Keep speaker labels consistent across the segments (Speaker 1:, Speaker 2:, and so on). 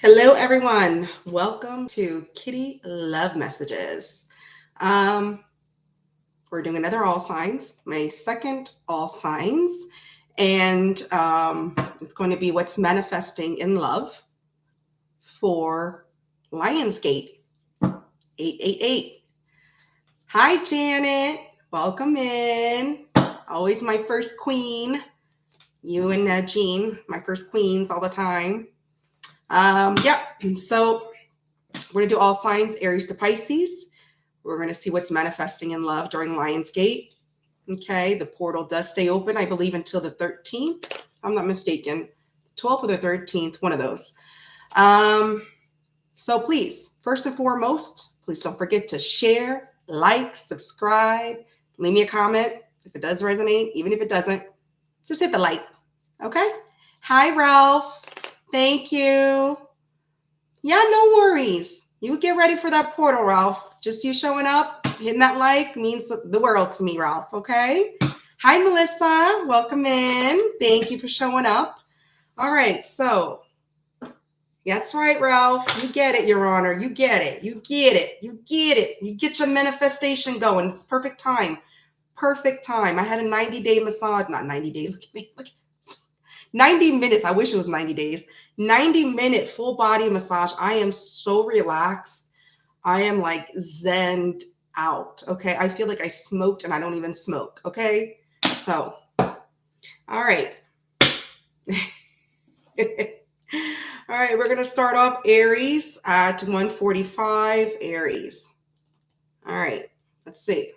Speaker 1: Hello, everyone. Welcome to Kitty Love Messages. Um, we're doing another All Signs, my second All Signs, and it's going to be what's manifesting in love for Lionsgate 888. Hi, Janet. Welcome in. Always my first queen. You and Jean, my first queens all the time. So we're going to do all signs, Aries to Pisces. We're going to see what's manifesting in love during Lionsgate. Okay, the portal does stay open, I believe, until the 13th. I'm not mistaken. 12th or the 13th, one of those. So please, first and foremost, please don't forget to share, like, subscribe, leave me a comment if it does resonate. Even if it doesn't, just hit the like. Okay? Hi, Ralph. Thank you. Yeah, no worries. You get ready for that portal, Ralph. Just you showing up, hitting that like means the world to me, Ralph. Okay? Hi, Melissa. Welcome in. Thank you for showing up. All right, so that's right, Ralph. You get it, Your Honor. You get it. You get it. You get it. You get your manifestation going. It's perfect time. Perfect time. I had a 90-day massage. Not 90-day. Look at me. Look. 90 minutes. I wish it was 90 days. 90-minute full body massage. I am so relaxed. I am like zened out. Okay. I feel like I smoked and I don't even smoke. Okay. So, all right. All right. We're going to start off Aries at 145. Aries. All right. Let's see.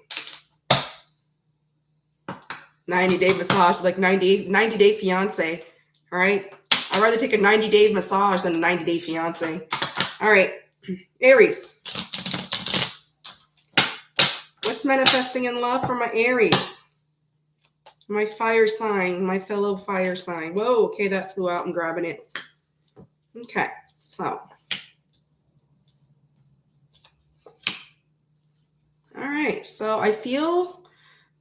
Speaker 1: 90-day massage, like 90-day fiance. All right. I'd rather take a 90-day massage than a 90-day fiance. All right. Aries. What's manifesting in love for my Aries? My fire sign, my fellow fire sign. Whoa, okay, that flew out. I'm grabbing it. Okay, so. All right, so I feel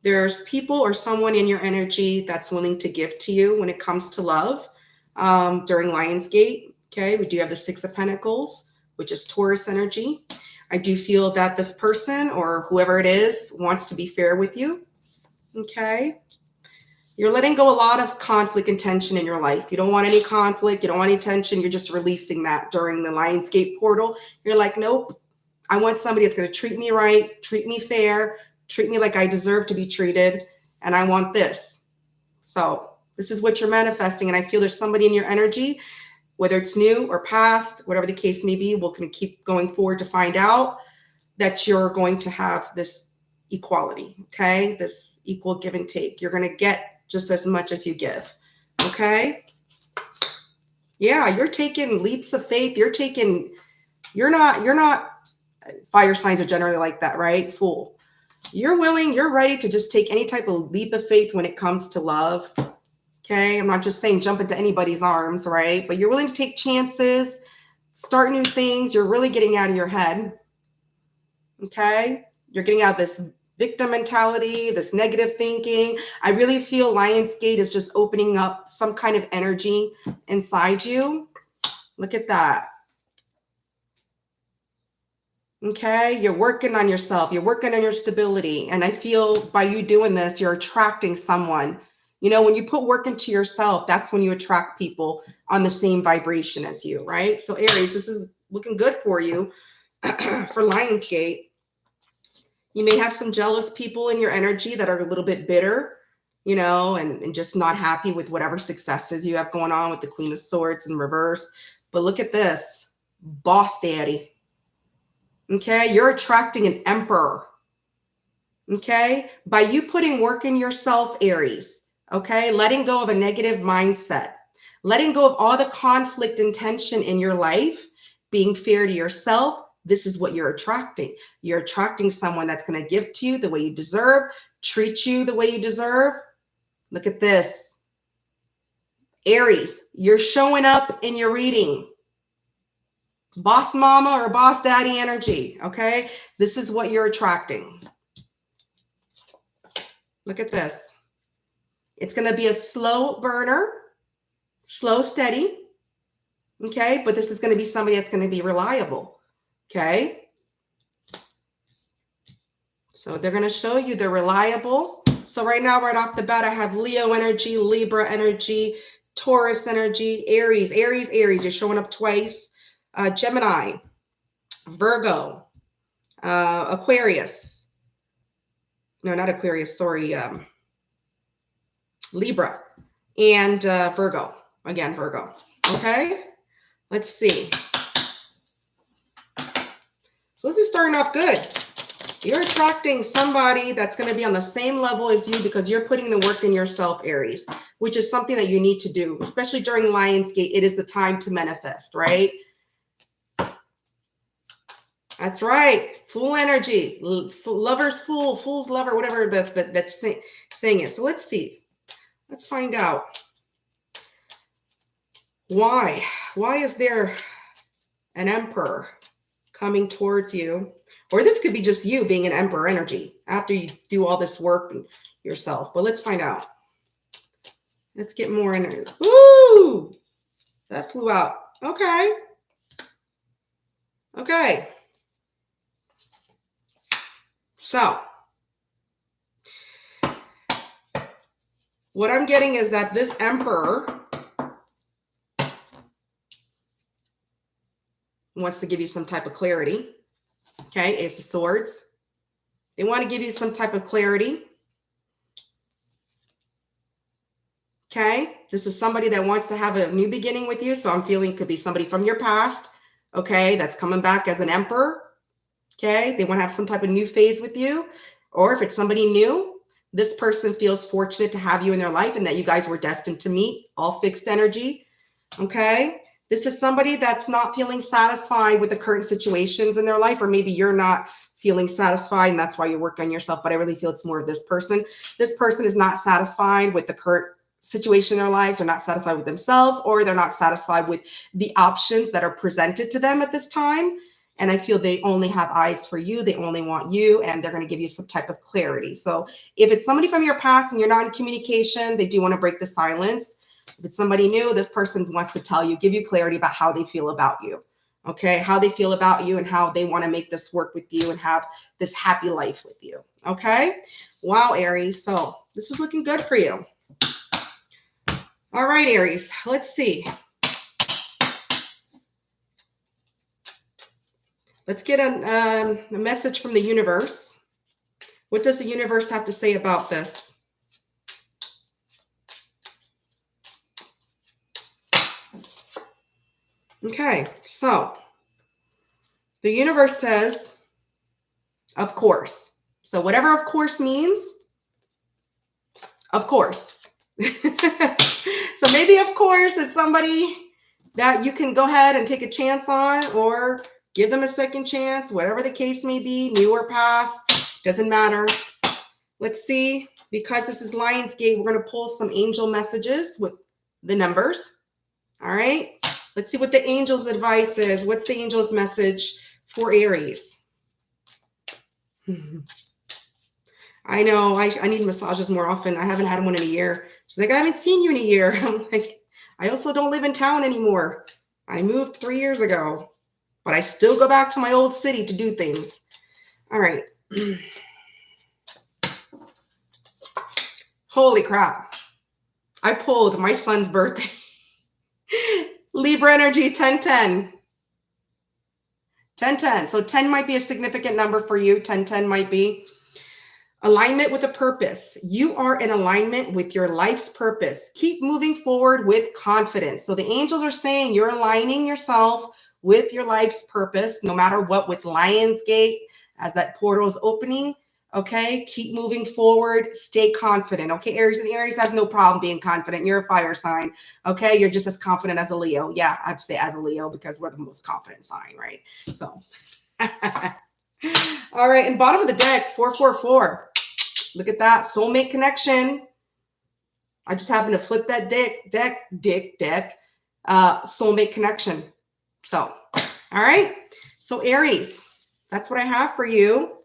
Speaker 1: there's people or someone in your energy that's willing to give to you when it comes to love during Lionsgate. Okay, we do have the Six of Pentacles, which is Taurus energy. I do feel that this person or whoever it is wants to be fair with you. Okay. You're letting go a lot of conflict and tension in your life. You don't want any conflict. You don't want any tension. You're just releasing that during the Lionsgate portal. You're like, nope. I want somebody that's going to treat me right, treat me fair, treat me like I deserve to be treated. And I want this. So this is what you're manifesting. And I feel there's somebody in your energy, whether it's new or past, whatever the case may be, we'll keep going forward to find out that you're going to have this equality. Okay. This equal give and take. You're going to get just as much as you give. Okay. Yeah, you're taking leaps of faith. You're not, fire signs are generally like that, right? Fool. You're ready to just take any type of leap of faith when it comes to love. Okay. I'm not just saying jump into anybody's arms, right? But you're willing to take chances, start new things. You're really getting out of your head. Okay. You're getting out of this victim mentality, this negative thinking. I really feel Lionsgate is just opening up some kind of energy inside you. Look at that. Okay, you're working on yourself. You're working on your stability. And I feel by you doing this, you're attracting someone. You know, when you put work into yourself, that's when you attract people on the same vibration as you, right? So Aries, this is looking good for you for Lionsgate. You may have some jealous people in your energy that are a little bit bitter, you know, and just not happy with whatever successes you have going on with the Queen of Swords in reverse. But look at this, boss daddy. Okay, you're attracting an emperor. Okay, by you putting work in yourself, Aries. Okay, letting go of a negative mindset, letting go of all the conflict and tension in your life, being fair to yourself. This is what you're attracting. You're attracting someone that's going to give to you the way you deserve, treat you the way you deserve. Look at this. Aries, you're showing up in your reading. Boss mama or boss daddy energy, okay? This is what you're attracting. Look at this. It's going to be a slow burner, slow, steady, Okay, but this is going to be somebody that's going to be reliable. Okay, so they're going to show you they're reliable. So right now, right off the bat, I have Leo energy, Libra energy, Taurus energy, Aries, Aries, Aries. You're showing up twice. Gemini, Virgo, Aquarius. No, not Aquarius. Sorry, Libra and Virgo. Again, Virgo. Okay, let's see. So this is starting off good. You're attracting somebody that's going to be on the same level as you because you're putting the work in yourself, Aries, which is something that you need to do, especially during Lionsgate. It is the time to manifest, right? That's right. Fool energy, lover's fool, fool's lover, whatever that's saying it. So let's see. Let's find out. Why? Why is there an emperor coming towards you? Or this could be just you being an emperor energy after you do all this work yourself. But let's find out. Let's get more energy. Woo! That flew out. Okay. Okay. So what I'm getting is that this emperor wants to give you some type of clarity. Okay, Ace of Swords. They want to give you some type of clarity. Okay, this is somebody that wants to have a new beginning with you. So I'm feeling it could be somebody from your past. Okay, that's coming back as an emperor. Okay, they want to have some type of new phase with you. Or if it's somebody new, this person feels fortunate to have you in their life and that you guys were destined to meet. All fixed energy. Okay. This is somebody that's not feeling satisfied with the current situations in their life, or maybe you're not feeling satisfied and that's why you work on yourself. But I really feel it's more of this person. This person is not satisfied with the current situation in their lives. They're not satisfied with themselves, or they're not satisfied with the options that are presented to them at this time. And I feel they only have eyes for you. They only want you, and they're going to give you some type of clarity. So if it's somebody from your past and you're not in communication, they do want to break the silence. If it's somebody new, this person wants to tell you, give you clarity about how they feel about you. Okay, how they feel about you and how they want to make this work with you and have this happy life with you. Okay, wow, Aries. So this is looking good for you. All right, Aries, let's see. Let's get a message from the universe. What does the universe have to say about this? Okay, so the universe says, of course. So whatever of course means, of course. So maybe of course it's somebody that you can go ahead and take a chance on, or give them a second chance, whatever the case may be, new or past, doesn't matter. Let's see, because this is Lionsgate, we're going to pull some angel messages with the numbers. All right. Let's see what the angel's advice is. What's the angel's message for Aries? I know I need massages more often. I haven't had one in a year. She's like, I haven't seen you in a year. I'm like, I also don't live in town anymore. I moved 3 years ago, but I still go back to my old city to do things. All right. Holy crap. I pulled my son's birthday. Libra energy 1010. 1010. So 10 might be a significant number for you. 1010 might be. Alignment with a purpose. You are in alignment with your life's purpose. Keep moving forward with confidence. So the angels are saying you're aligning yourself with your life's purpose, no matter what, with Lionsgate, as that portal is opening. Okay, keep moving forward. Stay confident. Okay, Aries, and Aries has no problem being confident. You're a fire sign. Okay, you're just as confident as a Leo. Yeah, I'd say as a Leo because we're the most confident sign, right? So, all right, and bottom of the deck, 444. Look at that, soulmate connection. I just happened to flip that deck, soulmate connection. So, all right. So Aries, that's what I have for you.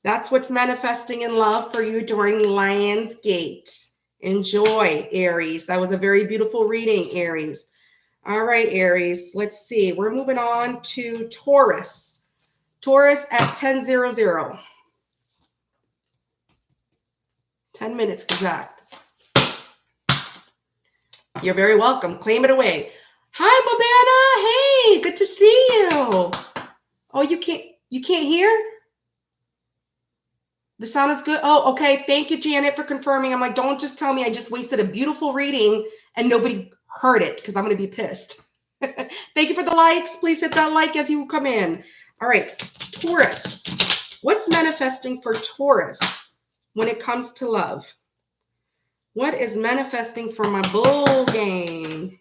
Speaker 1: That's what's manifesting in love for you during Lionsgate. Enjoy, Aries. That was a very beautiful reading, Aries. All right, Aries. Let's see. We're moving on to Taurus. Taurus at 10:00. 10 minutes exact. You're very welcome. Claim it away. Hi, Bobana. Hey, good to see you. Oh, you can't hear? The sound is good. Oh, okay. Thank you, Janet, for confirming. I'm like, don't just tell me I just wasted a beautiful reading and nobody heard it because I'm going to be pissed. Thank you for the likes. Please hit that like as you come in. All right, Taurus. What's manifesting for Taurus when it comes to love? What is manifesting for my bull gang?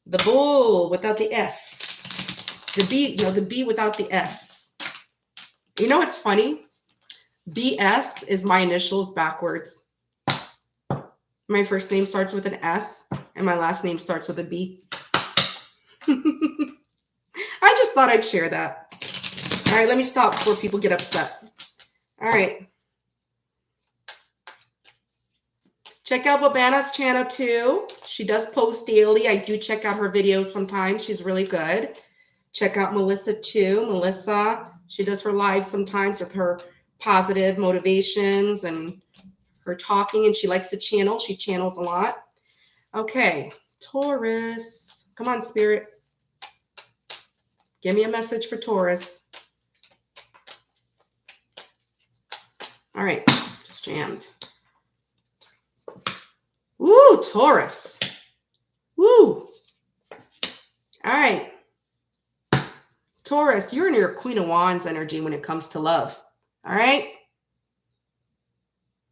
Speaker 1: The bull without the S. The B, the B without the S. You know what's funny? BS is my initials backwards. My first name starts with an S and my last name starts with a B. I just thought I'd share that. All right, let me stop before people get upset. All right. Check out Babana's channel too. She does post daily. I do check out her videos sometimes. She's really good. Check out Melissa too. Melissa, she does her live sometimes with her positive motivations and her talking, and she likes to channel. She channels a lot. Okay, Taurus. Come on, Spirit. Give me a message for Taurus. All right, just jammed. Woo, Taurus. Woo. All right. Taurus, you're in your Queen of Wands energy when it comes to love. All right.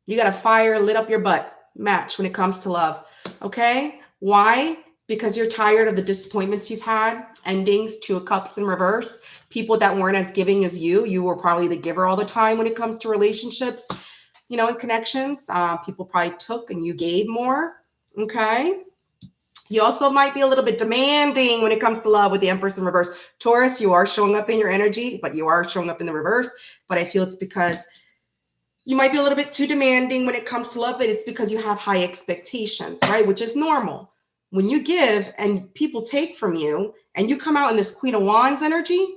Speaker 1: You got a fire lit up your butt match when it comes to love. Okay. Why? Because you're tired of the disappointments you've had, endings, Two of Cups in reverse, people that weren't as giving as you. You were probably the giver all the time when it comes to relationships, and connections. People probably took and you gave more. Okay. You also might be a little bit demanding when it comes to love with the Empress in reverse. Taurus, you are showing up in your energy, but you are showing up in the reverse. But I feel it's because you might be a little bit too demanding when it comes to love, but it's because you have high expectations, right? Which is normal. When you give and people take from you and you come out in this Queen of Wands energy,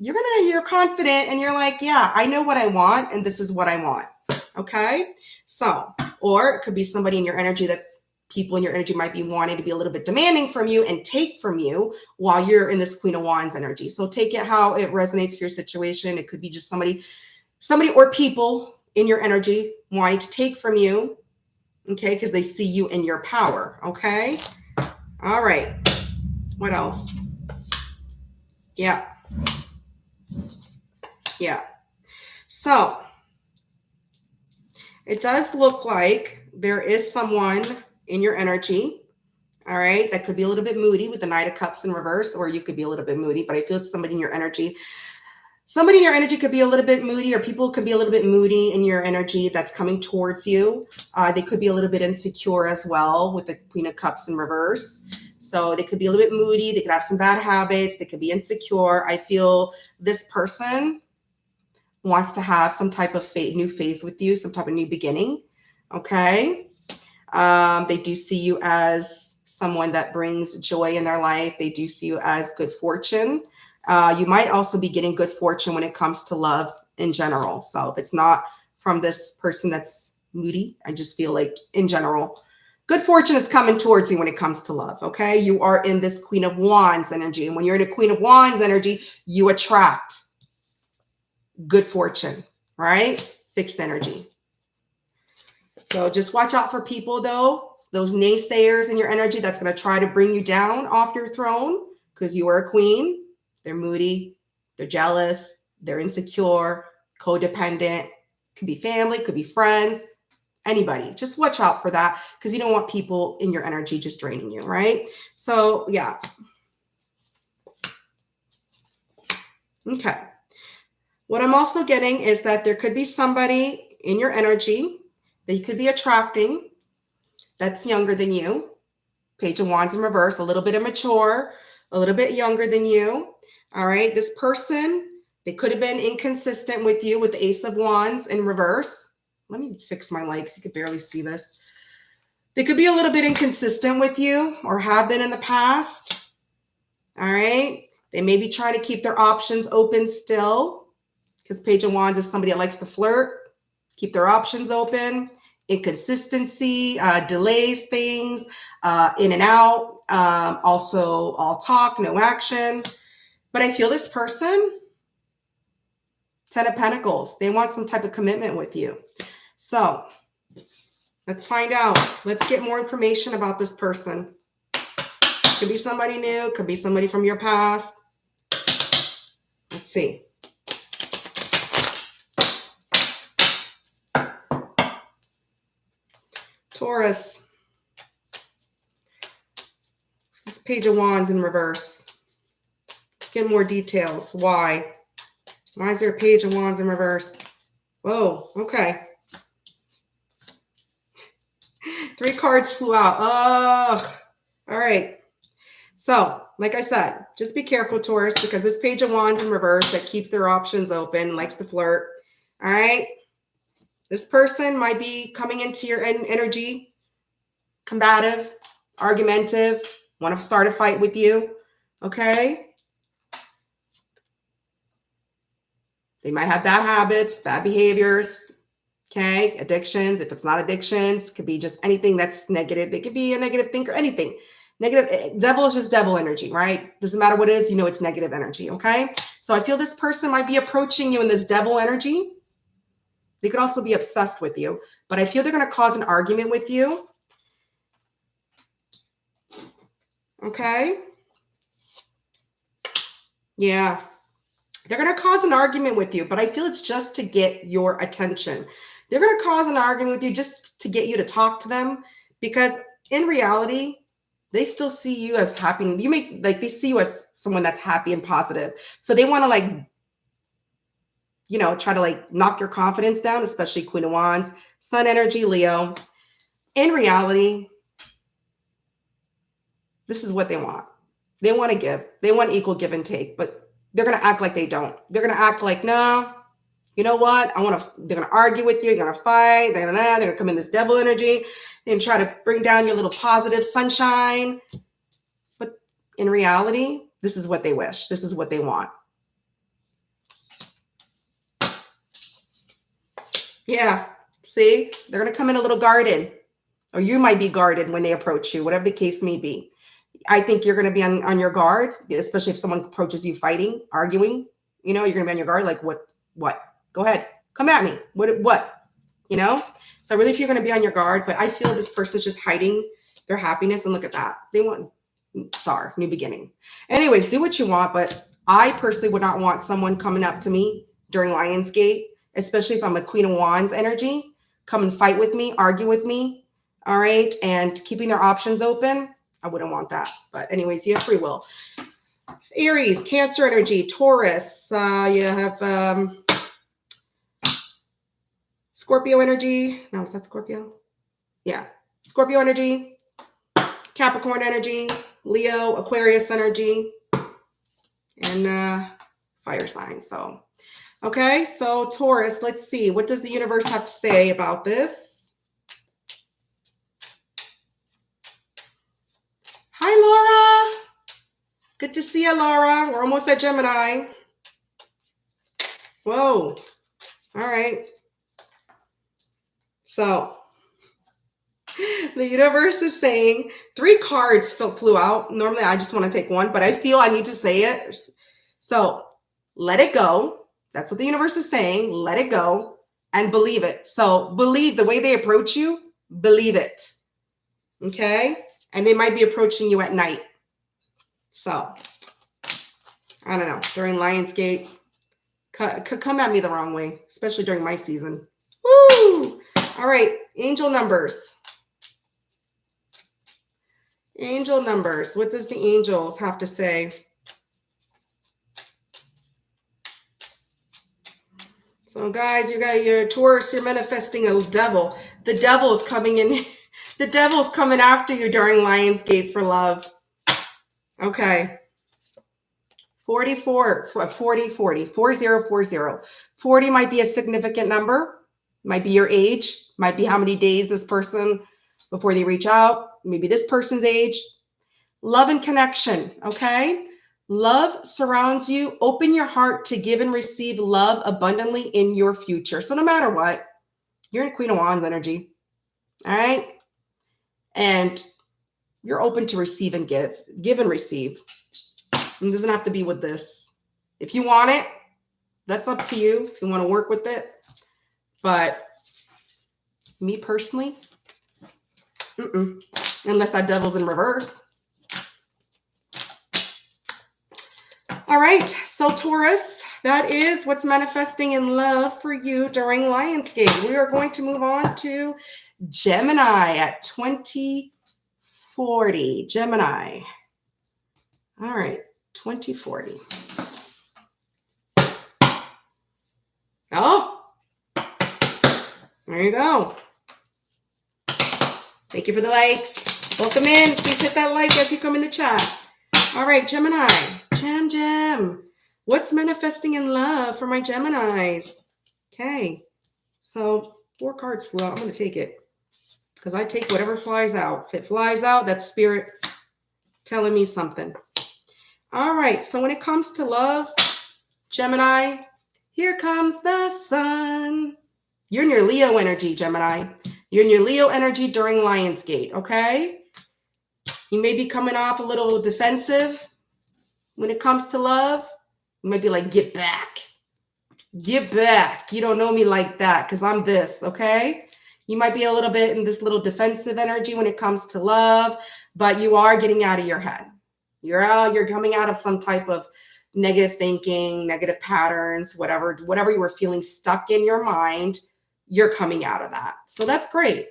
Speaker 1: you're confident and you're like, yeah, I know what I want and this is what I want. Okay. So, or it could be somebody in your energy people in your energy might be wanting to be a little bit demanding from you and take from you while you're in this Queen of Wands energy. So take it how it resonates for your situation. It could be just somebody or people in your energy wanting to take from you, okay, because they see you in your power, okay? All right. What else? Yeah. So it does look like there is someone in your energy, all right, that could be a little bit moody with the Knight of Cups in reverse, or you could be a little bit moody, but I feel it's somebody in your energy. Somebody in your energy could be a little bit moody, or people could be a little bit moody in your energy that's coming towards you. They could be a little bit insecure as well with the Queen of Cups in reverse. So they could be a little bit moody. They could have some bad habits. They could be insecure. I feel this person wants to have some type of new phase with you, some type of new beginning. Okay. They do see you as someone that brings joy in their life. They do see you as good fortune. You might also be getting good fortune when it comes to love in general. So if it's not from this person that's moody, I just feel like in general, good fortune is coming towards you when it comes to love. Okay. You are in this Queen of Wands energy. And when you're in a Queen of Wands energy, you attract good fortune, right? Fixed energy. So just watch out for people though, those naysayers in your energy that's going to try to bring you down off your throne because you are a queen. They're moody, they're jealous, they're insecure, codependent, could be family, could be friends, anybody. Just watch out for that because you don't want people in your energy just draining you, right? So yeah. Okay. What I'm also getting is that there could be somebody in your energy that you could be attracting that's younger than you. Page of Wands in reverse, a little bit immature, a little bit younger than you. All right. This person, they could have been inconsistent with you with the Ace of Wands in reverse. Let me fix my lights. You could barely see this. They could be a little bit inconsistent with you or have been in the past. All right. They may be trying to keep their options open still, because Page of Wands is somebody that likes to flirt, keep their options open. Inconsistency, delays things, in and out. Also, all talk, no action. But I feel this person, 10 of Pentacles, they want some type of commitment with you. So let's find out. Let's get more information about this person. Could be somebody new, could be somebody from your past. Let's see. Taurus. This is Page of Wands in reverse. Let's get more details. Why? Why is there a Page of Wands in reverse? Whoa, okay. 3 cards flew out. Ugh. All right. So, like I said, just be careful, Taurus, because this Page of Wands in reverse that keeps their options open, likes to flirt. All right. This person might be coming into your energy, combative, argumentative, want to start a fight with you. Okay. They might have bad habits, bad behaviors. Okay. Addictions. If it's not addictions, it could be just anything that's negative. They could be a negative thinker, anything. Negative. Devil is just devil energy, right? Doesn't matter what it is, you know it's negative energy. Okay. So I feel this person might be approaching you in this devil energy. They could also be obsessed with you, but I feel they're going to cause an argument with you. Okay. Yeah. They're going to cause an argument with you, but I feel it's just to get your attention. They're going to cause an argument with you just to get you to talk to them, because in reality, they still see you as happy. You make, like, they see you as someone that's happy and positive. So they want to, like, you know, try to like knock your confidence down, especially Queen of Wands, Sun energy, Leo. In reality, this is what they want. They want to give. They want equal give and take, but they're going to act like they don't. They're going to act like, no, you know what? They're going to argue with you. You're going to fight. They're going to come in this devil energy and try to bring down your little positive sunshine. But in reality, this is what they wish. This is what they want. Yeah, see, they're going to come in a little guarded, or you might be guarded when they approach you, whatever the case may be. I think you're going to be on your guard, especially if someone approaches you fighting, arguing. You know, you're going to be on your guard, like, what? Go ahead. Come at me. What? You know? So I really feel you're going to be on your guard, but I feel this person's just hiding their happiness, and look at that. They want star, new beginning. Anyways, do what you want, but I personally would not want someone coming up to me during Lionsgate, especially if I'm a Queen of Wands energy, come and fight with me, argue with me, all right, and keeping their options open. I wouldn't want that. But anyways, you have free will. Aries, Cancer energy, Taurus, you have Scorpio energy. No, is that Scorpio? Yeah. Scorpio energy, Capricorn energy, Leo, Aquarius energy, and fire signs. So, okay, so Taurus, let's see. What does the universe have to say about this? Hi, Laura. Good to see you, Laura. We're almost at Gemini. Whoa. All right. So the universe is saying 3 cards flew out. Normally, I just want to take one, but I feel I need to say it. So let it go. That's what the universe is saying. Let it go and believe it. So believe the way they approach you, believe it. Okay? And they might be approaching you at night. So, I don't know. During Lionsgate, could come at me the wrong way, especially during my season. Woo! All right. Angel numbers. Angel numbers. What does the angels have to say? So, guys, you got your Taurus, you're manifesting a devil. The devil is coming in. The devil's coming after you during Lionsgate for love. Okay. 40, 40. 40 might be a significant number. Might be your age. Might be how many days this person before they reach out. Maybe this person's age. Love and connection, okay? Love surrounds you. Open your heart to give and receive love abundantly in your future. So no matter what, you're in Queen of Wands energy, all right? And you're open to receive and give and receive. It doesn't have to be with this. If you want it, that's up to you if you want to work with it. But me personally, unless that devil's in reverse. All right, so Taurus, that is what's manifesting in love for you during Lionsgate. We are going to move on to Gemini at 2040. Gemini. All right, 2040. Oh, there you go. Thank you for the likes. Welcome in. Please hit that like as you come in the chat. All right, Gemini. Gem. What's manifesting in love for my Geminis? Okay, so 4 cards flew out. I'm going to take it because I take whatever flies out. If it flies out, that's spirit telling me something. All right, so when it comes to love, Gemini, here comes the sun. You're in your Leo energy, Gemini. You're in your Leo energy during Lionsgate, okay? You may be coming off a little defensive when it comes to love. You might be like, get back. Get back. You don't know me like that because I'm this, okay? You might be a little bit in this little defensive energy when it comes to love, but you are getting out of your head. You're coming out of some type of negative thinking, negative patterns, whatever you were feeling stuck in your mind, you're coming out of that. So that's great.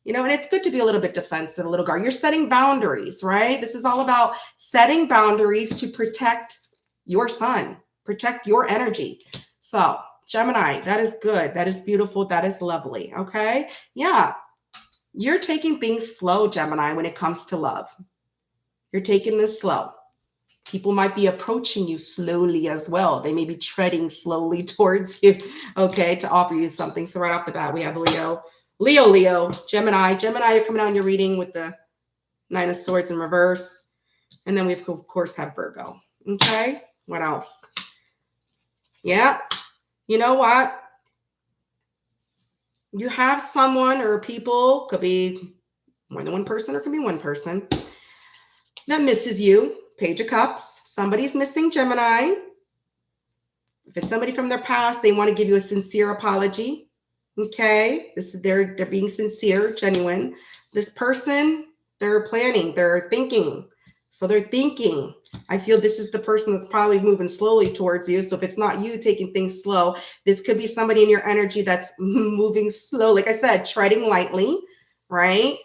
Speaker 1: And it's good to be a little bit defensive, a little guard. You're setting boundaries, right? This is all about setting boundaries to protect your sun, protect your energy. So Gemini, that is good. That is beautiful. That is lovely. Okay. Yeah. You're taking things slow, Gemini, when it comes to love. You're taking this slow. People might be approaching you slowly as well. They may be treading slowly towards you, okay, to offer you something. So right off the bat, we have Leo, Gemini. Gemini, you're coming out in your reading with the 9 of Swords in reverse. And then we, of course, have Virgo. Okay, what else? Yeah, you know what? You have someone or people, could be more than one person or could be one person, that misses you. Page of Cups. Somebody's missing, Gemini. If it's somebody from their past, they want to give you a sincere apology. Okay, they're being sincere, genuine. This person, they're planning, they're thinking. So they're thinking. I feel this is the person that's probably moving slowly towards you. So if it's not you taking things slow, this could be somebody in your energy that's moving slow. Like I said, treading lightly, right?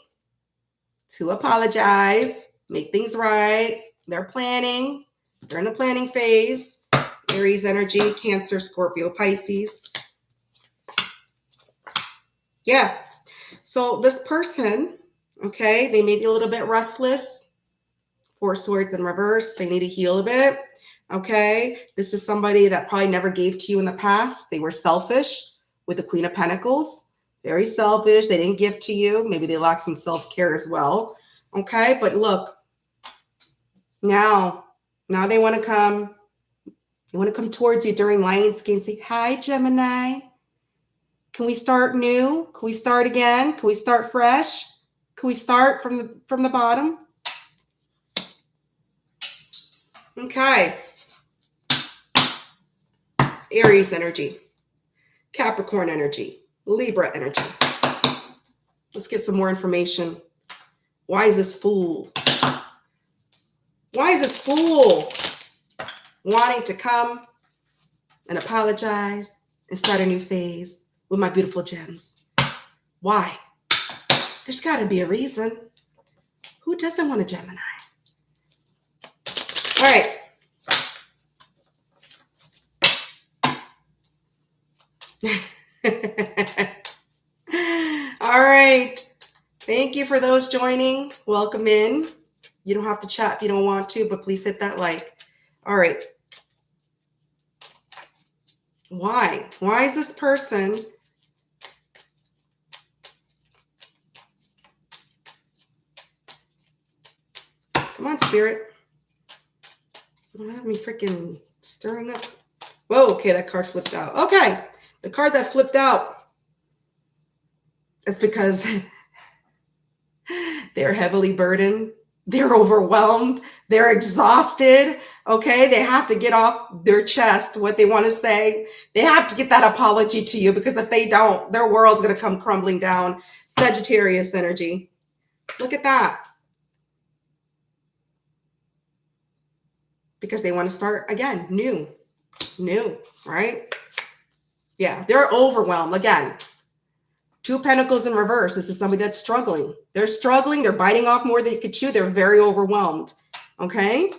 Speaker 1: To apologize, make things right. They're planning. They're in the planning phase. Aries energy, Cancer, Scorpio, Pisces. Yeah. So this person, okay, they may be a little bit restless. 4 Swords in reverse. They need to heal a bit. Okay. This is somebody that probably never gave to you in the past. They were selfish with the Queen of Pentacles. Very selfish. They didn't give to you. Maybe they lack some self-care as well. Okay. But look, now they want to come. They want to come towards you during Lionsgate and say, hi, Gemini. Can we start new? Can we start again? Can we start fresh? Can we start from the bottom? Okay. Aries energy, Capricorn energy, Libra energy. Let's get some more information. Why is this fool? Why is this fool wanting to come and apologize and start a new phase with my beautiful gems? Why? There's got to be a reason. Who doesn't want a Gemini? All right. All right. Thank you for those joining. Welcome in. You don't have to chat if you don't want to, but please hit that like. All right. Why? Why is this person Come on, Spirit. Don't have me freaking stirring up. Whoa, okay, that card flipped out. Okay, the card that flipped out is because they're heavily burdened. They're overwhelmed. They're exhausted. Okay, they have to get off their chest what they want to say. They have to get that apology to you, because if they don't, their world's going to come crumbling down. Sagittarius energy. Look at that. Because they want to start again, new, right? Yeah, they're overwhelmed. Again, 2 of Pentacles in reverse. This is somebody that's struggling. They're struggling. They're biting off more than you could chew. They're very overwhelmed. Okay?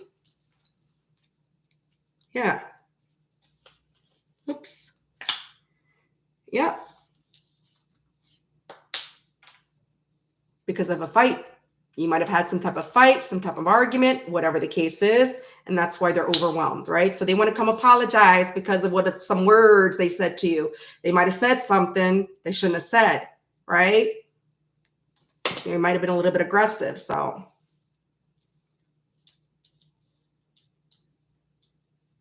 Speaker 1: Yeah. Oops. Yeah. Because of a fight. You might have had some type of fight, some type of argument, whatever the case is. And that's why they're overwhelmed, right? So they want to come apologize because of some words they said to you. They might have said something they shouldn't have said, right? They might have been a little bit aggressive. So,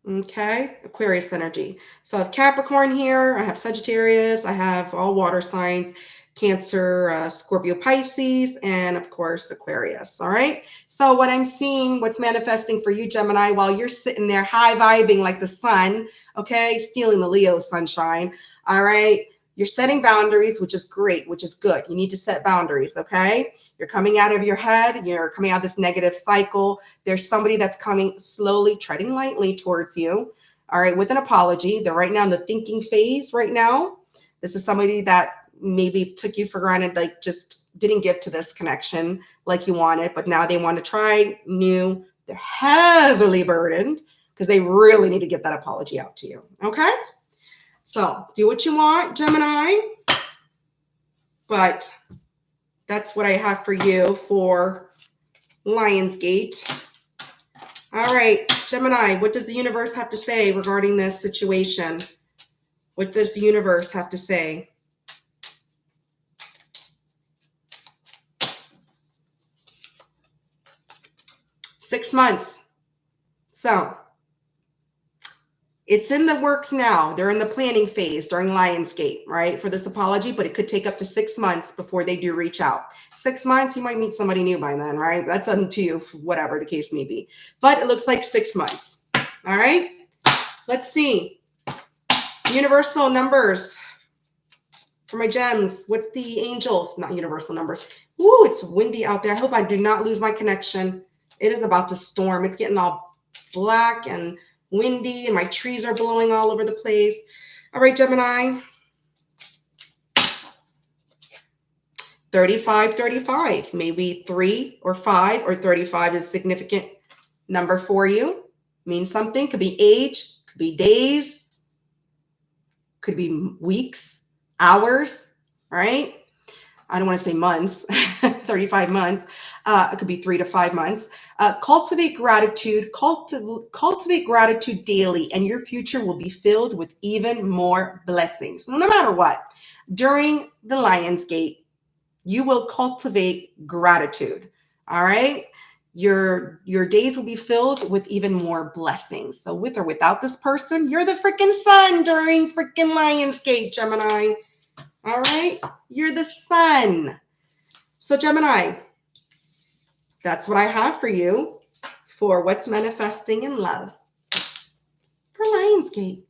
Speaker 1: okay, Aquarius energy. So I have Capricorn here. I have Sagittarius. I have all water signs. Cancer, Scorpio, Pisces, and of course, Aquarius. All right. So what I'm seeing, what's manifesting for you, Gemini, while you're sitting there high vibing like the sun, okay, stealing the Leo sunshine. All right. You're setting boundaries, which is great, which is good. You need to set boundaries. Okay. You're coming out of your head. You're coming out of this negative cycle. There's somebody that's coming slowly, treading lightly towards you. All right. With an apology. They're right now in the thinking phase right now. This is somebody that maybe took you for granted, like just didn't give to this connection like you wanted, but now they want to try new. They're heavily burdened because they really need to get that apology out to you. Okay. So do what you want, Gemini. But that's what I have for you for Lionsgate. All right, Gemini, what does the universe have to say regarding this situation? What does the universe have to say? 6 months. So it's in the works now. They're in the planning phase during Lionsgate, right, for this apology, but it could take up to 6 months before they do reach out. 6 months, you might meet somebody new by then, right? That's up to you, whatever the case may be. But it looks like 6 months. All right. Let's see. Universal numbers for my gems. What's the angels? Not universal numbers. Ooh, it's windy out there. I hope I do not lose my connection. It is about to storm. It's getting all black and windy, and my trees are blowing all over the place. All right, Gemini. 35, 35. Maybe 3 or 5 or 35 is a significant number for you. Means something. Could be age, could be days, could be weeks, hours, right? I don't want to say months, 35 months. It could be 3 to 5 months. Cultivate gratitude, cultivate gratitude daily, and your future will be filled with even more blessings. So no matter what, during the Lionsgate, you will cultivate gratitude. All right. Your days will be filled with even more blessings. So with or without this person, you're the freaking sun during freaking Lionsgate, Gemini. All right, you're the sun. So Gemini, that's what I have for you for what's manifesting in love for Lionsgate.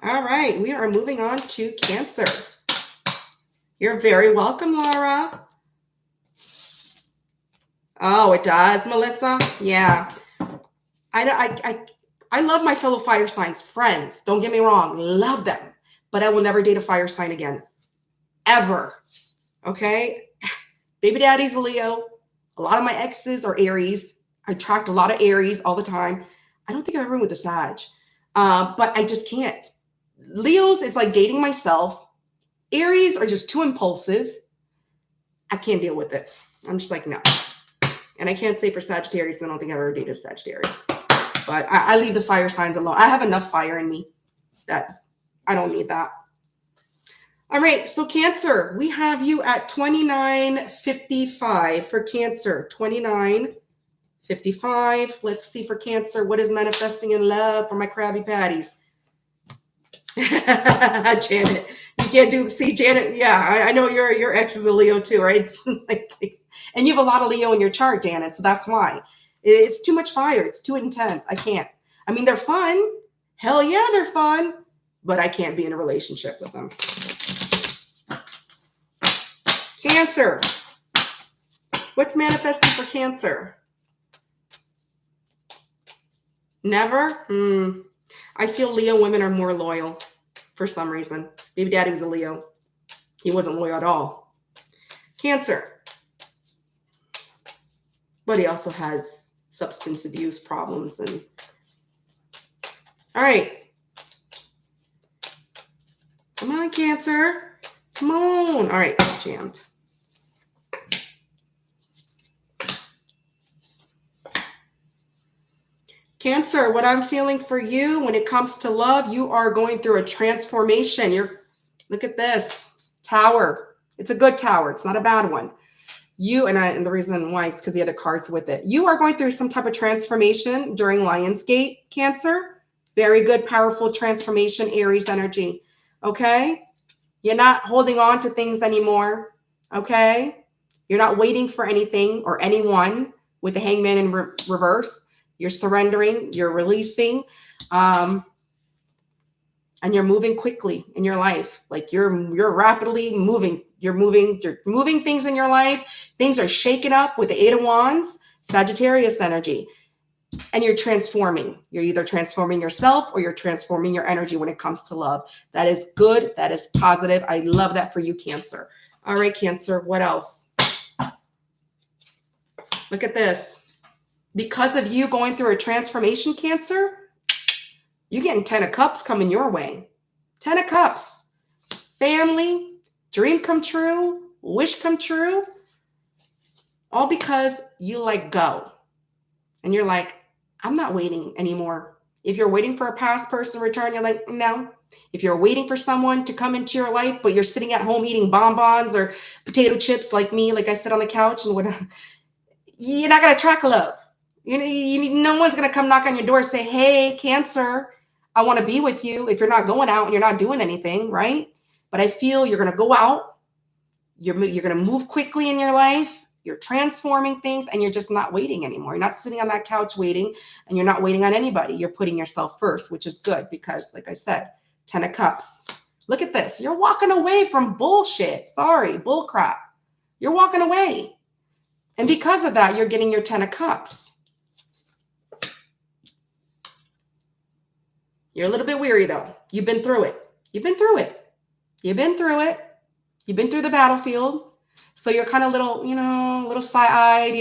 Speaker 1: All right, we are moving on to Cancer. You're very welcome, Laura. Oh, it does, Melissa. Yeah, I love my fellow fire signs friends. Don't get me wrong, love them. But I will never date a fire sign again. Ever. Okay? Baby daddy's a Leo. A lot of my exes are Aries. I attract a lot of Aries all the time. I don't think I've ever been with a Sag. But I just can't. Leos, it's like dating myself. Aries are just too impulsive. I can't deal with it. I'm just like, no. And I can't say for Sagittarius, I don't think I've ever dated Sagittarius. But I leave the fire signs alone. I have enough fire in me that I don't need that. All right, so Cancer, we have you at 2955 for Cancer. 2955. Let's see for Cancer, what is manifesting in love for my Krabby Patties? Janet, you can't see Janet. Yeah, I know your ex is a Leo too, right? And you have a lot of Leo in your chart, Janet, so that's why. It's too much fire. It's too intense. I can't. I mean, they're fun. Hell yeah, they're fun, but I can't be in a relationship with them. Cancer. What's manifesting for Cancer? Never? I feel Leo women are more loyal for some reason. Baby daddy was a Leo. He wasn't loyal at all. Cancer. But he also has substance abuse problems. And all right. Come on, Cancer. Come on. All right, jammed. Cancer, what I'm feeling for you when it comes to love, you are going through a transformation. Look at this tower. It's a good tower. It's not a bad one. And the reason why is because the other cards with it. You are going through some type of transformation during Lionsgate, Cancer. Very good, powerful transformation, Aries energy. Okay? You're not holding on to things anymore. Okay? You're not waiting for anything or anyone with the Hangman in reverse. You're surrendering, you're releasing, and you're moving quickly in your life. Like you're rapidly moving. You're moving things in your life. Things are shaken up with the Eight of Wands, Sagittarius energy. And you're transforming. You're either transforming yourself or you're transforming your energy when it comes to love. That is good. That is positive. I love that for you, Cancer. All right, Cancer, what else? Look at this. Because of you going through a transformation, Cancer, you're getting 10 of Cups coming your way. 10 of Cups. Family, dream come true, wish come true. All because you let go. And you're like, I'm not waiting anymore. If you're waiting for a past person to return, you're like, no. If you're waiting for someone to come into your life, but you're sitting at home eating bonbons or potato chips like me, like I sit on the couch and whatever, you're not going to attract love. No one's going to come knock on your door and say, hey, Cancer, I want to be with you if you're not going out and you're not doing anything, right? But I feel you're going to go out. You're going to move quickly in your life. You're transforming things and you're just not waiting anymore. You're not sitting on that couch waiting and you're not waiting on anybody. You're putting yourself first, which is good because, like I said, 10 of Cups. Look at this. You're walking away from bullshit. Sorry, bull crap. You're walking away. And because of that, you're getting your 10 of Cups. You're a little bit weary, though. You've been through it. You've been through it. You've been through it. You've been through the battlefield. So you're kind of little side-eyed,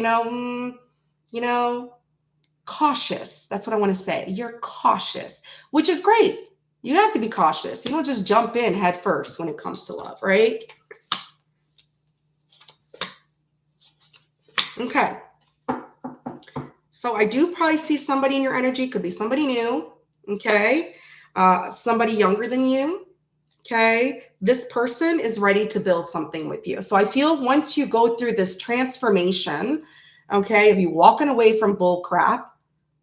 Speaker 1: cautious. That's what I want to say. You're cautious, which is great. You have to be cautious. You don't just jump in head first when it comes to love, right? Okay. So I do probably see somebody in your energy. Could be somebody new. Okay. Somebody younger than you. Okay. This person is ready to build something with you. So I feel once you go through this transformation, okay, if you walking away from bull crap,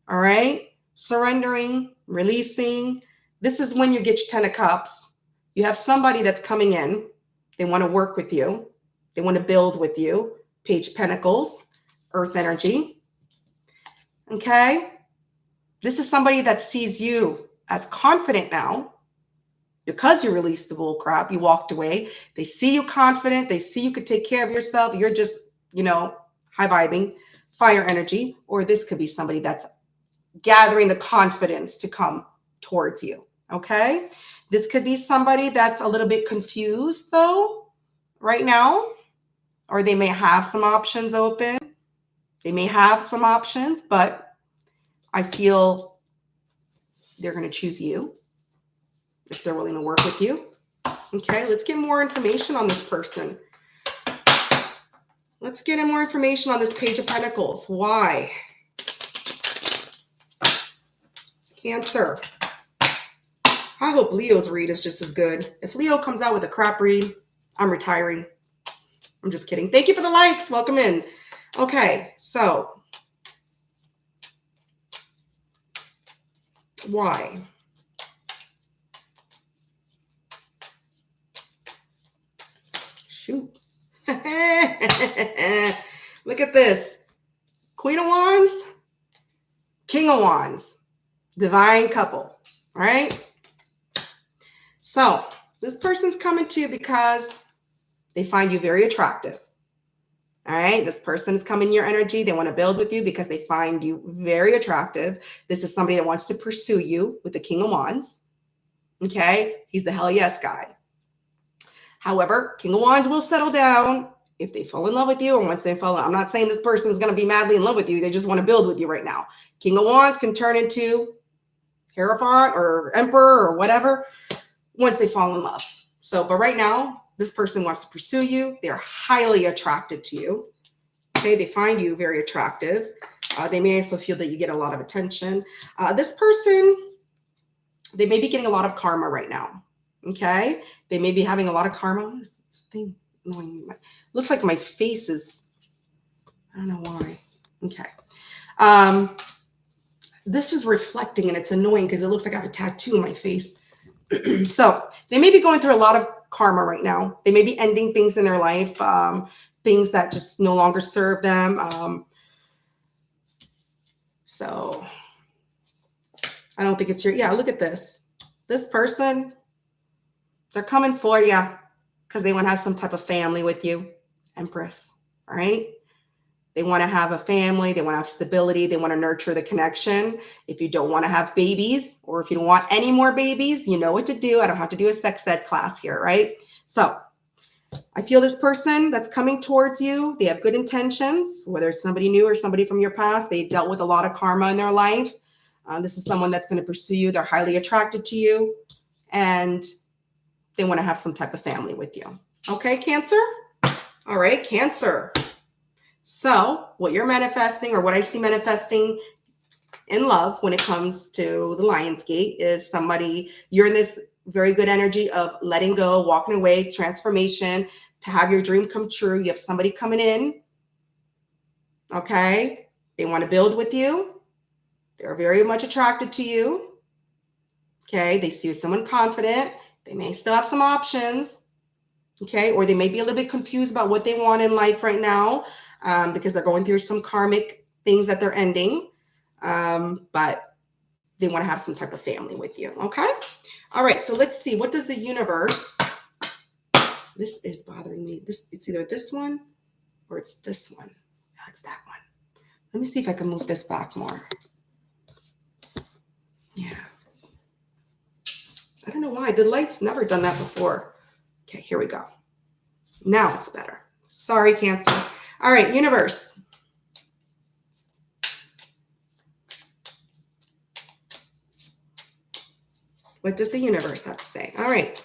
Speaker 1: all right, surrendering, releasing, this is when you get your 10 of Cups. You have somebody that's coming in. They want to work with you. They want to build with you. Page of Pentacles, Earth energy. Okay. This is somebody that sees you as confident now because you released the bull crap. You walked away. They see you confident. They see you could take care of yourself. You're just, high vibing, fire energy. Or this could be somebody that's gathering the confidence to come towards you. Okay. This could be somebody that's a little bit confused though right now, or they may have some options open. They may have some options, but I feel they're going to choose you if they're willing to work with you. Okay, let's get more information on this person. Let's get more information on this Page of Pentacles. Why? Cancer. I hope Leo's read is just as good. If Leo comes out with a crap read, I'm retiring. I'm just kidding. Thank you for the likes. Welcome in. Okay, so why? Shoot. Look at this. Queen of Wands, King of Wands, divine couple. All right. So this person's coming to you because they find you very attractive. All right. This person's coming in your energy. They want to build with you because they find you very attractive. This is somebody that wants to pursue you with the King of Wands. Okay. He's the hell yes guy. However, King of Wands will settle down if they fall in love with you, or once they fall in. I'm not saying this person is going to be madly in love with you. They just want to build with you right now. King of Wands can turn into Hierophant or Emperor or whatever once they fall in love. So, but right now, this person wants to pursue you. They're highly attracted to you. Okay, they find you very attractive. They may also feel that you get a lot of attention. This person, they may be getting a lot of karma right now. Okay, they may be having a lot of karma. What is this thing annoying me? Looks like my face is, I don't know why. Okay. This is reflecting and it's annoying because it looks like I have a tattoo on my face. So they may be going through a lot of karma right now. They may be ending things in their life, things that just no longer serve them. So I don't think it's your, yeah, look at this. This person, they're coming for you because they want to have some type of family with you, Empress, all right? They want to have a family. They want to have stability. They want to nurture the connection. If you don't want to have babies, or if you don't want any more babies, you know what to do. I don't have to do a sex ed class here, right? So I feel this person that's coming towards you, they have good intentions, whether it's somebody new or somebody from your past. They dealt with a lot of karma in their life. This is someone that's going to pursue you. They're highly attracted to you, and they want to have some type of family with you. Okay, Cancer? All right, Cancer. So what you're manifesting, or what I see manifesting in love when it comes to the Lionsgate, is somebody, you're in this very good energy of letting go, walking away, transformation, to have your dream come true. You have somebody coming in. Okay. They want to build with you. They're very much attracted to you. Okay. They see you as someone confident. They may still have some options. Okay. Or they may be a little bit confused about what they want in life right now. Because they're going through some karmic things that they're ending, but they want to have some type of family with you. Okay. All right. So let's see. What does the universe? This is bothering me. It's either this one or it's this one. No, it's that one. Let me see if I can move this back more. Yeah. I don't know why. The light's never done that before. Okay. Here we go. Now it's better. Sorry, Cancer. All right, universe. What does the universe have to say? All right.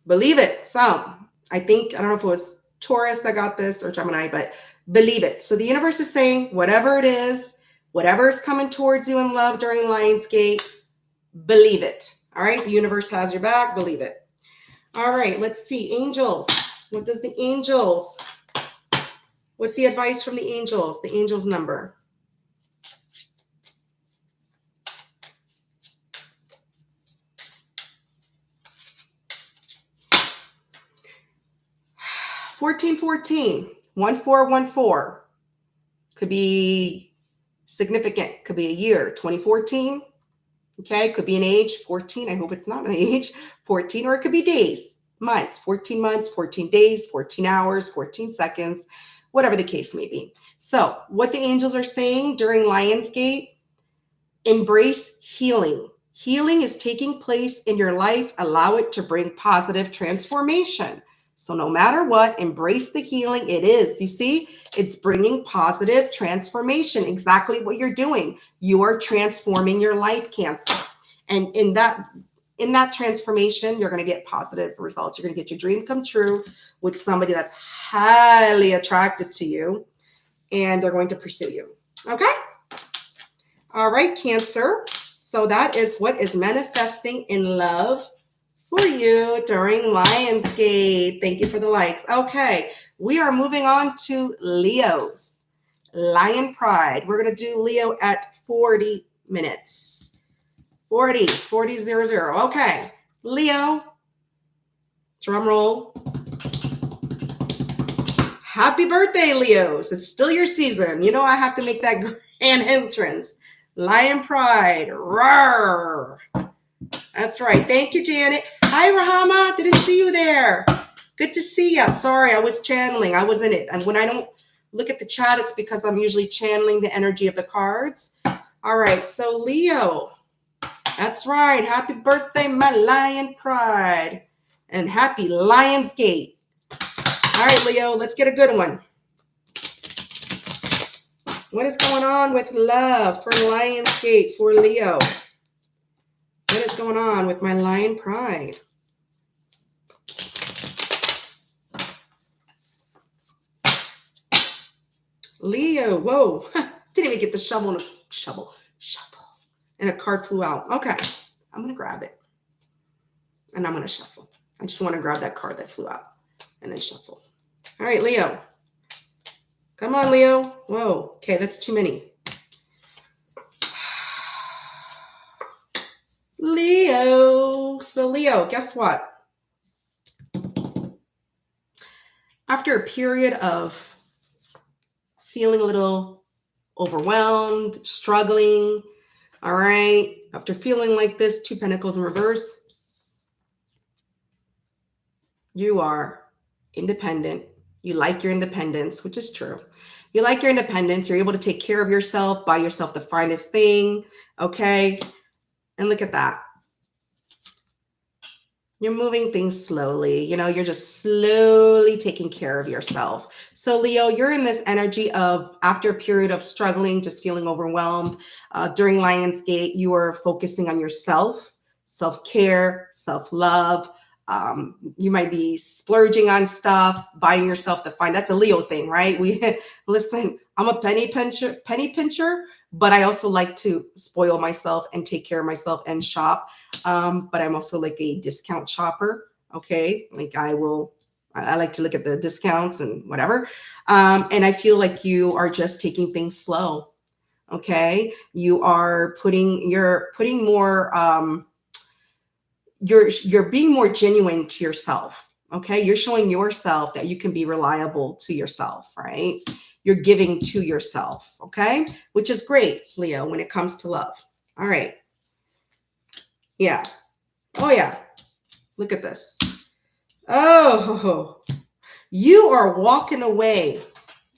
Speaker 1: Believe it. So I think, I don't know if it was Taurus that got this or Gemini, but believe it. So the universe is saying whatever it is, whatever is coming towards you in love during Lionsgate, believe it. All right. The universe has your back. Believe it. All right. Let's see. Angels. What does the angels? What's the advice from the angels? The angels number. $1414, 1414. Could be significant. Could be a year. 2014. Okay. Could be an age. 14. I hope it's not an age. 14. Or it could be days, months. 14 months, 14 days, 14 hours, 14 seconds. Whatever the case may be. So what the angels are saying during Lionsgate, embrace healing. Healing is taking place in your life. Allow it to bring positive transformation. So no matter what, embrace the healing. It is, you see, it's bringing positive transformation. Exactly what you're doing. You are transforming your life, Cancer. And in that transformation, you're going to get positive results. You're going to get your dream come true with somebody that's highly attracted to you, and they're going to pursue you. Okay. All right, Cancer. So that is what is manifesting in love for you during Lionsgate. Thank you for the likes. Okay, we are moving on to Leo's Lion Pride. We're going to do Leo at 40 minutes. 40, 0. Okay, Leo, drum roll. Happy birthday, Leos. It's still your season. You know I have to make that grand entrance. Lion Pride. Roar. That's right. Thank you, Janet. Hi, Rahama. Didn't see you there. Good to see you. Sorry, I was channeling. I was in it. And when I don't look at the chat, it's because I'm usually channeling the energy of the cards. All right. So, Leo. That's right. Happy birthday, my Lion Pride. And happy Lionsgate. All right, Leo, let's get a good one. What is going on with love for Lionsgate for Leo? What is going on with my Lion Pride? Leo, whoa. Didn't even get the shovel. And a card flew out. Okay, I'm going to grab it. And I'm going to shuffle. I just want to grab that card that flew out and then shuffle. All right, Leo. Come on, Leo. Whoa. Okay, that's too many. Leo. So, Leo, guess what? After a period of feeling a little overwhelmed, struggling, all right, after feeling like this, 2 Pentacles in reverse, you are independent. You like your independence, which is true. You like your independence. You're able to take care of yourself, buy yourself the finest thing, okay? And look at that. You're moving things slowly. You know, you're just slowly taking care of yourself. So, Leo, you're in this energy of after a period of struggling, just feeling overwhelmed. During Lionsgate, you are focusing on yourself, self-care, self-love. You might be splurging on stuff, buying yourself the fine. That's a Leo thing, right? Listen, I'm a penny pincher, but I also like to spoil myself and take care of myself and shop. But I'm also like a discount shopper. Okay. Like I like to look at the discounts and whatever. And I feel like you are just taking things slow. Okay. You're being more genuine to yourself. Okay. You're showing yourself that you can be reliable to yourself, right? You're giving to yourself. Okay. Which is great, Leo, when it comes to love. All right. Yeah. Oh yeah. Look at this. Oh, you are walking away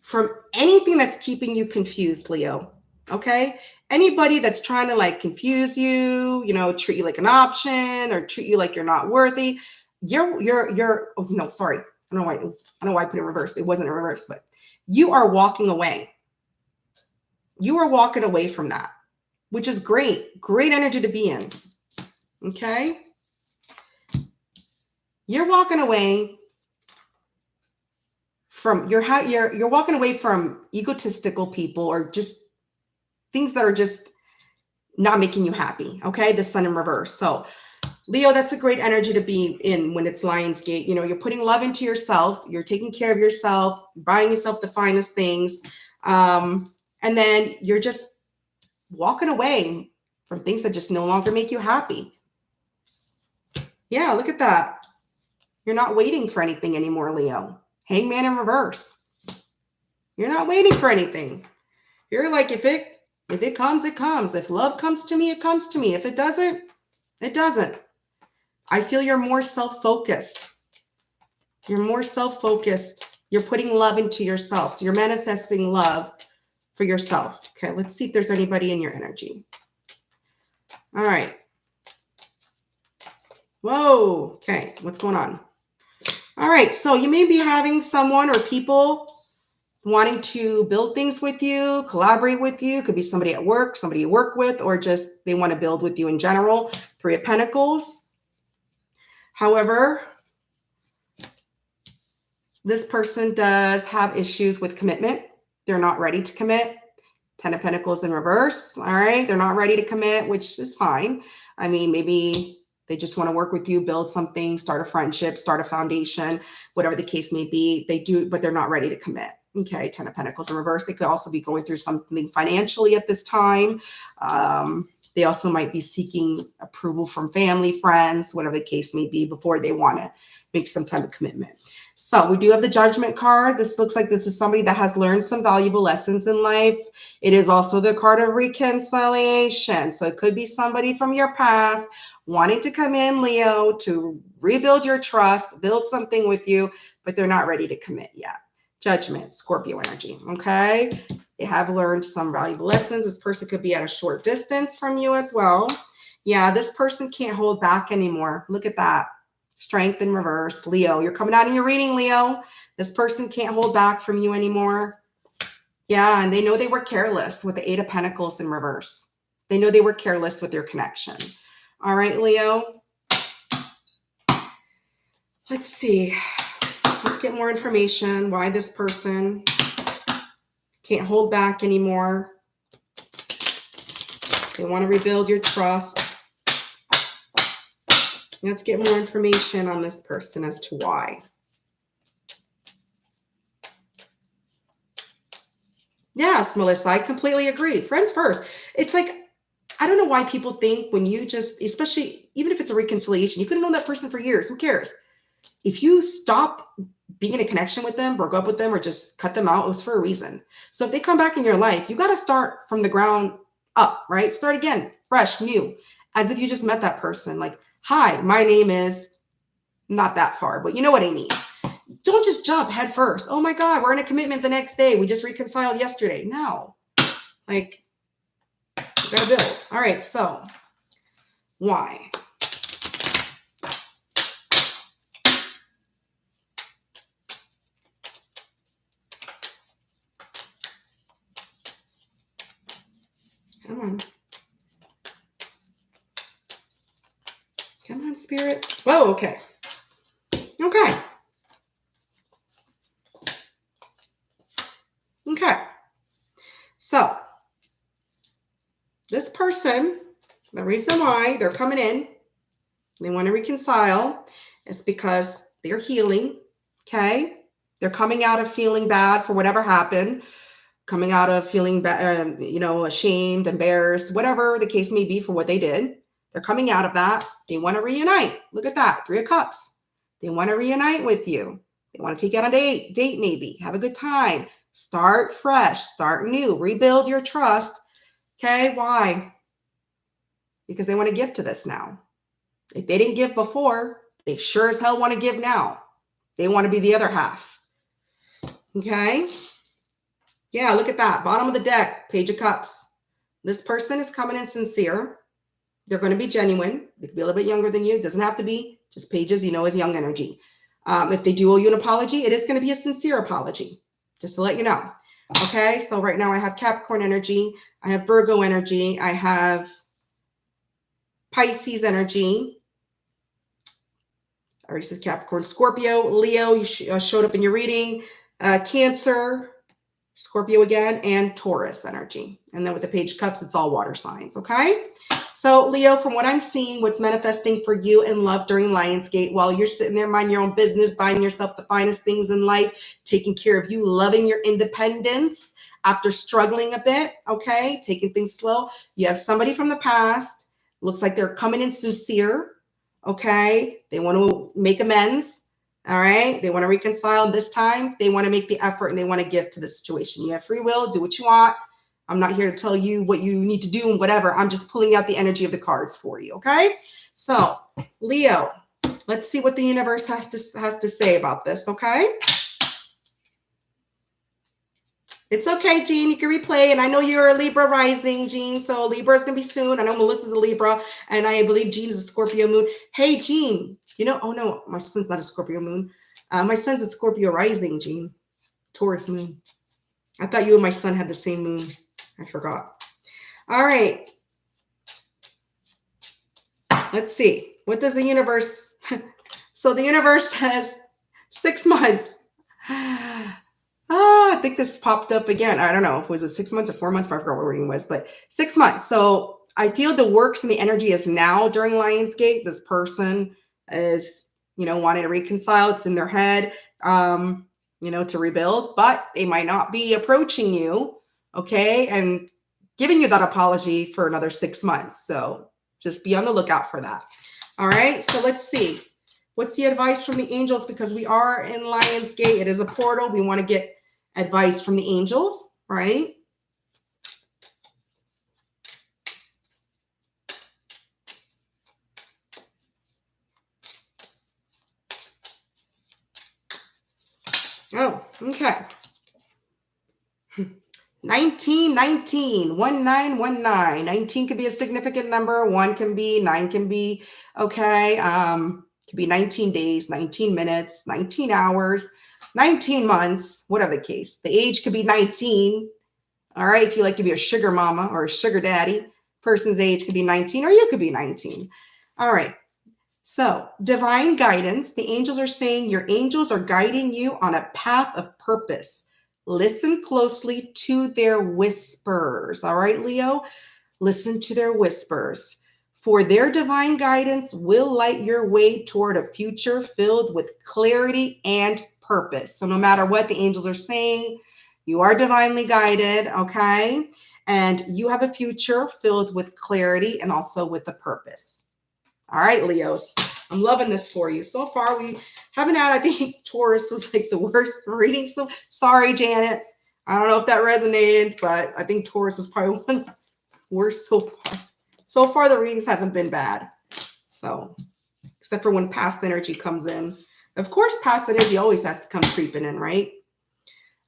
Speaker 1: from anything that's keeping you confused, Leo. Okay. Anybody that's trying to like confuse you, you know, treat you like an option or treat you like you're not worthy. Oh, no, sorry. I don't know why I put it in reverse. It wasn't in reverse, but you are walking away. You are walking away from that, which is great. Great energy to be in. Okay. You're walking away from you're walking away from egotistical people or just things that are just not making you happy. Okay. The sun in reverse. So Leo, that's a great energy to be in when it's Lionsgate. You know, you're putting love into yourself. You're taking care of yourself, buying yourself the finest things. And then you're just walking away from things that just no longer make you happy. Yeah. Look at that. You're not waiting for anything anymore, Leo. Hangman in reverse. You're not waiting for anything. You're like, if it comes, it comes. If love comes to me, it comes to me. If it doesn't, it doesn't. I feel you're more self-focused. You're more self-focused. You're putting love into yourself. So you're manifesting love for yourself. Okay, let's see if there's anybody in your energy. All right. Whoa. Okay, what's going on? All right, so you may be having someone or people wanting to build things with you, collaborate with you. Could be somebody at work, somebody you work with, or just they want to build with you in general. 3 of Pentacles. However, this person does have issues with commitment. They're not ready to commit. Ten of Pentacles in reverse. All right. They're not ready to commit, which is fine. I mean, maybe they just want to work with you, build something, start a friendship, start a foundation, whatever the case may be. They do, but they're not ready to commit. Okay. Ten of Pentacles in reverse. They could also be going through something financially at this time. They also might be seeking approval from family, friends, whatever the case may be, before they want to make some type of commitment. So we do have the Judgment card. This looks like this is somebody that has learned some valuable lessons in life. It is also the card of reconciliation. So it could be somebody from your past wanting to come in, Leo, to rebuild your trust, build something with you, but they're not ready to commit yet. Judgment, Scorpio energy, okay? They have learned some valuable lessons. This person could be at a short distance from you as well. Yeah, this person can't hold back anymore. Look at that. Strength in reverse. Leo, you're coming out in your reading, Leo. This person can't hold back from you anymore. Yeah, and they know they were careless with the Eight of Pentacles in reverse. They know they were careless with their connection. All right, Leo. Let's see. Let's get more information. Why this person can't hold back anymore. They want to rebuild your trust. Let's get more information on this person as to why. Yes, Melissa, I completely agree. Friends first. It's like, I don't know why people think when you just, especially even if it's a reconciliation, you could have known that person for years. Who cares? If you stop being in a connection with them, broke up with them, or just cut them out, it was for a reason. So if they come back in your life, you got to start from the ground up, right? Start again, fresh, new, as if you just met that person. Like, hi, my name is, not that far, but you know what I mean. Don't just jump head first. Oh my God, we're in a commitment the next day. We just reconciled yesterday. No, like, you gotta build. All right, so why? Come on. Come on, Spirit. Whoa, okay. Okay. Okay. So this person, the reason why they're coming in, they want to reconcile, is because they're healing. Okay. They're coming out of feeling bad for whatever happened, coming out of feeling bad, ashamed, embarrassed, whatever the case may be for what they did. They're coming out of that. They want to reunite. Look at that. Three of Cups. They want to reunite with you. They want to take you on a date maybe, have a good time, start fresh, start new, rebuild your trust. Okay. Why? Because they want to give to this now. If they didn't give before, they sure as hell want to give now. They want to be the other half. Okay. Yeah, look at that. Bottom of the deck, Page of Cups. This person is coming in sincere. They're going to be genuine. They could be a little bit younger than you. It doesn't have to be. Just Pages, is young energy. If they do owe you an apology, it is going to be a sincere apology. Just to let you know. Okay, so right now I have Capricorn energy. I have Virgo energy. I have Pisces energy. I already said Capricorn. Scorpio, Leo, you showed up in your reading. Cancer, Scorpio again, and Taurus energy. And then with the Page of Cups, it's all water signs, okay? So Leo, from what I'm seeing, what's manifesting for you in love during Lionsgate, while you're sitting there minding your own business, buying yourself the finest things in life, taking care of you, loving your independence after struggling a bit, okay? Taking things slow. You have somebody from the past. Looks like they're coming in sincere, okay? They want to make amends. All right. They want to reconcile this time. They want to make the effort and they want to give to the situation. You have free will. Do what you want. I'm not here to tell you what you need to do and whatever. I'm just pulling out the energy of the cards for you. Okay. So Leo, let's see what the universe has to say about this. Okay. It's okay, Jean. You can replay. And I know you're a Libra rising, Jean. So Libra is going to be soon. I know Melissa's a Libra. And I believe Jean is a Scorpio moon. Hey, Jean. Oh no, my son's not a Scorpio moon. My son's a Scorpio rising, Jean. Taurus moon. I thought you and my son had the same moon. I forgot. All right. Let's see. What does the universe... So the universe says 6 months. I think this popped up again. I don't know. Was it 6 months or 4 months? I forgot what reading was, but 6 months. So I feel the works and the energy is now during Lionsgate. This person is, wanting to reconcile. It's in their head, to rebuild, but they might not be approaching you, okay, and giving you that apology for another 6 months. So just be on the lookout for that. All right. So let's see. What's the advice from the angels? Because we are in Lionsgate. It is a portal. We want to get advice from the angels, right? Oh, okay. 1919, 1919. 19 could be a significant number. 1 can be, 9 can be, okay. Could be 19 days, 19 minutes, 19 hours, 19 months, whatever the case. The age could be 19. All right. If you like to be a sugar mama or a sugar daddy, person's age could be 19, or you could be 19. All right. So, divine guidance. The angels are saying your angels are guiding you on a path of purpose. Listen closely to their whispers. All right, Leo? Listen to their whispers. For their divine guidance will light your way toward a future filled with clarity and purpose. So, no matter what the angels are saying, you are divinely guided, okay? And you have a future filled with clarity and also with a purpose. All right, Leos, I'm loving this for you. So far, we haven't had, I think Taurus was like the worst reading. So sorry, Janet. I don't know if that resonated, but I think Taurus was probably one of the worst so far. So far, the readings haven't been bad. So, except for when past energy comes in. Of course, past energy always has to come creeping in, right?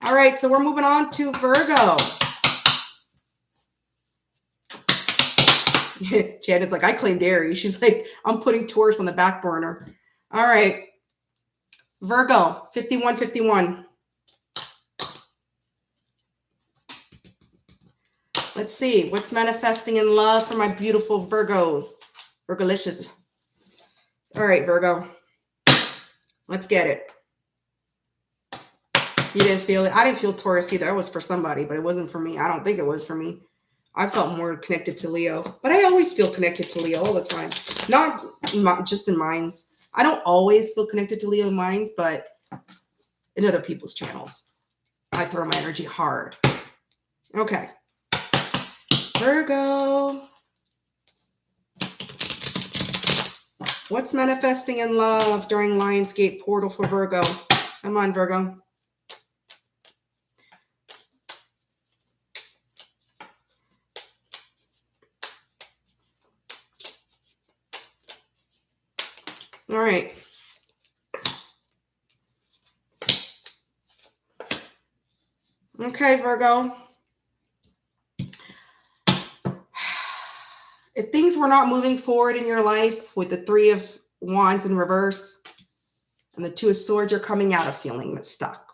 Speaker 1: All right, so we're moving on to Virgo. Janet's like, I claimed Aries. She's like, I'm putting Taurus on the back burner. All right. Virgo, 5151. Let's see. What's manifesting in love for my beautiful Virgos? Virgolicious. All right, Virgo. Let's get it. You didn't feel it? I didn't feel Taurus either. It was for somebody, but it wasn't for me. I don't think it was for me. I felt more connected to Leo, but I always feel connected to Leo all the time. Not just in minds. I don't always feel connected to Leo in minds, but in other people's channels, I throw my energy hard. Okay. Virgo. What's manifesting in love during Lionsgate portal for Virgo? Come on, Virgo. All right. Okay, Virgo. If things were not moving forward in your life with the 3 of Wands in reverse and the 2 of Swords, you're coming out of feeling stuck.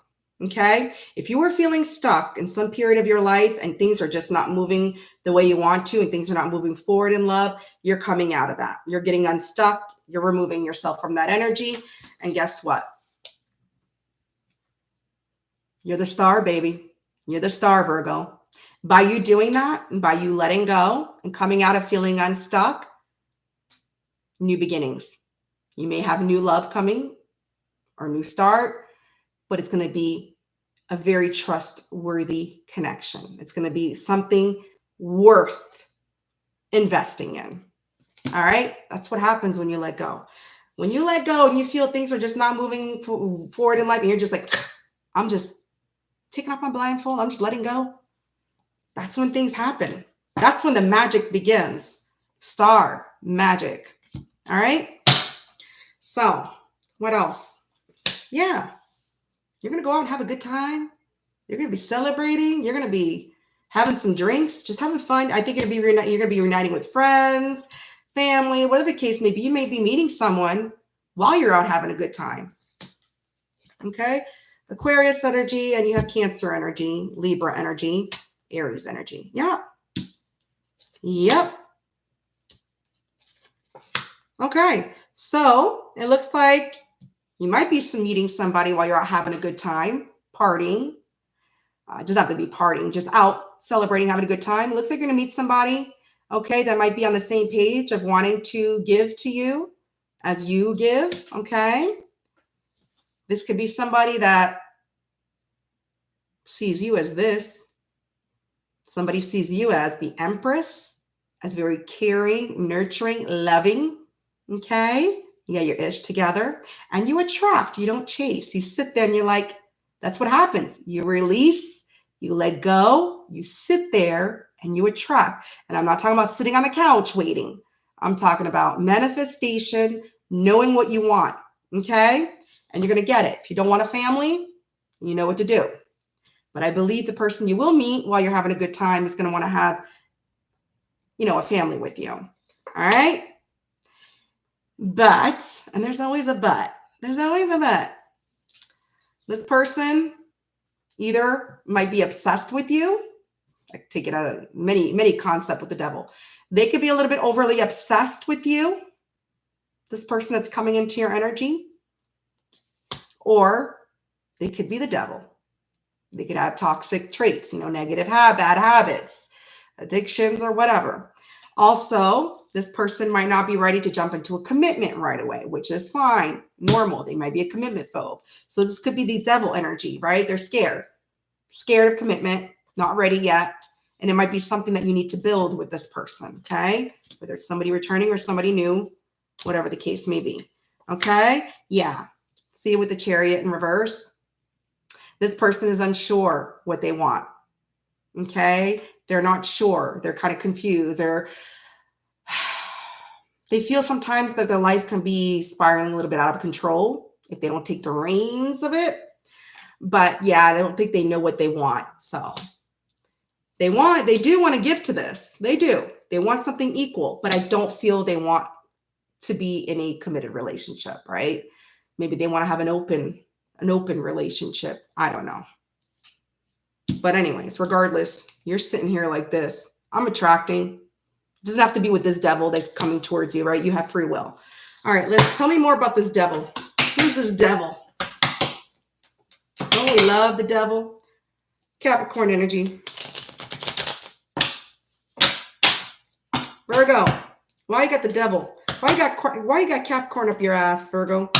Speaker 1: Okay? If you were feeling stuck in some period of your life and things are just not moving the way you want to and things are not moving forward in love, you're coming out of that. You're getting unstuck. You're removing yourself from that energy. And guess what? You're the star, baby. You're the star, Virgo. By you doing that, and by you letting go and coming out of feeling unstuck, new beginnings. You may have new love coming or new start, but it's going to be a very trustworthy connection. It's going to be something worth investing in. All right? That's what happens when you let go. When you let go and you feel things are just not moving forward in life and you're just like, I'm just taking off my blindfold. I'm just letting go. That's when things happen. That's when the magic begins. Star magic. All right? So, what else? Yeah. You're going to go out and have a good time. You're going to be celebrating. You're going to be having some drinks, just having fun. I think you're going to be reuniting with friends, family, whatever the case may be. You may be meeting someone while you're out having a good time. Okay? Aquarius energy, and you have Cancer energy, Libra energy, Aries energy. Yeah. Yep. Okay. So it looks like you might be meeting somebody while you're out having a good time, partying. It doesn't have to be partying, just out celebrating, having a good time. It looks like you're going to meet somebody, okay, that might be on the same page of wanting to give to you as you give, okay? This could be somebody that sees you as this. Somebody sees you as the Empress, as very caring, nurturing, loving, okay? You got your ish together, and you attract, you don't chase. You sit there and you're like, that's what happens. You release, you let go, you sit there and you attract. And I'm not talking about sitting on the couch waiting. I'm talking about manifestation, knowing what you want, okay? And you're going to get it. If you don't want a family, you know what to do. But I believe the person you will meet while you're having a good time is going to want to have, a family with you. All right? But, and there's always a but. There's always a but. This person either might be obsessed with you. I take it out of many concept with the devil. They could be a little bit overly obsessed with you. This person that's coming into your energy. Or they could be the devil. They could have toxic traits, negative bad habits, addictions, or whatever. Also, this person might not be ready to jump into a commitment right away, which is fine, normal. They might be a commitment phobe. So this could be the devil energy, right? They're scared of commitment, not ready yet. And it might be something that you need to build with this person, okay? Whether it's somebody returning or somebody new, whatever the case may be, okay? Yeah. See, with the Chariot in reverse, this person is unsure what they want, okay? They're not sure. They're kind of confused. They feel sometimes that their life can be spiraling a little bit out of control if they don't take the reins of it. But yeah, I don't think they know what they want. So they do want to give to this. They do. They want something equal, but I don't feel they want to be in a committed relationship, right? Maybe they want to have an open relationship. I don't know. But anyways, regardless, you're sitting here like this. I'm attracting. It doesn't have to be with this devil that's coming towards you, right? You have free will. All right, tell me more about this devil. Who's this devil? Oh, we love the devil. Capricorn energy. Virgo. Why you got the devil? Why you got Capricorn up your ass, Virgo?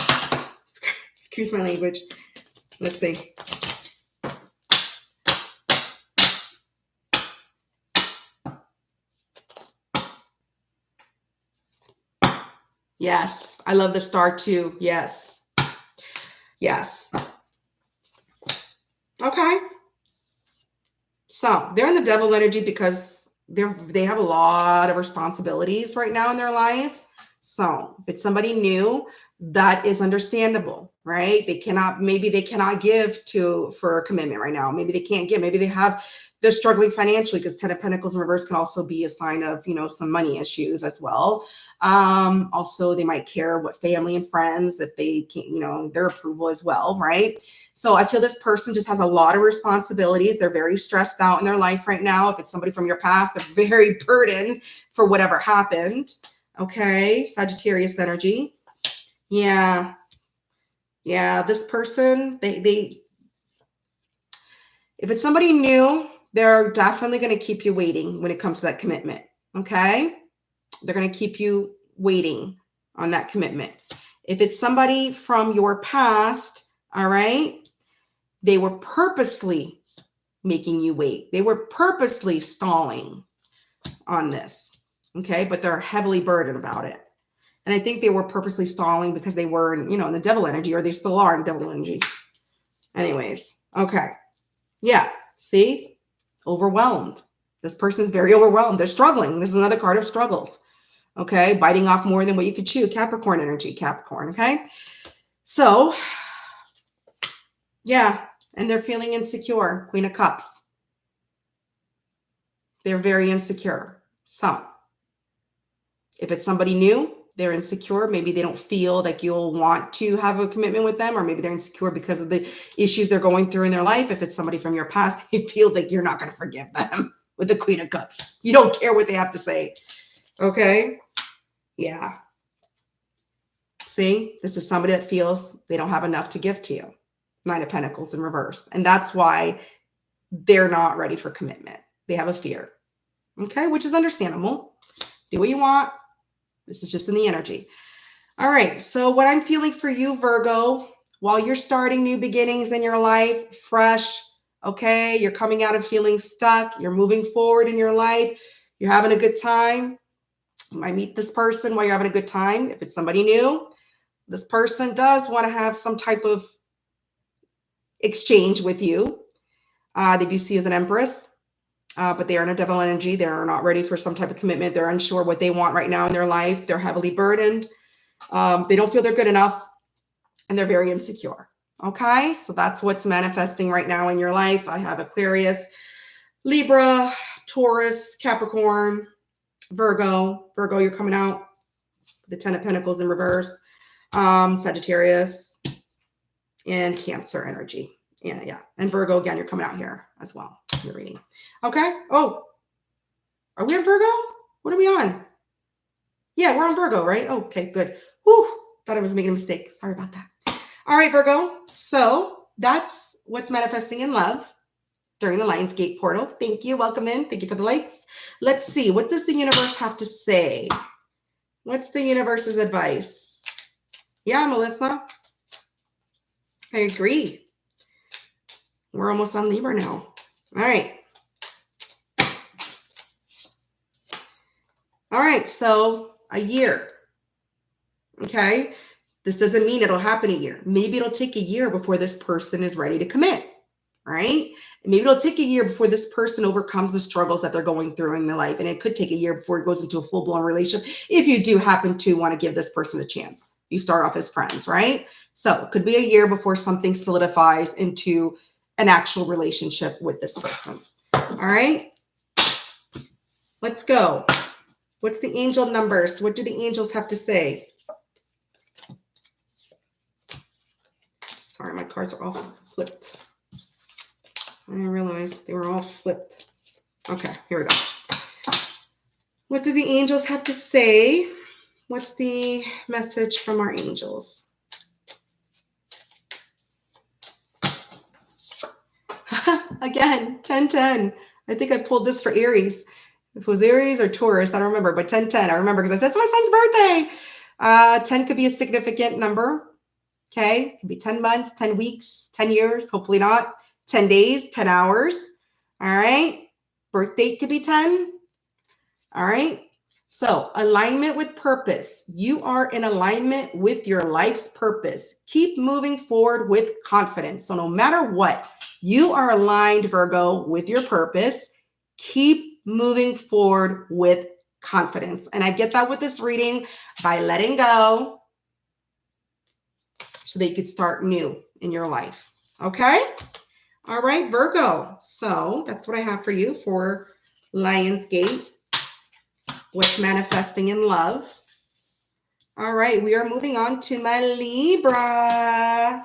Speaker 1: Excuse my language. Let's see. Yes, I love the star too. Yes. Yes. Okay. So they're in the devil energy because they have a lot of responsibilities right now in their life. So if it's somebody new, that is understandable, right? Maybe they cannot give for a commitment right now. Maybe they can't give. Maybe they're struggling financially, because 10 of Pentacles in reverse can also be a sign of, some money issues as well. Also, they might care what family and friends, if they can't, their approval as well, right? So I feel this person just has a lot of responsibilities. They're very stressed out in their life right now. If it's somebody from your past, they're very burdened for whatever happened. Okay, Sagittarius energy. Yeah. Yeah, this person, they if it's somebody new, they're definitely going to keep you waiting when it comes to that commitment. Okay? They're going to keep you waiting on that commitment. If it's somebody from your past, all right, they were purposely making you wait. They were purposely stalling on this. Okay? But they're heavily burdened about it. And I think they were purposely stalling because they were, in the devil energy, or they still are in devil energy. Anyways, okay. Yeah, see? Overwhelmed. This person is very overwhelmed. They're struggling. This is another card of struggles. Okay, biting off more than what you could chew. Capricorn energy, Capricorn, okay? So, yeah, and they're feeling insecure. Queen of Cups. They're very insecure. So, if it's somebody new, they're insecure. Maybe they don't feel like you'll want to have a commitment with them, or maybe they're insecure because of the issues they're going through in their life. If it's somebody from your past, they feel like you're not going to forgive them with the Queen of Cups. You don't care what they have to say. Okay? Yeah. See, this is somebody that feels they don't have enough to give to you. Nine of Pentacles in reverse. And that's why they're not ready for commitment. They have a fear. Okay, which is understandable. Do what you want. This is just in the energy. All right, so what I'm feeling for you, Virgo, while you're starting new beginnings in your life, fresh, okay, you're coming out of feeling stuck, you're moving forward in your life, you're having a good time. You might meet this person while you're having a good time. If it's somebody new, this person does want to have some type of exchange with you. They do see as an empress, but they are in a devil energy. They're not ready for some type of commitment. They're unsure what they want right now in their life. They're heavily burdened. They don't feel they're good enough, and they're very insecure. Okay, so that's what's manifesting right now in your life. I have Aquarius, Libra, Taurus, Capricorn, Virgo. Virgo, you're coming out. The Ten of Pentacles in reverse. Sagittarius and Cancer energy. Yeah. And Virgo, again, you're coming out here as well. You're reading. Okay. Oh, are we on Virgo? What are we on? Yeah, we're on Virgo, right? Okay, good. Whew. Thought I was making a mistake. Sorry about that. All right, Virgo. So that's what's manifesting in love during the Lionsgate portal. Thank you. Welcome in. Thank you for the likes. Let's see. What does the universe have to say? What's the universe's advice? Yeah, Melissa. I agree. We're almost on Libra now. All right. All right. So a year. Okay. This doesn't mean it'll happen a year. Maybe it'll take a year before this person is ready to commit. Right? Maybe it'll take a year before this person overcomes the struggles that they're going through in their life. And it could take a year before it goes into a full-blown relationship if you do happen to want to give this person a chance. You start off as friends, right? So it could be a year before something solidifies into an actual relationship with this person. All right? Let's go. What's the angel numbers? What do the angels have to say? Sorry, my cards are all flipped. I didn't realize they were all flipped. Okay, here we go. What do the angels have to say? What's the message from our angels? Again, 10-10. I think I pulled this for Aries. If it was Aries or Taurus, I don't remember, but 10-10. I remember because I said it's my son's birthday. 10 could be a significant number. Okay, it could be 10 months, 10 weeks, 10 years, hopefully not. 10 days, 10 hours. All right. Birth date could be 10. All right. So alignment with purpose. You are in alignment with your life's purpose. Keep moving forward with confidence. So no matter what, you are aligned, Virgo, with your purpose. Keep moving forward with confidence. And I get that with this reading by letting go so that you could start new in your life. Okay. All right, Virgo. So that's what I have for you for Lionsgate. What's manifesting in love. All right, we are moving on to my Libra.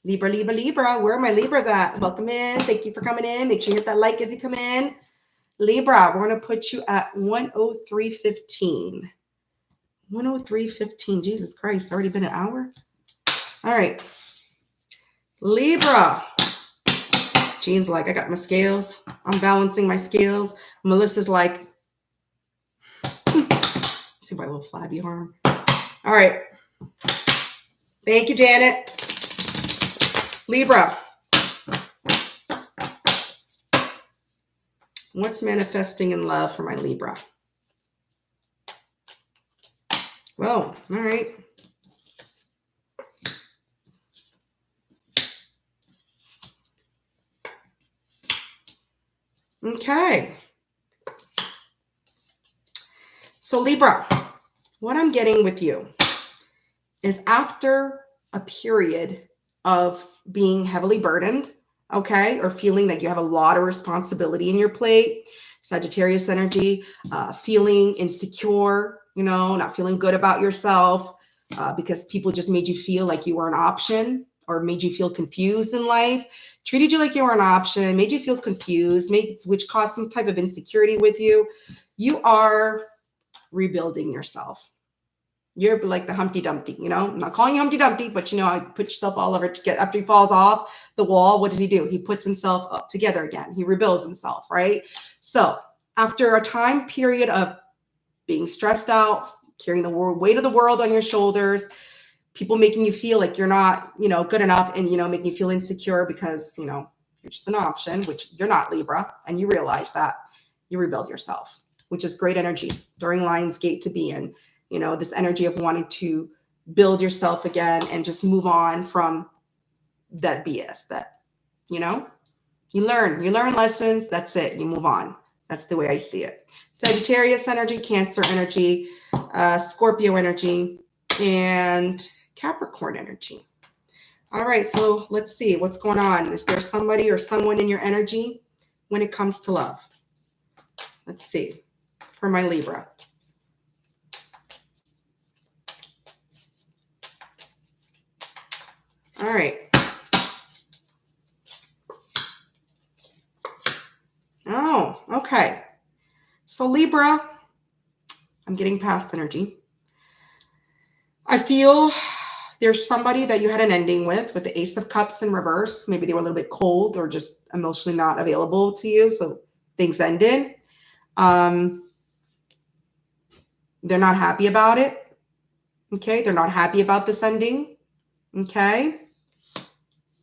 Speaker 1: Libra. Where are my Libras at? Welcome in. Thank you for coming in. Make sure you hit that like as you come in. Libra, we're going to put you at 103.15. 103.15. Jesus Christ, it's already been an hour. All right. Libra. Jean's like, I got my scales. I'm balancing my scales. Melissa's like, see my little flabby arm. All right. Thank you, Janet. Libra. What's manifesting in love for my Libra? Whoa. All right. Okay. So Libra, what I'm getting with you is after a period of being heavily burdened, okay, or feeling like you have a lot of responsibility in your plate, Sagittarius energy, feeling insecure, not feeling good about yourself because people just made you feel like you were an option or made you feel confused in life, treated you like you were an option, made you feel confused, which caused some type of insecurity with you. You are rebuilding yourself. You're like the Humpty Dumpty, you know? I'm not calling you Humpty Dumpty, but you know, I put yourself all over to get, after he falls off the wall, what does he do? He puts himself up together again. He rebuilds himself, right? So after a time period of being stressed out, carrying the weight of the world on your shoulders, people making you feel like you're not, you know, good enough, and, you know, making you feel insecure because, you know, you're just an option, which you're not, Libra, and you realize that, you rebuild yourself, which is great energy during Lionsgate to be in. You know, this energy of wanting to build yourself again and just move on from that BS that, you know, you learn lessons. That's it. You move on. That's the way I see it. Sagittarius energy, Cancer energy, Scorpio energy, and Capricorn energy. All right, so let's see what's going on. Is there somebody or someone in your energy when it comes to love? Let's see. For my Libra. All right. Oh, okay. So Libra, I'm getting past energy. I feel there's somebody that you had an ending with the Ace of Cups in reverse. Maybe they were a little bit cold or just emotionally not available to you. So things ended. They're not happy about it. Okay. They're not happy about this ending. Okay.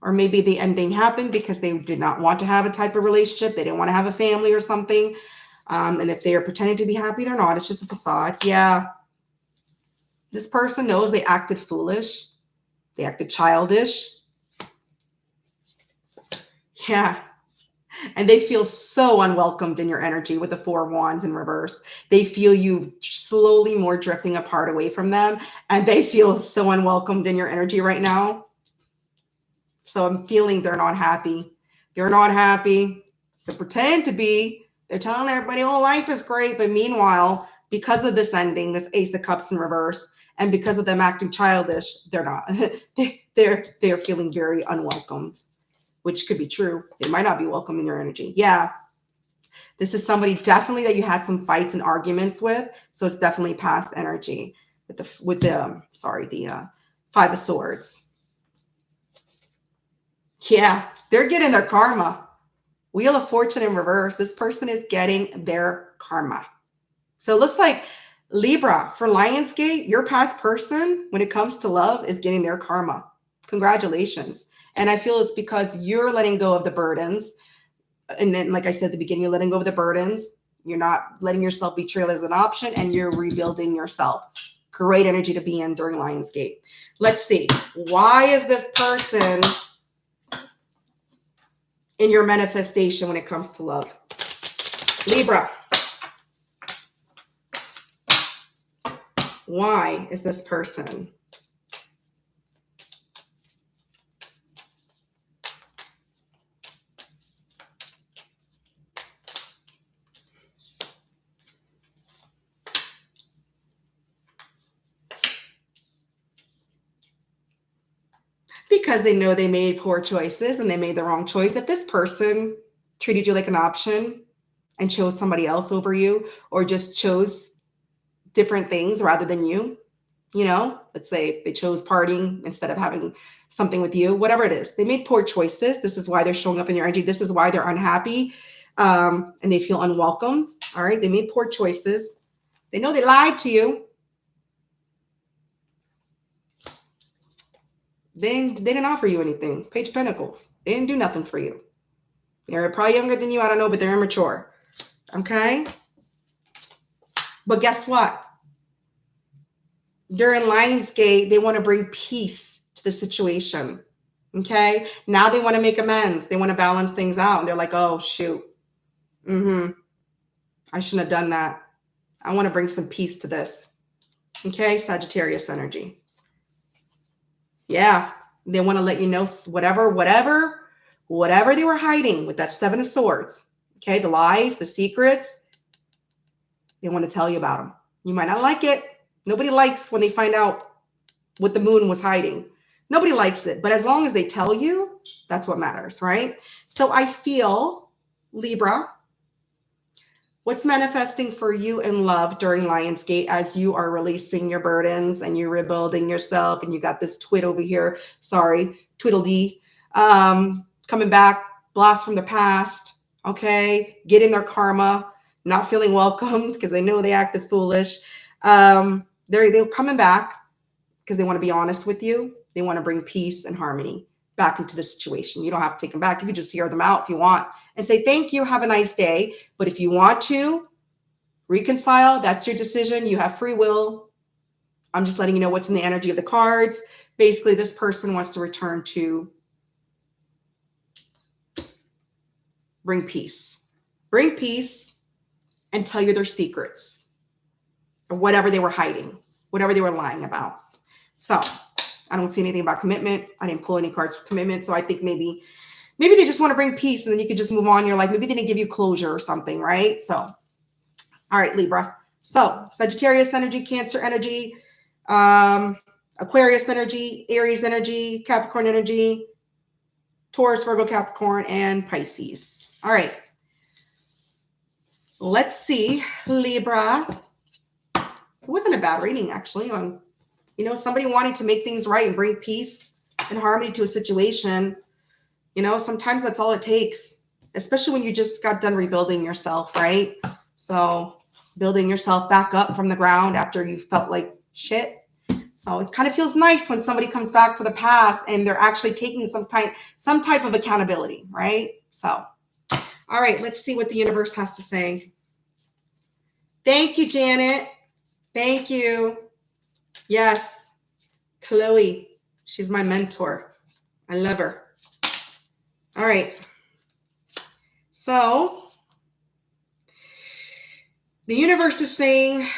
Speaker 1: Or maybe the ending happened because they did not want to have a type of relationship. They didn't want to have a family or something. And if they are pretending to be happy, they're not. It's just a facade. Yeah. This person knows they acted foolish. They acted childish. Yeah. And they feel so unwelcomed in your energy with the Four of Wands in reverse. They feel you slowly more drifting apart away from them. And they feel so unwelcomed in your energy right now. So I'm feeling they're not happy. They're not happy. They pretend to be. They're telling everybody, oh, life is great. But meanwhile, because of this ending, this Ace of Cups in reverse, and because of them acting childish, they're not. they're feeling very unwelcomed, which could be true. They might not be welcome in your energy. Yeah. This is somebody definitely that you had some fights and arguments with. So it's definitely past energy with the Five of Swords. Yeah, they're getting their karma. Wheel of Fortune in reverse. This person is getting their karma. So it looks like Libra, for Lionsgate, your past person, when it comes to love, is getting their karma. Congratulations. And I feel it's because you're letting go of the burdens. And then, like I said at the beginning, you're letting go of the burdens. You're not letting yourself be treated as an option, and you're rebuilding yourself. Great energy to be in during Lionsgate. Let's see. Why is this person in your manifestation when it comes to love? Libra. Why is this person? Because they know they made poor choices and they made the wrong choice. If this person treated you like an option and chose somebody else over you, or just chose different things rather than you, you know, let's say they chose partying instead of having something with you, whatever it is, they made poor choices. This is why they're showing up in your energy. This is why they're unhappy, and they feel unwelcomed. All right. They made poor choices. They know they lied to you. They didn't offer you anything. Page of Pentacles. They didn't do nothing for you. They're probably younger than you. I don't know, but they're immature. Okay. But guess what? During Lionsgate, they want to bring peace to the situation. Okay. Now they want to make amends. They want to balance things out. And they're like, oh, shoot. I shouldn't have done that. I want to bring some peace to this. Okay. Sagittarius energy. Yeah. They want to let you know whatever they were hiding with that Seven of Swords. Okay. The lies, the secrets. They want to tell you about them. You might not like it. Nobody likes when they find out what the moon was hiding. Nobody likes it. But as long as they tell you, that's what matters, right? So I feel, Libra, What's manifesting for you in love during Lionsgate as you are releasing your burdens and you're rebuilding yourself and you got this twit over here, sorry, Tweedledee, coming back, blast from the past, okay, getting their karma, not feeling welcomed because they know they acted foolish. They're coming back because they want to be honest with you. They want to bring peace and harmony back into the situation. You don't have to take them back. You can just hear them out if you want and say, thank you, have a nice day. But if you want to reconcile, that's your decision. You have free will. I'm just letting you know what's in the energy of the cards. Basically, this person wants to return to bring peace. Bring peace and tell you their secrets or whatever they were hiding, whatever they were lying about. So I don't see anything about commitment. I didn't pull any cards for commitment. So I think maybe they just want to bring peace and then you could just move on. You're like, maybe they didn't give you closure or something, right? So, all right, Libra. So Sagittarius energy, Cancer energy, Aquarius energy, Aries energy, Capricorn energy, Taurus, Virgo, Capricorn, and Pisces. All right. Let's see, Libra. It wasn't a bad reading, actually. Somebody wanting to make things right and bring peace and harmony to a situation. Sometimes that's all it takes, especially when you just got done rebuilding yourself, right? So building yourself back up from the ground after you felt like shit. So it kind of feels nice when somebody comes back for the past and they're actually taking some type of accountability, right? So, all right, let's see what the universe has to say. Thank you, Janet. Thank you. Yes, Chloe. She's my mentor. I love her. All right. So the universe is saying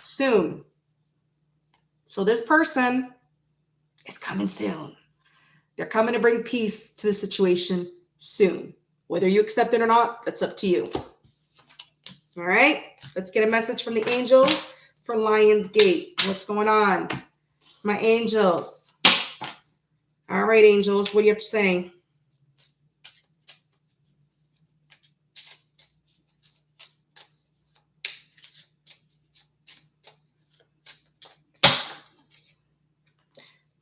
Speaker 1: soon. So this person is coming soon. They're coming to bring peace to the situation soon. Whether you accept it or not, that's up to you. All right. Let's get a message from the angels for Lionsgate. What's going on? My angels. All right, angels. What do you have to say?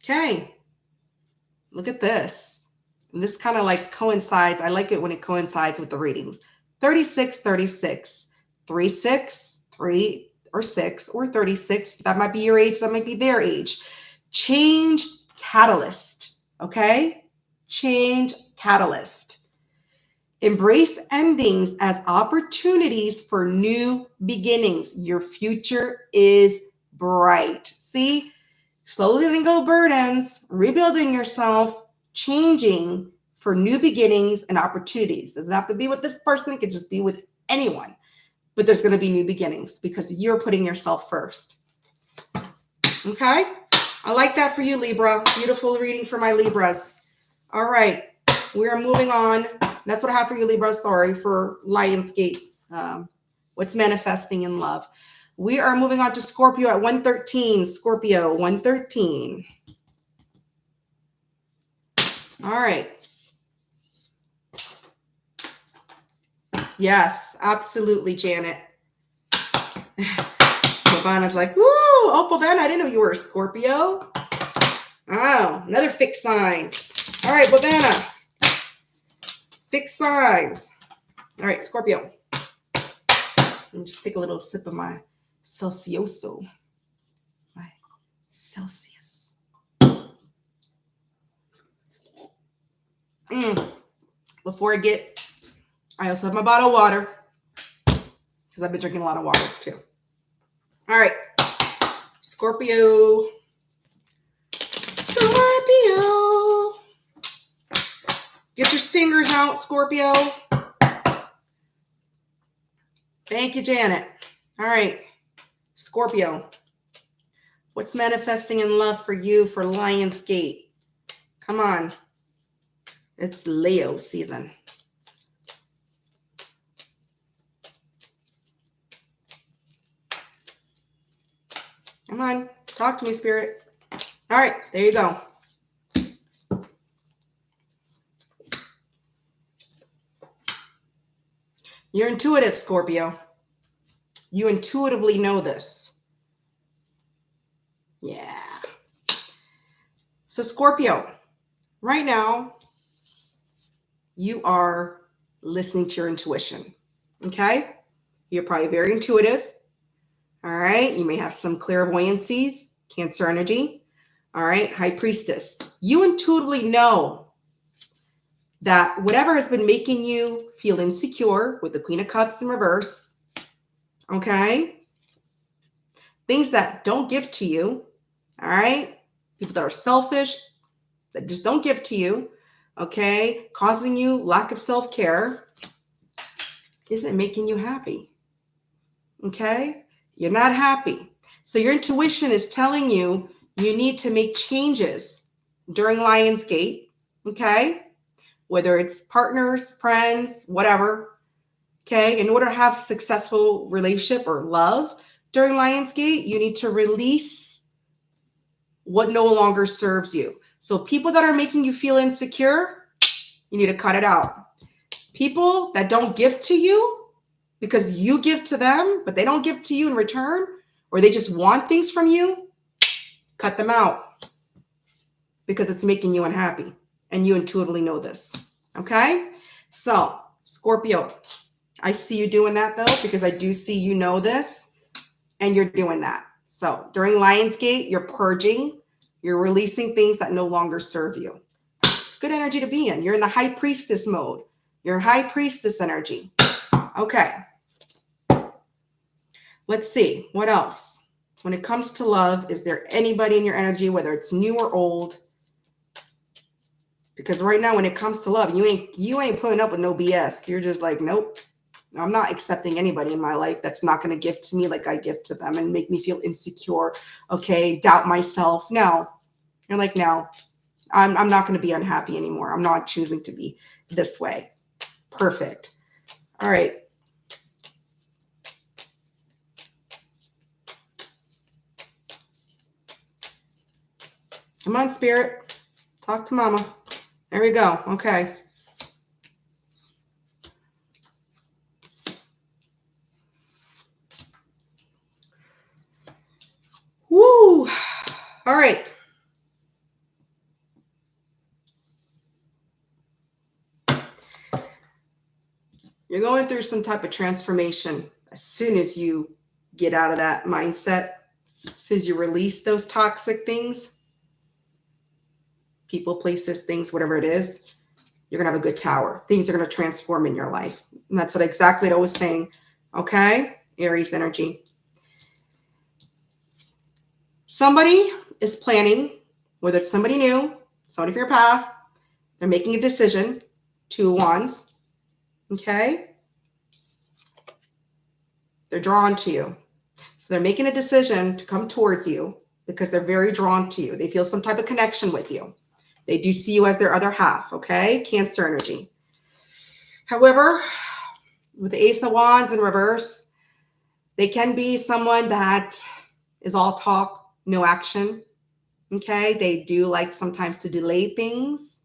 Speaker 1: Okay. Look at this. And this kind of like coincides. I like it when it coincides with the readings. 36, 36, 3, 6, 3 or 6 or 36. That might be your age. That might be their age. Change catalyst. Okay. Change catalyst. Embrace endings as opportunities for new beginnings. Your future is bright. See? Slowly letting go burdens, rebuilding yourself, changing for new beginnings and opportunities. Doesn't have to be with this person. It could just be with anyone. But there's going to be new beginnings because you're putting yourself first. Okay? I like that for you, Libra. Beautiful reading for my Libras. All right. We are moving on. That's what I have for you, Libra. Sorry for Lionsgate. What's manifesting in love. We are moving on to Scorpio at 113. Scorpio, 113. All right. Yes, absolutely, Janet. Bobana's like, woo! Oh, Bobana, I didn't know you were a Scorpio. Oh, another fixed sign. All right, Bobana. Fixed signs. All right, Scorpio. Let me just take a little sip of my Celsioso. My Celsius. Before I also have my bottle of water because I've been drinking a lot of water too. All right, Scorpio. Scorpio. Get your stingers out, Scorpio. Thank you, Janet. All right, Scorpio. What's manifesting in love for you for Lionsgate? Come on. It's Leo season. Come on. Talk to me, Spirit. All right. There you go. You're intuitive, Scorpio. You intuitively know this. Yeah. So Scorpio, right now, you are listening to your intuition. Okay? You're probably very intuitive. All right? You may have some clairvoyancies, Cancer energy. All right? High Priestess. You intuitively know that whatever has been making you feel insecure with the Queen of Cups in reverse, okay? Things that don't give to you, all right? People that are selfish, that just don't give to you, okay? Causing you lack of self-care, isn't making you happy, okay? You're not happy. So your intuition is telling you you need to make changes during Lionsgate, okay? Whether it's partners, friends, whatever, okay? In order to have successful relationship or love during Lionsgate, you need to release what no longer serves you. So people that are making you feel insecure, you need to cut it out. People that don't give to you because you give to them, but they don't give to you in return, or they just want things from you, cut them out because it's making you unhappy. And you intuitively know this, okay? So, Scorpio, I see you doing that though, because I do see you know this and you're doing that. So during Lionsgate, you're purging, you're releasing things that no longer serve you. It's good energy to be in. You're in the High Priestess mode. You're High Priestess energy. Okay. Let's see. What else? When it comes to love, is there anybody in your energy, whether it's new or old? Because right now, when it comes to love, you ain't putting up with no BS. You're just like, nope. I'm not accepting anybody in my life that's not going to give to me like I give to them and make me feel insecure, okay, doubt myself. No. You're like, no, I'm not going to be unhappy anymore. I'm not choosing to be this way. Perfect. All right. Come on, Spirit. Talk to Mama. There we go. Okay. Woo. All right. You're going through some type of transformation as soon as you get out of that mindset, as soon as you release those toxic things, people, places, things, whatever it is, you're going to have a good tower. Things are going to transform in your life. And that's what exactly I was saying. Okay? Aries energy. Somebody is planning, whether it's somebody new, somebody from your past, they're making a decision. 2 of Wands. Okay? They're drawn to you. So they're making a decision to come towards you because they're very drawn to you. They feel some type of connection with you. They do see you as their other half, okay? Cancer energy. However, with the Ace of Wands in reverse, they can be someone that is all talk, no action, okay? They do like sometimes to delay things,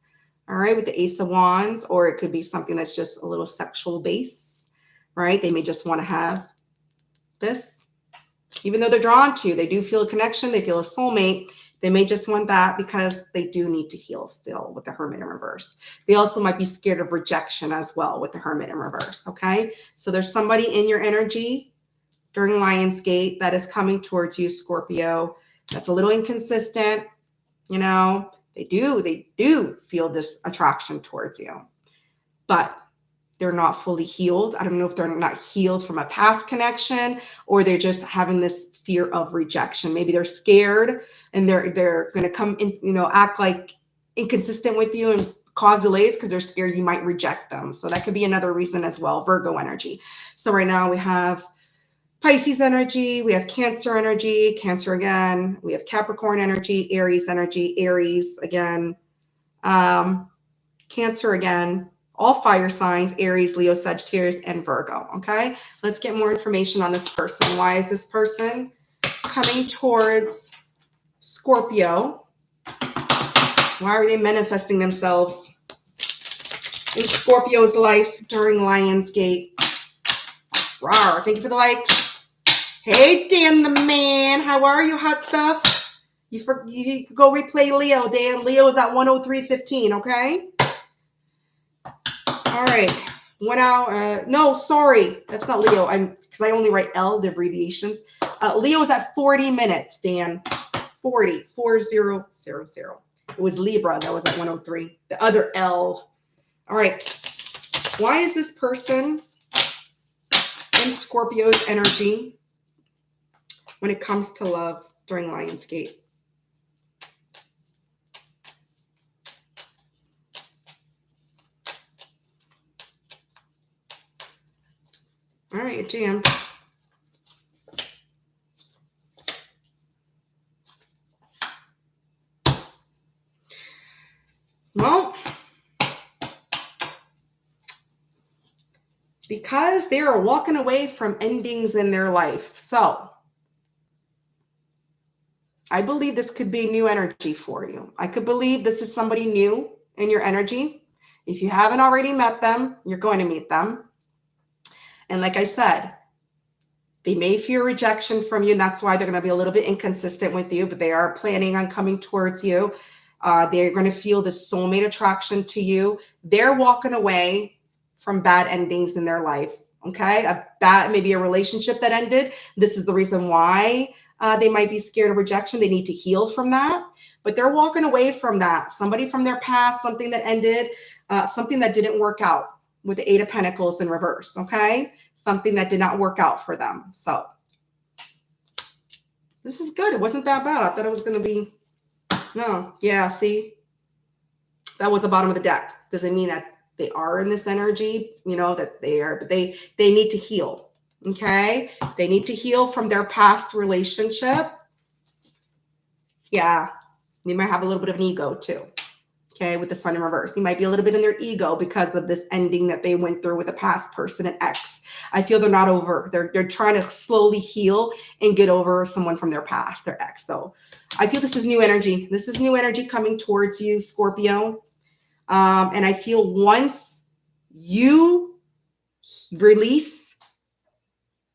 Speaker 1: all right, with the Ace of Wands, or it could be something that's just a little sexual base, right? They may just want to have this. Even though they're drawn to you, they do feel a connection, they feel a soulmate. They may just want that because they do need to heal still with the Hermit in reverse. They also might be scared of rejection as well with the Hermit in reverse, okay? So there's somebody in your energy during Lionsgate that is coming towards you, Scorpio, that's a little inconsistent, you know? They do feel this attraction towards you, but they're not fully healed. I don't know if they're not healed from a past connection or they're just having this fear of rejection. Maybe they're scared and they're going to come in, you know, act like inconsistent with you and cause delays because they're scared you might reject them. So that could be another reason as well, Virgo energy. So right now we have Pisces energy, we have Cancer energy, Cancer again, we have Capricorn energy, Aries energy, Aries again, Cancer again, all fire signs, Aries, Leo, Sagittarius, and Virgo, okay? Let's get more information on this person. Why is this person coming towards Scorpio? Why are they manifesting themselves in Scorpio's life during Lionsgate? Rawr. Thank you for the likes. Hey, Dan the man. How are you, hot stuff? You could go replay Leo, Dan. Leo is at 103.15, okay? All right. 1 hour. No, sorry. That's not Leo. Because I only write L, the abbreviations. Leo is at 40 minutes, Dan. 40. 4000. It was Libra. That was at 103. The other L. All right. Why is this person in Scorpio's energy when it comes to love during Lionsgate? All right, jammed. Well, because they are walking away from endings in their life. So I believe this could be new energy for you. I could believe this is somebody new in your energy. If you haven't already met them, you're going to meet them. And like I said, they may fear rejection from you, and that's why they're going to be a little bit inconsistent with you, but they are planning on coming towards you. They're going to feel this soulmate attraction to you. They're walking away from bad endings in their life, okay? Maybe a relationship that ended. This is the reason why they might be scared of rejection. They need to heal from that, but they're walking away from that. Somebody from their past, something that ended, something that didn't work out with the 8 of Pentacles in reverse, okay? Something that did not work out for them. So this is good. It wasn't that bad. I thought it was going to be, no. Yeah, see? That was the bottom of the deck. Doesn't mean that they are in this energy, that they are, but they need to heal, okay? They need to heal from their past relationship. Yeah, they might have a little bit of an ego too. Okay, with the sun in reverse. They might be a little bit in their ego because of this ending that they went through with a past person, an ex. I feel they're not over. They're trying to slowly heal and get over someone from their past, their ex. So I feel this is new energy. This is new energy coming towards you, Scorpio. And I feel once you release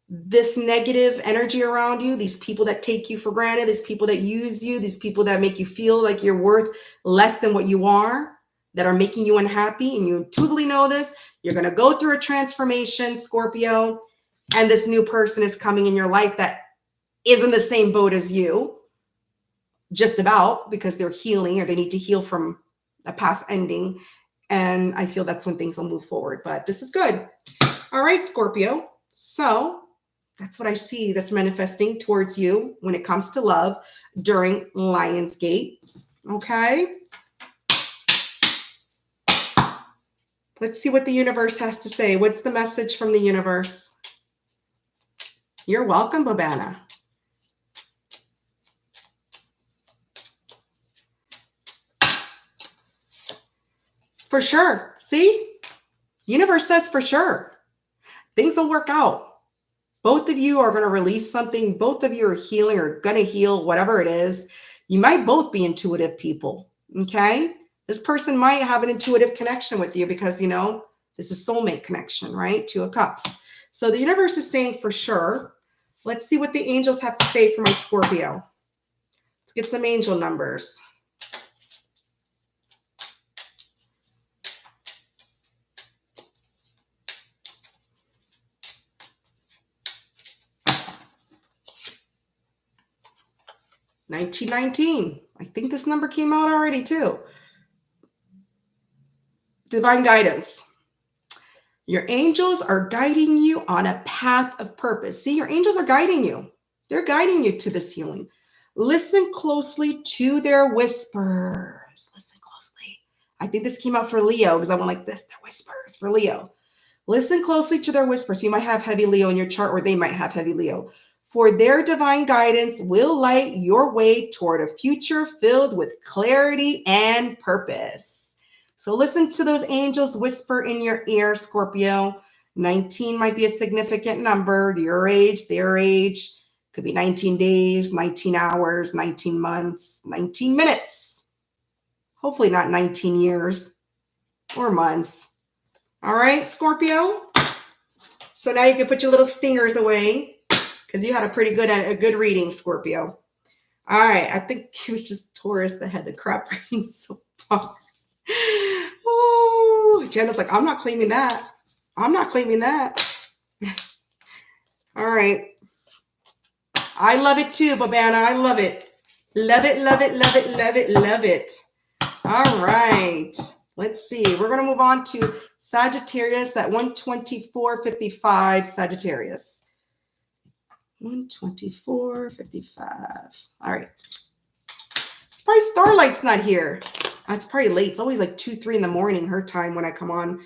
Speaker 1: this negative energy around you, these people that take you for granted, these people that use you, these people that make you feel like you're worth less than what you are, that are making you unhappy, and you totally know this, you're going to go through a transformation, Scorpio, and this new person is coming in your life that is in the same boat as you, just about, because they're healing or they need to heal from a past ending. And I feel that's when things will move forward. But this is good. All right, Scorpio. So that's what I see that's manifesting towards you when it comes to love during Lionsgate. Okay. Let's see what the universe has to say. What's the message from the universe? You're welcome, Babana. For sure. See? Universe says for sure. Things will work out. Both of you are going to release something. Both of you are healing or going to heal, whatever it is. You might both be intuitive people, okay? This person might have an intuitive connection with you because, this is soulmate connection, right? 2 of Cups. So the universe is saying for sure. Let's see what the angels have to say for my Scorpio. Let's get some angel numbers. $1919. I think this number came out already too. Divine guidance. Your angels are guiding you on a path of purpose. See, your angels are guiding you. They're guiding you to this healing. Listen closely to their whispers. Listen closely. I think this came out for Leo because I went like this. Their whispers for Leo. Listen closely to their whispers. You might have heavy Leo in your chart, or they might have heavy Leo. For their divine guidance will light your way toward a future filled with clarity and purpose. So listen to those angels whisper in your ear, Scorpio. 19 might be a significant number. Your age, their age. Could be 19 days, 19 hours, 19 months, 19 minutes. Hopefully not 19 years or months. All right, Scorpio. So now you can put your little stingers away because you had a good reading, Scorpio. All right, I think it was just Taurus that had the crap reading so far. Oh, Jenna's like, I'm not claiming that. I'm not claiming that. All right. I love it too, Babana. I love it. Love it, love it, love it, love it, love it. All right. Let's see. We're going to move on to Sagittarius at 124.55 Sagittarius. 124.55. All right. It's probably Starlight's not here. It's probably late. It's always like 2, 3 in the morning her time when I come on.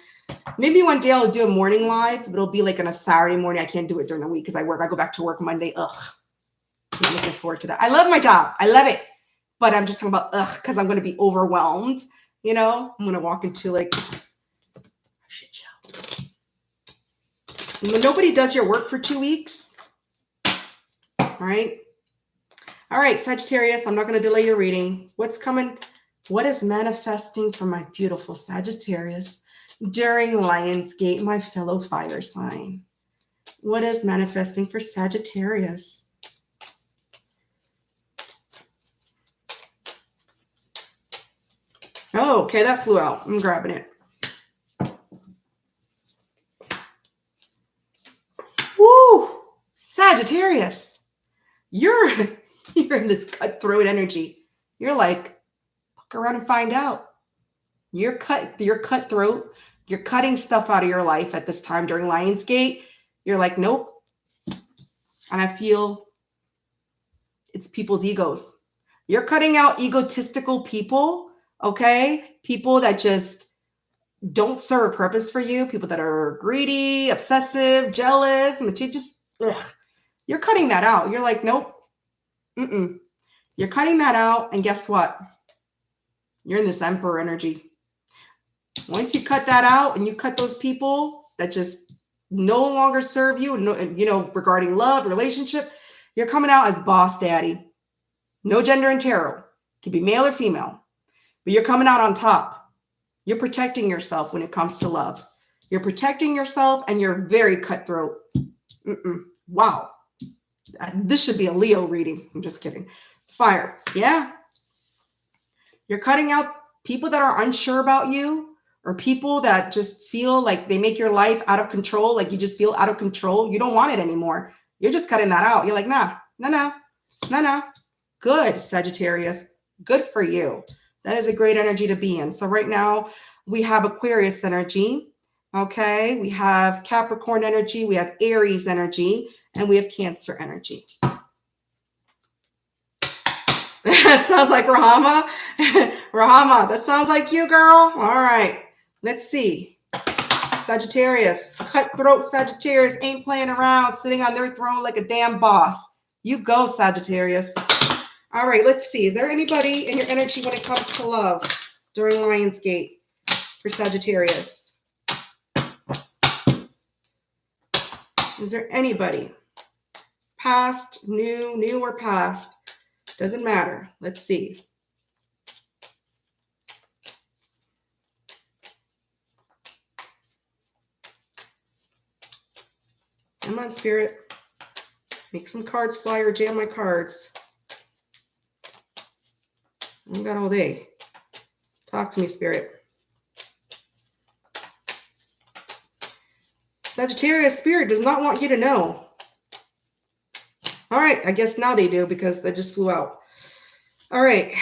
Speaker 1: Maybe one day I'll do a morning live, but it'll be like on a Saturday morning. I can't do it during the week because I work. I go back to work Monday. Ugh. I'm looking forward to that. I love my job. I love it. But I'm just talking about because I'm going to be overwhelmed. You know, I'm going to walk into like shit show. When nobody does your work for 2 weeks. All right. All right, Sagittarius, I'm not going to delay your reading. What's coming? What is manifesting for my beautiful Sagittarius during Lionsgate, my fellow fire sign? What is manifesting for Sagittarius? Oh, okay, that flew out. I'm grabbing it. Woo! Sagittarius, you're in this cutthroat energy. You're like, fuck around and find out. You're cutthroat. You're cutting stuff out of your life at this time during Lionsgate. You're like, nope. And I feel it's people's egos. You're cutting out egotistical people, okay? People that just don't serve a purpose for you. People that are greedy, obsessive, jealous, just, ugh. You're cutting that out. You're like, nope. You're cutting that out. And guess what? You're in this emperor energy. Once you cut that out and you cut those people that just no longer serve you, regarding love, relationship, you're coming out as boss daddy. No gender in tarot. Could be male or female. But you're coming out on top. You're protecting yourself when it comes to love. You're protecting yourself and you're very cutthroat. Wow. This should be a Leo reading. I'm just kidding. Fire. Yeah. You're cutting out people that are unsure about you or people that just feel like they make your life out of control. Like you just feel out of control. You don't want it anymore. You're just cutting that out. You're like, nah. Good, Sagittarius. Good for you. That is a great energy to be in. So right now we have Aquarius energy. Okay. We have Capricorn energy. We have Aries energy. And we have Cancer energy. That sounds like Rahama. Rahama, that sounds like you, girl. All right. Let's see. Sagittarius. Cutthroat Sagittarius ain't playing around, sitting on their throne like a damn boss. You go, Sagittarius. All right, let's see. Is there anybody in your energy when it comes to love during Lionsgate for Sagittarius? Is there anybody? Past, new or past? Doesn't matter. Let's see. Come on, Spirit. Make some cards fly or jam my cards. I got all day. Talk to me, Spirit. Sagittarius, Spirit does not want you to know. All right, I guess now they do because they just flew out. All right.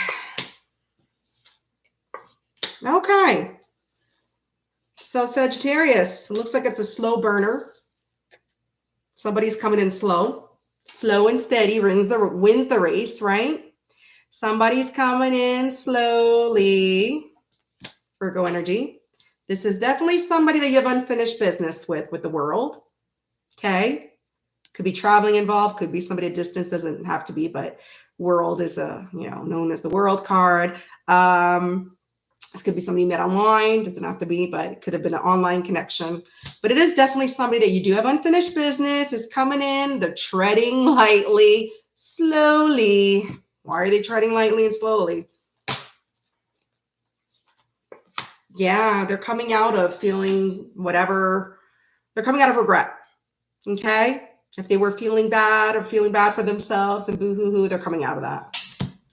Speaker 1: Okay. So Sagittarius, looks like it's a slow burner. Somebody's coming in slow. Slow and steady wins the race, right? Somebody's coming in slowly. Virgo energy. This is definitely somebody that you have unfinished business with the world. Okay. Could be traveling involved. Could be somebody at distance. Doesn't have to be, but world is known as the world card. This could be somebody you met online. Doesn't have to be, but it could have been an online connection. But it is definitely somebody that you do have unfinished business. Is coming in. They're treading lightly, slowly. Why are they treading lightly and slowly? Yeah, they're coming out of feeling whatever. They're coming out of regret. Okay? If they were feeling bad or feeling bad for themselves and boo-hoo-hoo, they're coming out of that.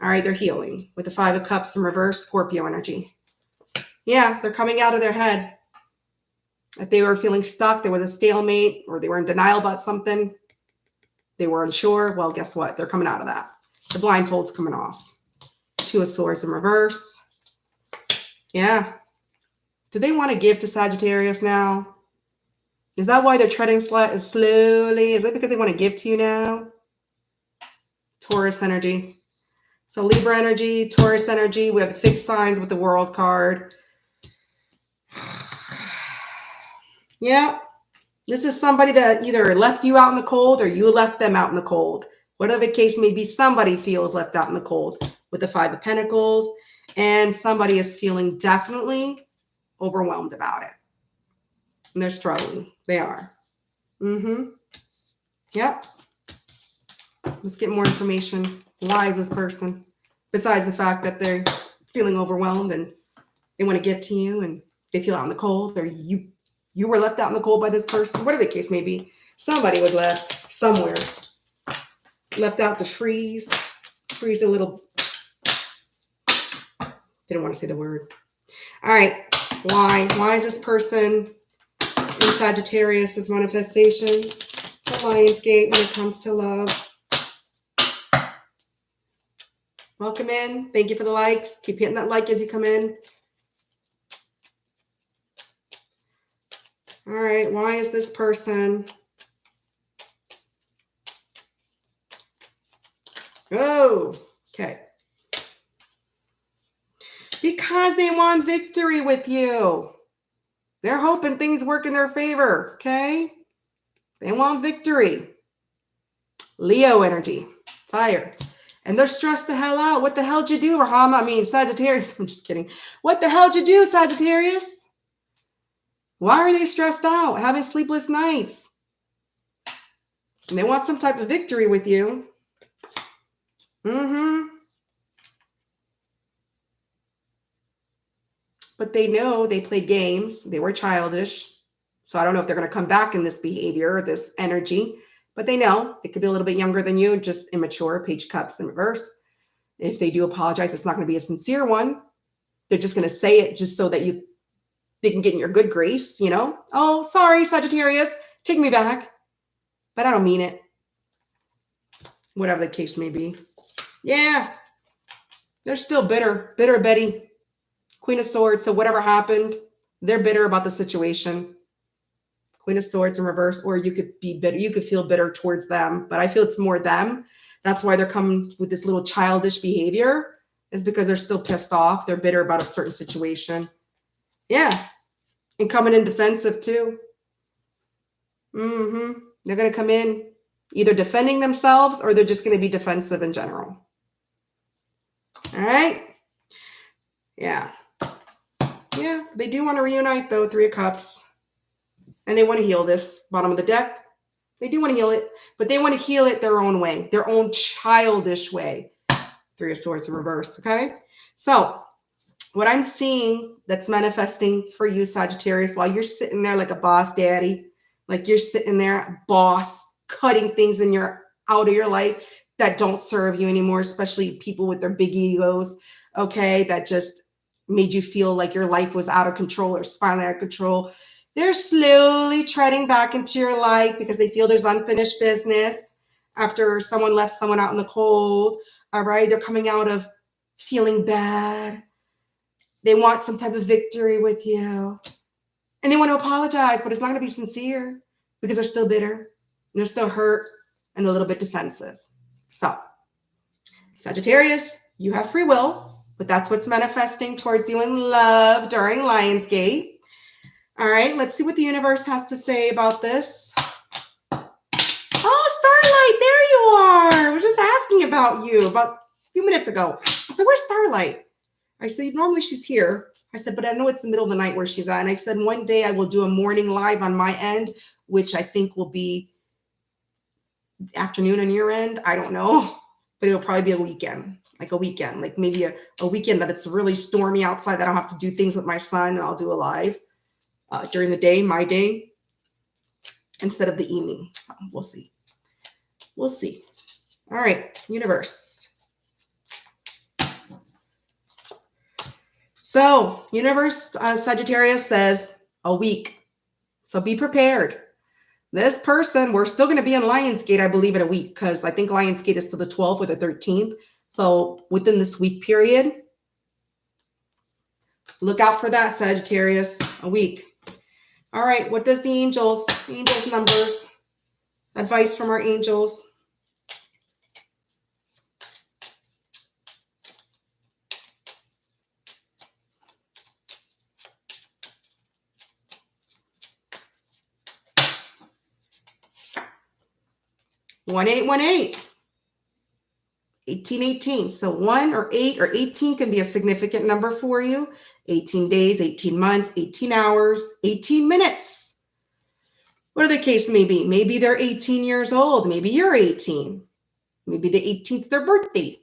Speaker 1: All right, they're healing with the Five of Cups in reverse, Scorpio energy. Yeah, they're coming out of their head. If they were feeling stuck, there was a stalemate, or they were in denial about something, they were unsure, well, guess what? They're coming out of that. The blindfold's coming off. Two of Swords in reverse. Yeah. Do they want to give to Sagittarius now? Is that why they're treading slowly? Is it because they want to give to you now? Taurus energy. So Libra energy, Taurus energy. We have fixed signs with the World card. Yeah. This is somebody that either left you out in the cold or you left them out in the cold. Whatever the case may be, somebody feels left out in the cold with the Five of Pentacles. And somebody is feeling definitely overwhelmed about it. And they're struggling. They are. Yep. Let's get more information. Why is this person? Besides the fact that they're feeling overwhelmed and they want to get to you and they feel out in the cold, or you were left out in the cold by this person, whatever the case may be. Somebody was left somewhere. Left out to freeze a little. Didn't want to say the word. All right. Why? Why is this person in Sagittarius' manifestation? The Lionsgate when it comes to love. Welcome in. Thank you for the likes. Keep hitting that like as you come in. All right. Why is this person? Oh, okay. Because they want victory with you. They're hoping things work in their favor, okay? They want victory. Leo energy, fire. And they're stressed the hell out. What the hell did you do, Rahama? I mean, Sagittarius. I'm just kidding. What the hell did you do, Sagittarius? Why are they stressed out, having sleepless nights? And they want some type of victory with you. But they know they played games. They were childish. So I don't know if they're going to come back in this behavior, this energy. But they know they could be a little bit younger than you, just immature. Page of Cups in reverse. If they do apologize, it's not going to be a sincere one. They're just going to say it just so that they can get in your good grace, you know? Oh, sorry, Sagittarius. Take me back. But I don't mean it. Whatever the case may be. Yeah. They're still bitter. Bitter Betty. Queen of Swords. So whatever happened, they're bitter about the situation. Queen of Swords in reverse. Or you could be bitter. You could feel bitter towards them. But I feel it's more them. That's why they're coming with this little childish behavior. Is because they're still pissed off. They're bitter about a certain situation. Yeah. And coming in defensive too. They're going to come in either defending themselves or they're just going to be defensive in general. All right. Yeah. Yeah. They do want to reunite though. Three of Cups. And they want to heal this. Bottom of the deck. They do want to heal it. But they want to heal it their own way. Their own childish way. Three of Swords in reverse. Okay. So what I'm seeing that's manifesting for you, Sagittarius, while you're sitting there like a boss daddy, like you're sitting there, boss, cutting things out of your life that don't serve you anymore, especially people with their big egos, okay, that just made you feel like your life was out of control or spiraling out of control. They're slowly treading back into your life because they feel there's unfinished business after someone left someone out in the cold, all right? They're coming out of feeling bad. They want some type of victory with you. And they want to apologize, but it's not going to be sincere because they're still bitter, and they're still hurt, and a little bit defensive. So, Sagittarius, you have free will, but that's what's manifesting towards you in love during Lionsgate. All right, let's see what the universe has to say about this. Oh, Starlight, there you are. I was just asking about you about a few minutes ago. I said, where's Starlight? I said, normally she's here. I said, but I know it's the middle of the night where she's at. And I said, one day I will do a morning live on my end, which I think will be afternoon on your end. I don't know, but it'll probably be a weekend, like maybe a weekend that it's really stormy outside, that I don't have to do things with my son, and I'll do a live during the day, my day. instead of the evening. So we'll see. We'll see. All right, universe. So universe, Sagittarius says a week. So be prepared. This person, we're still going to be in Lionsgate, I believe, in a week, because I think Lionsgate is to the 12th or the 13th. So within this week period, look out for that, Sagittarius, a week. All right, what does the angels numbers, advice from our angels? One eight 1818. So 1 or 8 or 18 can be a significant number for you. 18 days, 18 months, 18 hours, 18 minutes. Whatever the case may be. Maybe they're 18 years old. Maybe you're 18. Maybe the 18th is their birthday.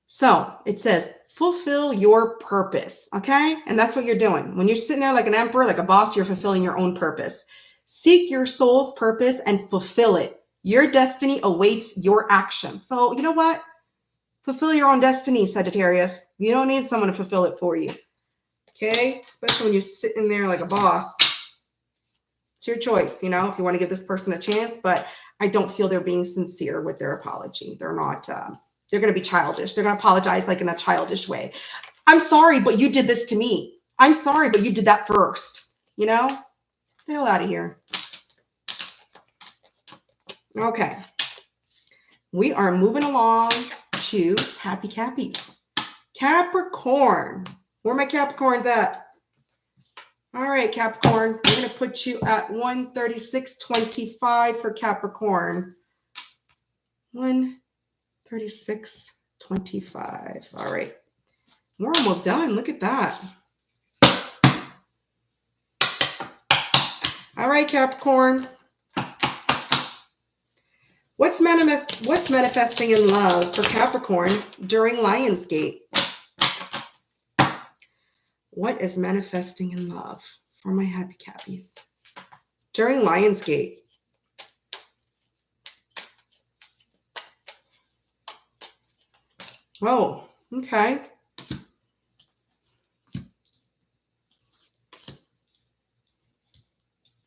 Speaker 1: So it says, fulfill your purpose, okay? And that's what you're doing. When you're sitting there like an emperor, like a boss, you're fulfilling your own purpose. Seek your soul's purpose and fulfill it. Your destiny awaits your action. So you know what? Fulfill your own destiny, Sagittarius. You don't need someone to fulfill it for you, okay? Especially when you're sitting there like a boss. It's your choice, you know, if you want to give this person a chance, but I don't feel they're being sincere with their apology. They're not, they're going to be childish. They're going to apologize like in a childish way. I'm sorry, but you did this to me. I'm sorry, but you did that first. You know, get the hell out of here. Okay. We are moving along to Happy Cappies. Capricorn. Where are my Capricorns at? All right, Capricorn. We're going to put you at 136.25 for Capricorn. 136.25. All right. We're almost done. Look at that. All right, Capricorn. What's manifesting in love for Capricorn during Lionsgate? What is manifesting in love for my Happy Cappies during Lionsgate? Oh, okay.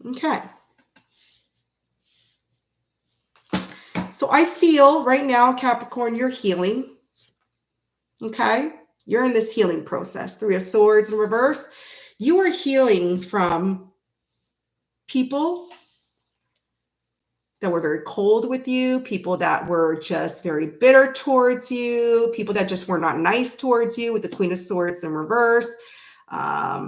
Speaker 1: Okay. So I feel right now, Capricorn, you're healing. Okay. You're in this healing process. 3 of Swords in reverse. You are healing from people that were very cold with you, people that were just very bitter towards you, people that just were not nice towards you with the Queen of Swords in reverse,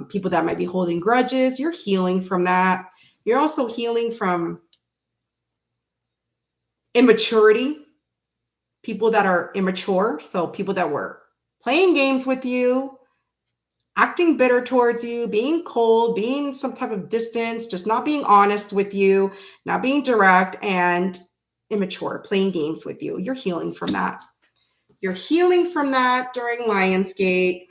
Speaker 1: people that might be holding grudges. You're healing from that. You're also healing from immaturity, people that are immature. So people that were playing games with you, acting bitter towards you, being cold, being some type of distance, just not being honest with you, not being direct, and immature, playing games with you. You're healing from that. You're healing from that during Lionsgate.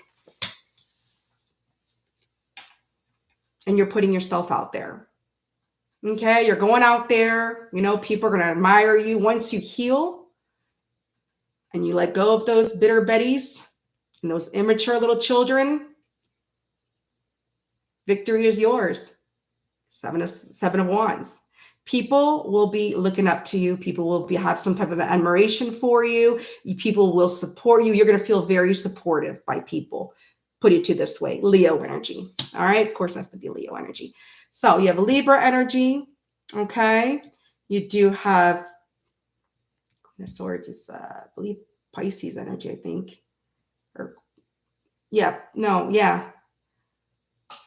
Speaker 1: And you're putting yourself out there. Okay, you're going out there. You know, people are going to admire you. Once you heal and you let go of those bitter Bettys and those immature little children, victory is yours. 7 of Wands. People will be looking up to you. People will have some type of admiration for you. People will support you. You're going to feel very supportive by people. Put it to this way, Leo energy. All right. Of course, it has to be Leo energy. So you have Libra energy. Okay. You do have Queen of Swords is, I believe, Pisces energy, I think. Or yeah, no, yeah.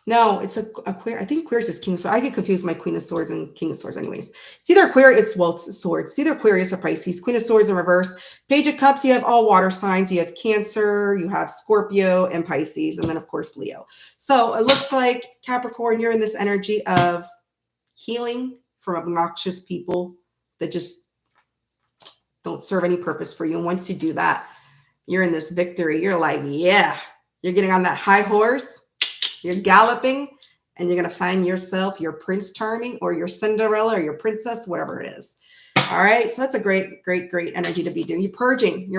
Speaker 1: No, it's Aquarius. I think Aquarius is King. So I get confused my Queen of Swords and King of Swords anyways. It's either Aquarius, well, it's Swords. It's either Aquarius or Pisces. Queen of Swords in reverse. Page of Cups, you have all water signs. You have Cancer, you have Scorpio, and Pisces. And then, of course, Leo. So it looks like, Capricorn, you're in this energy of healing from obnoxious people that just don't serve any purpose for you. And once you do that, you're in this victory. You're like, yeah, you're getting on that high horse. You're galloping and you're going to find yourself your Prince Charming or your Cinderella or your princess, whatever it is. All right. So that's a great, great, great energy to be doing. You're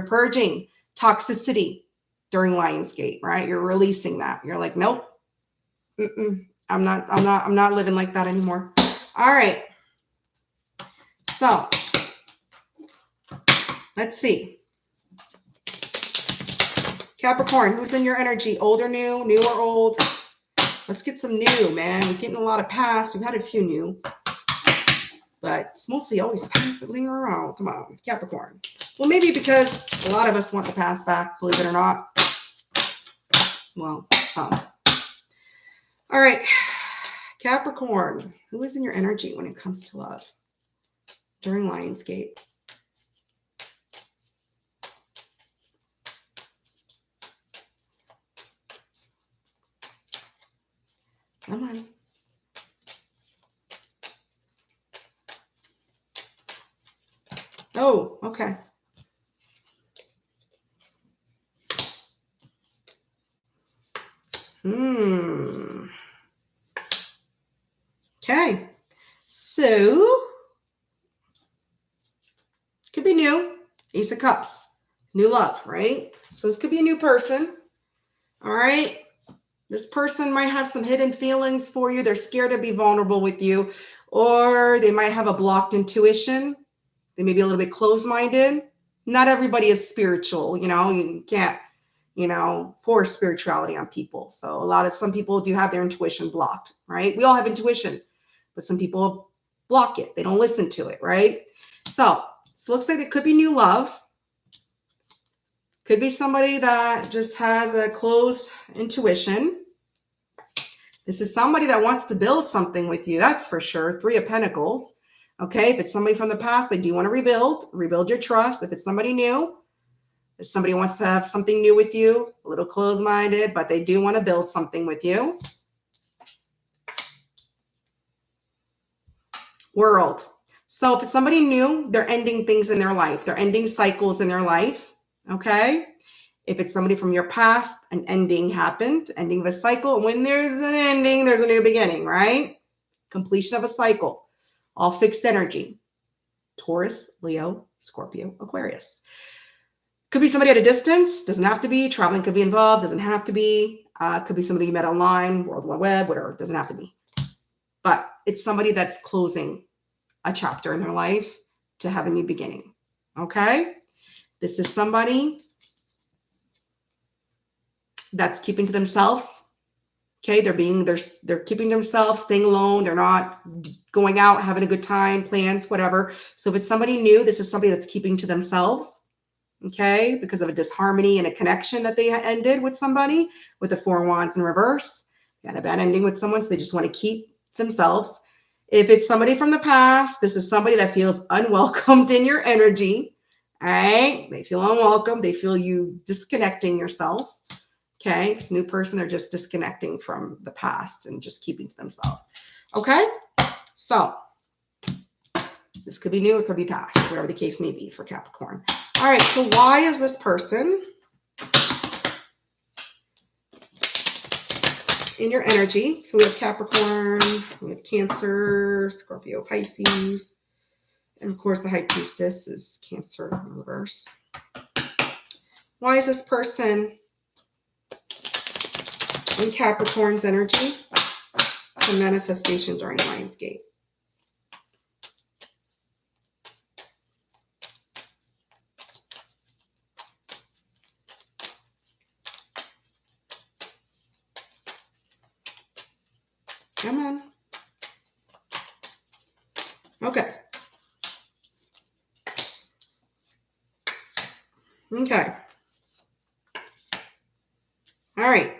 Speaker 1: purging toxicity during Lionsgate, right? You're releasing that. You're like, nope, I'm not living like that anymore. All right. So let's see. Capricorn, who's in your energy? Old or new? New or old? Let's get some new, man. We're getting a lot of past. We've had a few new, but it's mostly always past that linger around. Come on, Capricorn. Well, maybe because a lot of us want the past back, believe it or not. Well, some. All right, Capricorn, who is in your energy when it comes to love during Lionsgate? Come on. Oh, okay. Okay. So, could be new. Ace of Cups. New love, right? So this could be a new person. All right. This person might have some hidden feelings for you. They're scared to be vulnerable with you, or they might have a blocked intuition. They may be a little bit closed-minded. Not everybody is spiritual. You can't, force spirituality on people. So some people do have their intuition blocked, right? We all have intuition, but some people block it. They don't listen to it, right? So it looks like it could be new love. Could be somebody that just has a closed intuition. This is somebody that wants to build something with you. That's for sure. 3 of Pentacles. Okay. If it's somebody from the past, they do want to rebuild your trust. If it's somebody new, if somebody wants to have something new with you, a little closed-minded, but they do want to build something with you. World. So if it's somebody new, they're ending things in their life. They're ending cycles in their life. Okay. If it's somebody from your past, an ending happened, ending of a cycle. When there's an ending, there's a new beginning, right? Completion of a cycle. All fixed energy. Taurus, Leo, Scorpio, Aquarius. Could be somebody at a distance. Doesn't have to be. Traveling could be involved. Doesn't have to be. Could be somebody you met online, World Wide Web, whatever. Doesn't have to be. But it's somebody that's closing a chapter in their life to have a new beginning. Okay? This is somebody that's keeping to themselves. Okay, they're keeping themselves, staying alone. They're not going out, having a good time, plans, whatever. So if it's somebody new, this is somebody that's keeping to themselves. Okay, because of a disharmony and a connection that they ended with somebody with the 4 of Wands in reverse. They had a bad ending with someone, so they just want to keep themselves. If it's somebody from the past, this is somebody that feels unwelcomed in your energy. All right, they feel unwelcome. They feel you disconnecting yourself. Okay, if it's a new person, they're just disconnecting from the past and just keeping to themselves. Okay, so this could be new, it could be past, whatever the case may be for Capricorn. All right, so why is this person in your energy? So we have Capricorn, we have Cancer, Scorpio, Pisces, and of course the High Priestess is Cancer in reverse. Why is this person in Capricorn's energy for manifestation during Lionsgate? Come on. Okay. Okay. All right.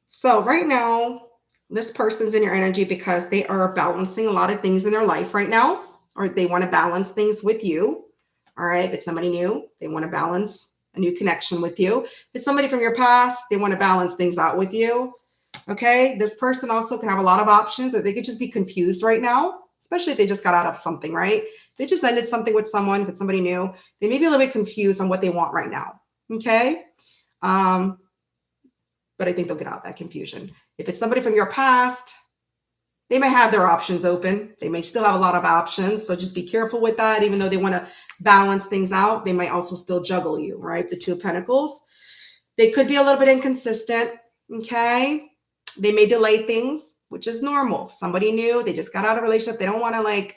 Speaker 1: So right now, this person's in your energy because they are balancing a lot of things in their life right now, or they want to balance things with you. All right. If it's somebody new, they want to balance a new connection with you. If it's somebody from your past, they want to balance things out with you. Okay. This person also can have a lot of options, or they could just be confused right now, especially if they just got out of something, right? They just ended something with someone, with somebody new. They may be a little bit confused on what they want right now. Okay. But I think they'll get out of that confusion. If it's somebody from your past, they may have their options open. They may still have a lot of options. So just be careful with that. Even though they want to balance things out, they might also still juggle you, right? The Two of Pentacles. They could be a little bit inconsistent, okay? They may delay things, which is normal. Somebody new, they just got out of a relationship. They don't want to like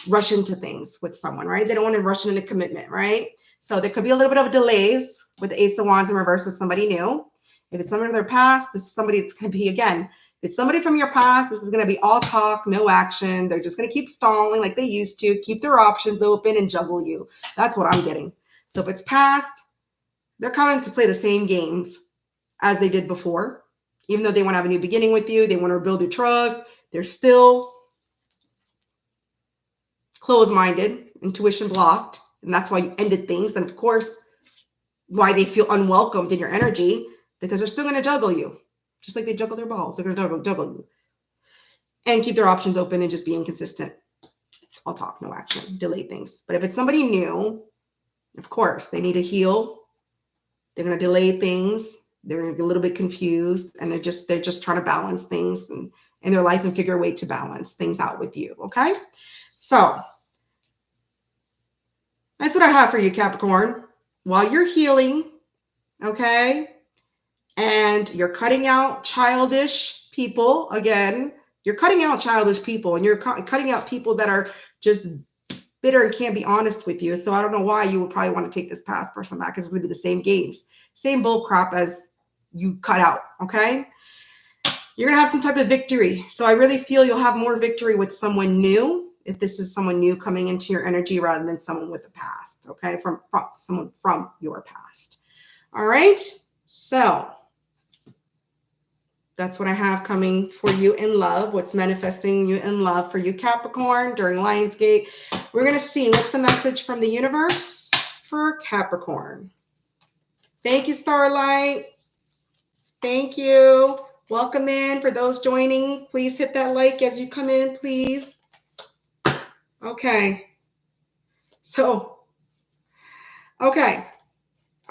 Speaker 1: rush into things with someone, right? They don't want to rush into commitment, right? So there could be a little bit of delays with the Ace of Wands in reverse with somebody new. If it's somebody from their past, this is somebody that's going to be, again, if it's somebody from your past, this is going to be all talk, no action. They're just going to keep stalling like they used to, keep their options open and juggle you. That's what I'm getting. So if it's past, they're coming to play the same games as they did before. Even though they want to have a new beginning with you, they want to rebuild your trust, they're still closed-minded, intuition blocked, and that's why you ended things. And of course, why they feel unwelcomed in your energy, because they're still going to juggle you. Just like they juggle their balls, they're going to juggle you. And keep their options open and just be inconsistent. I'll talk, no action, delay things. But if it's somebody new, of course, they need to heal. They're going to delay things. They're going to be a little bit confused, and they're just trying to balance things in their life and figure a way to balance things out with you, okay? So that's what I have for you, Capricorn. While you're healing, okay, and you're cutting out childish people, again, you're cutting out childish people, and you're cutting out people that are just bitter and can't be honest with you. So I don't know why you would probably want to take this past person back, because it's going to be the same games, same bull crap as you cut out, okay? You're going to have some type of victory. So I really feel you'll have more victory with someone new, if this is someone new coming into your energy rather than someone with a past, okay? From someone from your past. All right? So that's what I have coming for you in love, what's manifesting you in love for you, Capricorn, during Lionsgate. We're going to see what's the message from the universe for Capricorn. Thank you, Starlight. Thank you. Welcome in. For those joining, please hit that like as you come in, please. Okay. So, okay.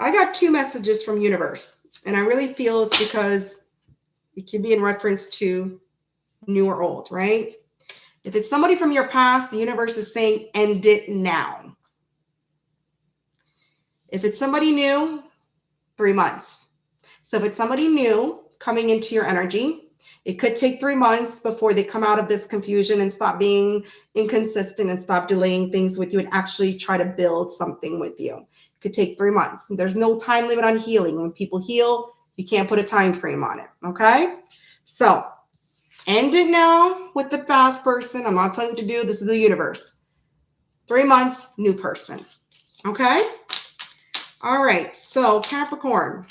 Speaker 1: I got two messages from universe, and I really feel it's because it can be in reference to new or old, right? If it's somebody from your past, the universe is saying, end it now. If it's somebody new, 3 months. So if it's somebody new coming into your energy, it could take 3 months before they come out of this confusion and stop being inconsistent and stop delaying things with you and actually try to build something with you. It could take 3 months. There's no time limit on healing. When people heal, you can't put a time frame on it, okay? So end it now with the past person. I'm not telling you what to do. This is the universe. 3 months, new person, okay? All right, so Capricorn,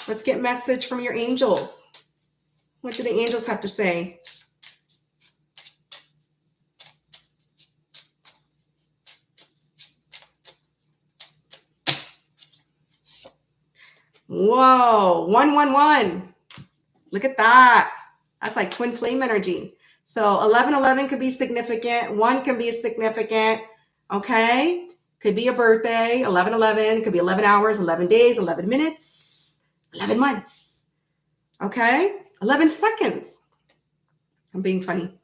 Speaker 1: let's get message from your angels. What do the angels have to say? Whoa, 111. Look at that. That's like twin flame energy. So 1111 could be significant. 1 can be significant. Okay. Could be a birthday. 1111 could be 11 hours, 11 days, 11 minutes, 11 months. Okay. 11 seconds. I'm being funny.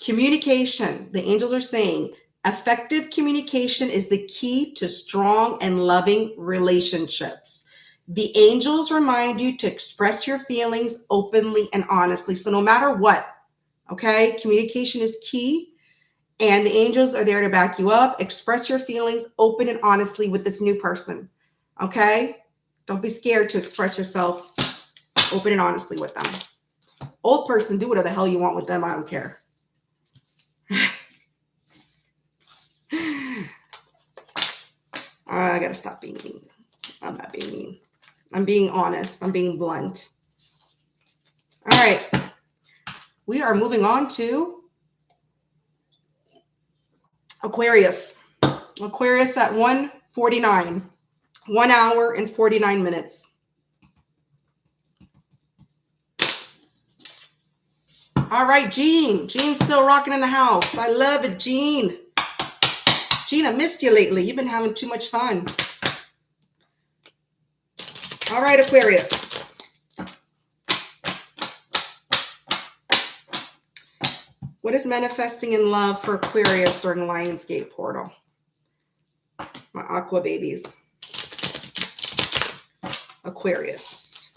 Speaker 1: Communication. The angels are saying effective communication is the key to strong and loving relationships. The angels remind you to express your feelings openly and honestly. So no matter what, okay, communication is key. And the angels are there to back you up. Express your feelings open and honestly with this new person, okay? Don't be scared to express yourself open and honestly with them. Old person, do whatever the hell you want with them. I don't care. I gotta stop being mean. I'm not being mean. I'm being honest. I'm being blunt. All right. We are moving on to Aquarius. Aquarius at 1:49. 1 hour and 49 minutes. All right, Jean. Jean's still rocking in the house. I love it, Jean. Jean, I missed you lately. You've been having too much fun. All right, Aquarius. What is manifesting in love for Aquarius during Lionsgate portal? My aqua babies. Aquarius.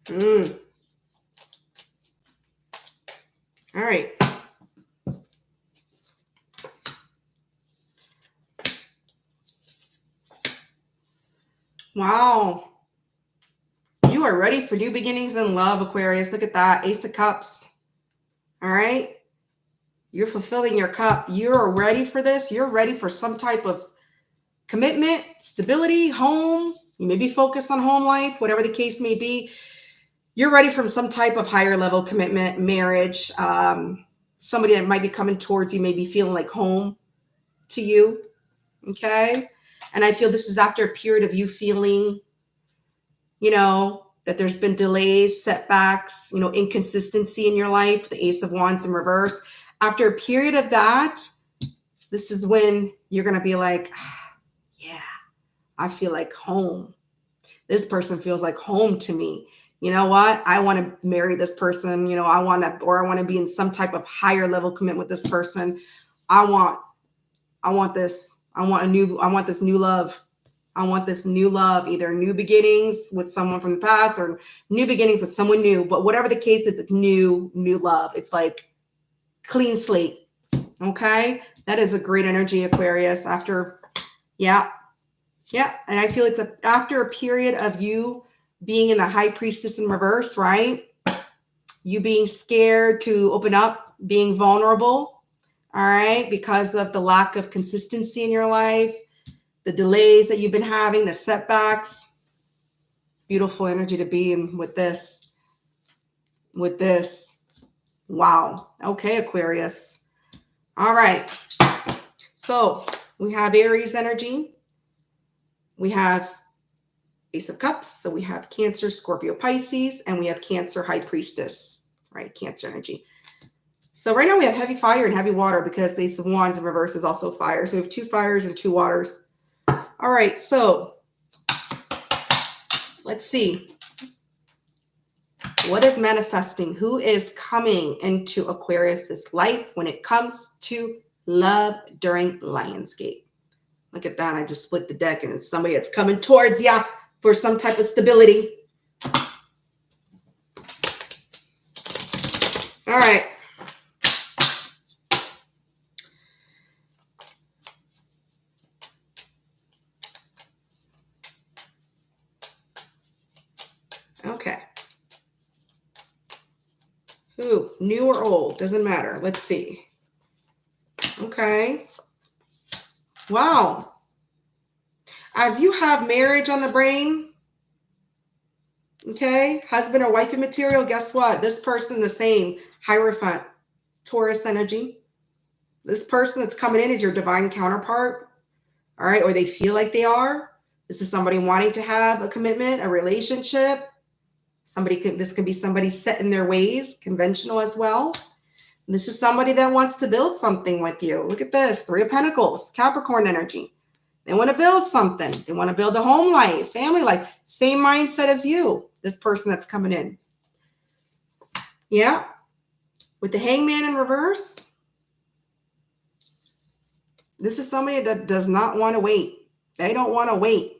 Speaker 1: All right. Wow. You are ready for new beginnings in love, Aquarius. Look at that. Ace of Cups. All right. You're fulfilling your cup. You're ready for this. You're ready for some type of commitment, stability, home. You may be focused on home life, whatever the case may be. You're ready for some type of higher level commitment, marriage. Somebody that might be coming towards you may be feeling like home to you. Okay. And I feel this is after a period of you feeling, that there's been delays, setbacks, inconsistency in your life, the Ace of Wands in reverse. After a period of that, this is when you're going to be like, yeah, I feel like home. This person feels like home to me. You know what? I want to marry this person. I want to be in some type of higher level commitment with this person. I want this. I want this new love. I want this new love, either new beginnings with someone from the past or new beginnings with someone new. But whatever the case is, it's new love. It's like clean slate. Okay. That is a great energy, Aquarius. After, yeah. And I feel it's after a period of you being in the High Priestess in reverse, right? You being scared to open up, being vulnerable. All right. Because of the lack of consistency in your life, the delays that you've been having, the setbacks. Beautiful energy to be in with this. Wow. Okay, Aquarius. All right. So we have Aries energy. We have Ace of Cups. So we have Cancer, Scorpio, Pisces, and we have Cancer, High Priestess, right? Cancer energy. So right now we have heavy fire and heavy water because Ace of Wands in reverse is also fire. So we have 2 fires and 2 waters. All right. So let's see. What is manifesting? Who is coming into Aquarius's life when it comes to love during Lionsgate? Look at that. I just split the deck and it's somebody that's coming towards you for some type of stability. All right. Okay. Who? New or old? Doesn't matter. Let's see. Okay. Wow. As you have marriage on the brain, okay, husband or wifey material, guess what? This person, the same, Hierophant, Taurus energy. This person that's coming in is your divine counterpart, all right, or they feel like they are. This is somebody wanting to have a commitment, a relationship. This could be somebody set in their ways, conventional as well. This is somebody that wants to build something with you. Look at this, 3 of Pentacles, Capricorn energy. They want to build something. They want to build a home life, family life. Same mindset as you, this person that's coming in. Yeah. With the Hangman in reverse, this is somebody that does not want to wait. They don't want to wait.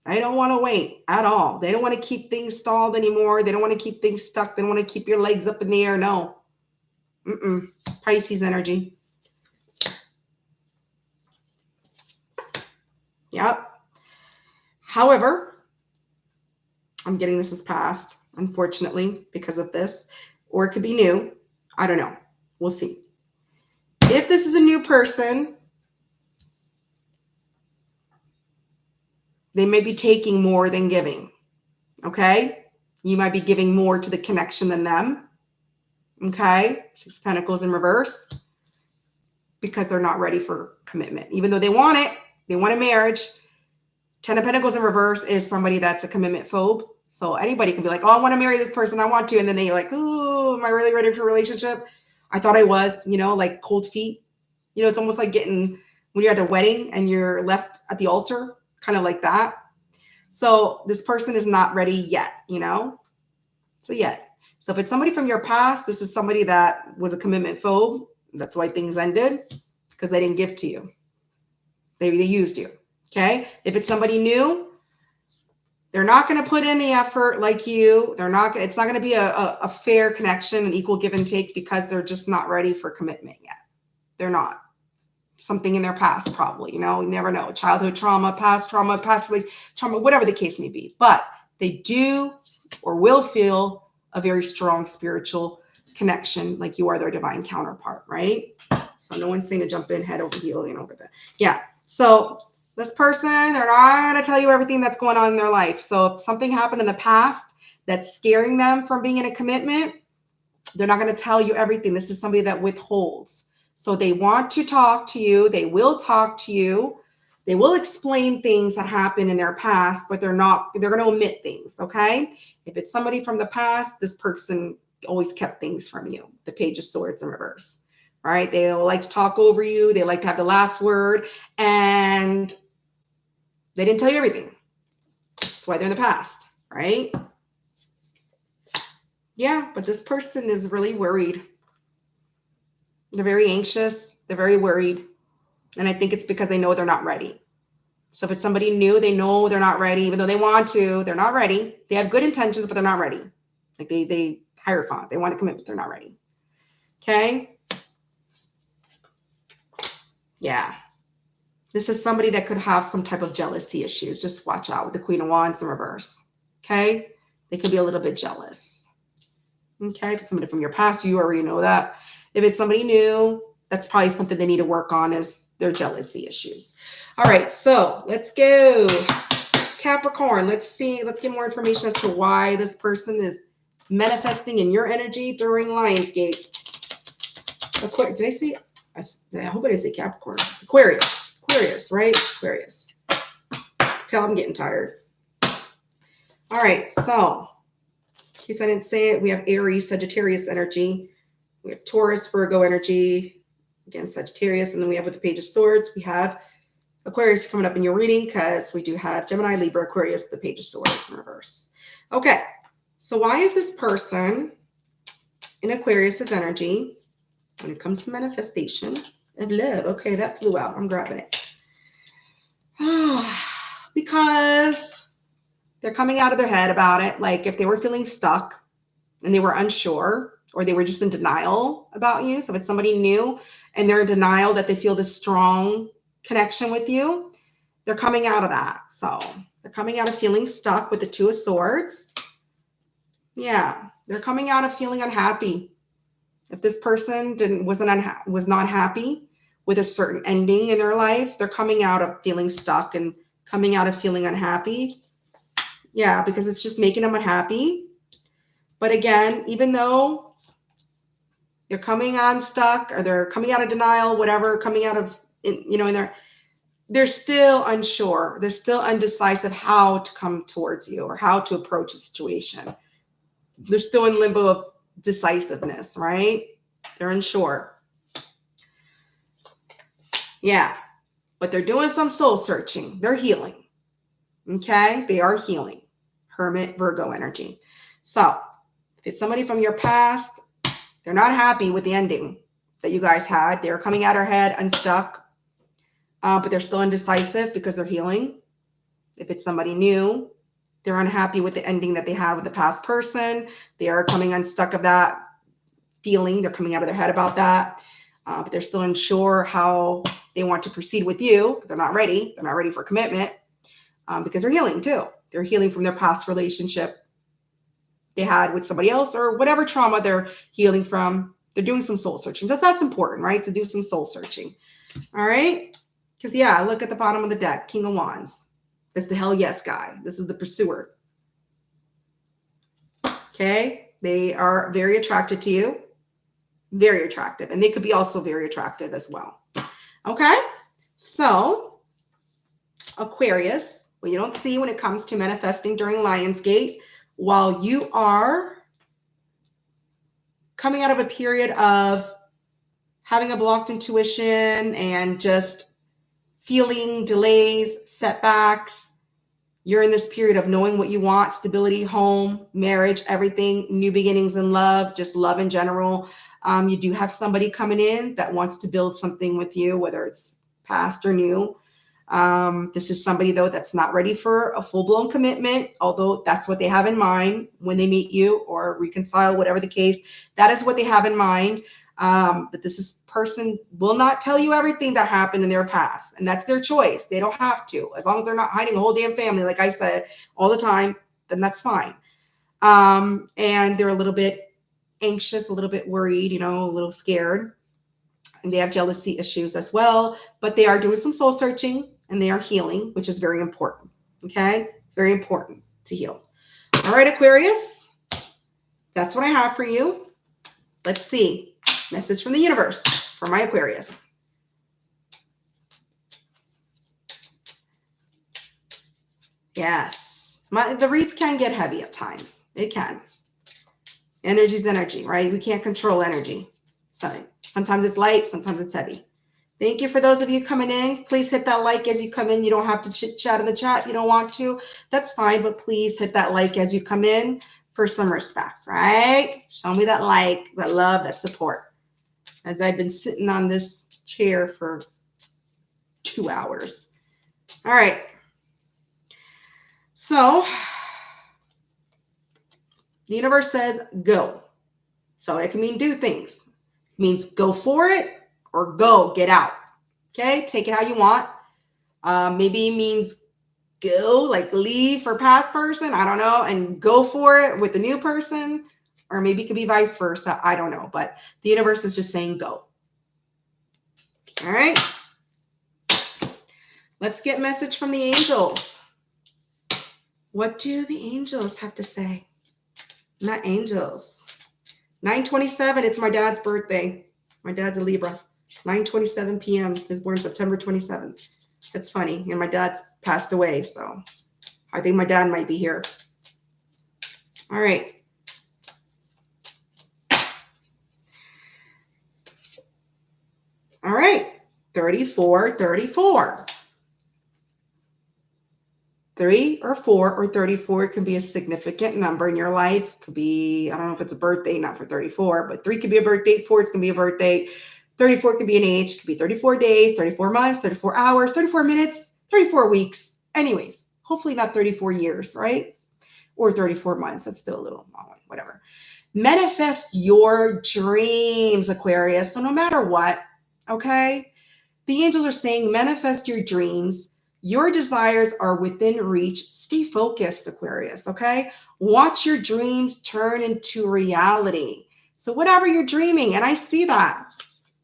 Speaker 1: They don't want to wait at all. They don't want to keep things stalled anymore. They don't want to keep things stuck. They don't want to keep your legs up in the air. No. Pisces energy. Yep. However, I'm getting this as past, unfortunately, because of this. Or it could be new. I don't know. We'll see. If this is a new person, they may be taking more than giving. Okay? You might be giving more to the connection than them. Okay? 6 of Pentacles in reverse. Because they're not ready for commitment. Even though they want it, they want a marriage. 10 of Pentacles in reverse is somebody that's a commitment phobe. So anybody can be like, oh, I want to marry this person. I want to. And then they're like, oh, am I really ready for a relationship? I thought I was, like cold feet. It's almost like getting when you're at a wedding and you're left at the altar, kind of like that. So this person is not ready yet, So yet. So if it's somebody from your past, this is somebody that was a commitment phobe. That's why things ended, because they didn't give to you. They used you. Okay. If it's somebody new, they're not going to put in the effort like you. It's not going to be a fair connection, an equal give and take, because they're just not ready for commitment yet. They're not. Something in their past, probably, you never know. Childhood trauma, past trauma, whatever the case may be. But they do or will feel a very strong spiritual connection, like you are their divine counterpart, right? So no one's saying to jump in head over heels, over that. Yeah. So this person, they're not going to tell you everything that's going on in their life. So if something happened in the past that's scaring them from being in a commitment, they're not going to tell you everything. This is somebody that withholds. So they want to talk to you. They will talk to you. They will explain things that happened in their past, but they're going to omit things. Okay. If it's somebody from the past, this person always kept things from you. The Page of Swords in reverse. All right. They like to talk over you. They like to have the last word, and they didn't tell you everything. That's why they're in the past. Right. Yeah. But this person is really worried. They're very anxious. They're very worried. And I think it's because they know they're not ready. So if it's somebody new, they know they're not ready, even though they want to, they're not ready. They have good intentions, but they're not ready. Like they hierophant, they want to commit, but they're not ready. Okay. Yeah. This is somebody that could have some type of jealousy issues. Just watch out with the Queen of Wands in reverse. Okay. They could be a little bit jealous. Okay. If it's somebody from your past, you already know that. If it's somebody new, that's probably something they need to work on, is their jealousy issues. All right, so let's go. Capricorn, let's get more information as to why this person is manifesting in your energy during Lionsgate. Did I say? I hope I didn't say Capricorn. It's Aquarius. Aquarius, right? Aquarius. Tell I'm getting tired. All right, so in case I didn't say it, we have Aries, Sagittarius energy. We have Taurus, Virgo energy. Again, Sagittarius. And then we have with the Page of Swords, we have Aquarius coming up in your reading, because we do have Gemini, Libra, Aquarius, the Page of Swords in reverse. Okay, so why is this person in Aquarius's energy when it comes to manifestation of love? Okay, that flew out. I'm grabbing it. Because they're coming out of their head about it. Like if they were feeling stuck and they were unsure, or they were just in denial about you. So if it's somebody new and they're in denial that they feel this strong connection with you, they're coming out of that. So they're coming out of feeling stuck with the Two of Swords. Yeah, they're coming out of feeling unhappy. If this person was not happy with a certain ending in their life, they're coming out of feeling stuck and coming out of feeling unhappy. Yeah, because it's just making them unhappy. But again, even though they're coming on stuck, or they're coming out of denial, whatever, coming out of, they're still unsure. They're still undecisive how to come towards you or how to approach a situation. They're still in limbo of decisiveness, right? They're unsure. Yeah, but they're doing some soul searching. They're healing. Okay, they are healing. Hermit, Virgo energy. So if it's somebody from your past, they're not happy with the ending that you guys had. They're coming out her head, unstuck, but they're still indecisive because they're healing. If it's somebody new, they're unhappy with the ending that they had with the past person. They are coming unstuck of that feeling. They're coming out of their head about that, but they're still unsure how they want to proceed with you. They're not ready. They're not ready for commitment because they're healing too. They're healing from their past relationship they had with somebody else, or whatever trauma they're healing from. They're doing some soul searching. That's important, right? To do some soul searching. All right. Because yeah, look at the bottom of the deck, King of Wands. That's the hell yes guy. This is the pursuer. Okay. They are very attracted to you. Very attractive. And they could be also very attractive as well. Okay. So Aquarius, what you don't see when it comes to manifesting during Lionsgate, while you are coming out of a period of having a blocked intuition and just feeling delays, setbacks, You're in this period of knowing what you want, stability, home, marriage, everything, new beginnings in love, just love in general. You do have somebody coming in that wants to build something with you, whether it's past or new. This is somebody, though, that's not ready for a full-blown commitment, although that's what they have in mind when they meet you or reconcile, whatever the case. That is what they have in mind. But person will not tell you everything that happened in their past, and that's their choice. They don't have to. As long as they're not hiding a whole damn family, like I said, all the time, then that's fine. And they're a little bit anxious, a little bit worried, a little scared. And they have jealousy issues as well, but they are doing some soul searching and they are healing, which is very important. Okay? Very important to heal. All right, Aquarius, that's what I have for you. Let's see. Message from the universe for my Aquarius. Yes. The reads can get heavy at times. It can. Energy's energy, right? We can't control energy. So sometimes it's light, sometimes it's heavy. Thank you for those of you coming in. Please hit that like as you come in. You don't have to chit chat in the chat if you don't want to. That's fine, but please hit that like as you come in for some respect, right? Show me that like, that love, that support. As I've been sitting on this chair for 2 hours. All right. So the universe says go. So it can mean do things. It means go for it or go, get out. Okay, take it how you want. Maybe it means go, like leave for past person, I don't know, and go for it with the new person. Or maybe it could be vice versa, I don't know. But the universe is just saying go. All right. Let's get a message from the angels. What do the angels have to say? Not angels. 9/27, it's my dad's birthday. My dad's a Libra. 9:27 p.m. He was born September 27th. That's funny. And my dad's passed away, so I think my dad might be here. All right. All right. 34, 34. 3 or 4 or 34 can be a significant number in your life. Could be, I don't know if it's a birthday, not for 34, but 3 could be a birthday, 4 is going to be a birthday. 34 could be an age, could be 34 days, 34 months, 34 hours, 34 minutes, 34 weeks. Anyways, hopefully not 34 years, right? Or 34 months. That's still a little long, whatever. Manifest your dreams, Aquarius. So no matter what, okay? The angels are saying manifest your dreams. Your desires are within reach. Stay focused, Aquarius, okay? Watch your dreams turn into reality. So whatever you're dreaming, and I see that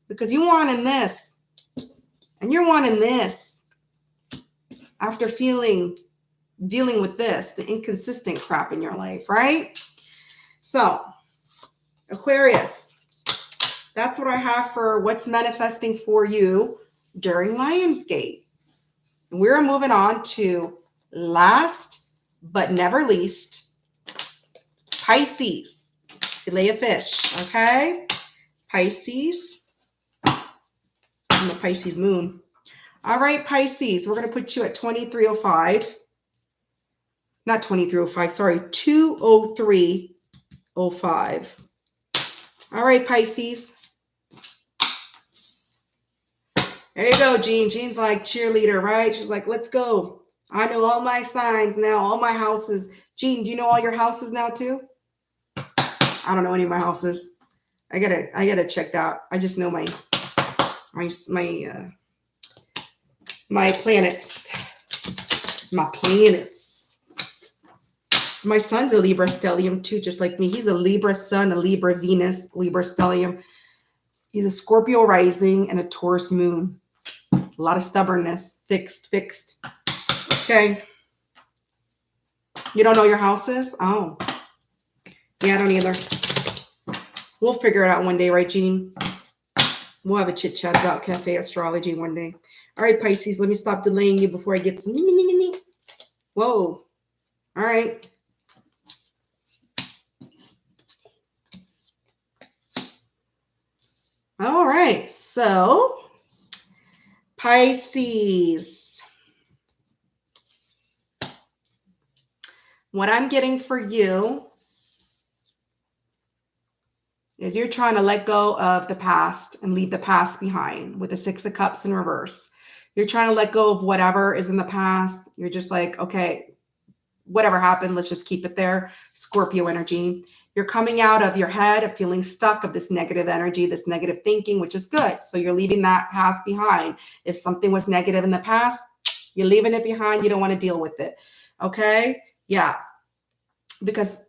Speaker 1: because you wanted this and you're wanting this after dealing with this, the inconsistent crap in your life, right? So Aquarius, that's what I have for what's manifesting for you during Lionsgate. We're moving on to last but never least, Pisces, fillet of fish, okay? Pisces, I'm a Pisces moon. All right, Pisces, we're going to put you at 2305. Not 2305, sorry, 20305. All right, Pisces. There you go, Jean. Jean's like cheerleader, right? She's like, let's go. I know all my signs now, all my houses. Jean, do you know all your houses now too? I don't know any of my houses. I gotta check that. I just know my planets. My planets. My son's a Libra stellium too, just like me. He's a Libra sun, a Libra Venus, Libra stellium. He's a Scorpio rising and a Taurus moon. A lot of stubbornness. Fixed. Okay. You don't know your houses? Oh. Yeah, I don't either. We'll figure it out one day, right, Jean? We'll have a chit chat about cafe astrology one day. All right, Pisces, let me stop delaying you before I get some. Whoa. All right. All right. So, Pisces. What I'm getting for you is you're trying to let go of the past and leave the past behind with the Six of Cups in reverse. You're trying to let go of whatever is in the past. You're just like, okay, whatever happened, let's just keep it there. Scorpio energy. You're coming out of your head of feeling stuck of this negative energy, this negative thinking, which is good. So you're leaving that past behind. If something was negative in the past, you're leaving it behind. You don't want to deal with it. Okay? Yeah. Because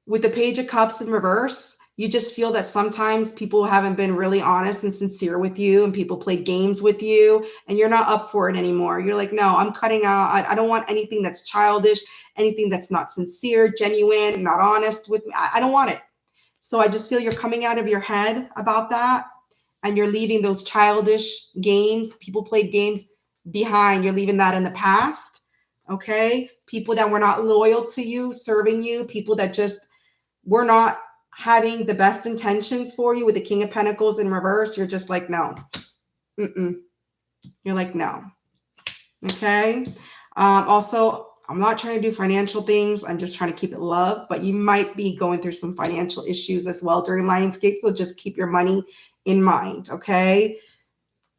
Speaker 1: with the Page of Cups in reverse, you just feel that sometimes people haven't been really honest and sincere with you, and people play games with you, and you're not up for it anymore. You're like, no, I'm cutting out. I don't want anything that's childish, anything that's not sincere, genuine, not honest with me. I don't want it. So I just feel you're coming out of your head about that, and you're leaving those childish games, people played games behind. You're leaving that in the past. Okay. People that were not loyal to you, serving you, people that just were not having the best intentions for you with the King of Pentacles in reverse. You're just like, no. Mm-mm. You're like, no. Okay. Also, I'm not trying to do financial things. I'm just trying to keep it love, but you might be going through some financial issues as well during Lionsgate. So just keep your money in mind. Okay.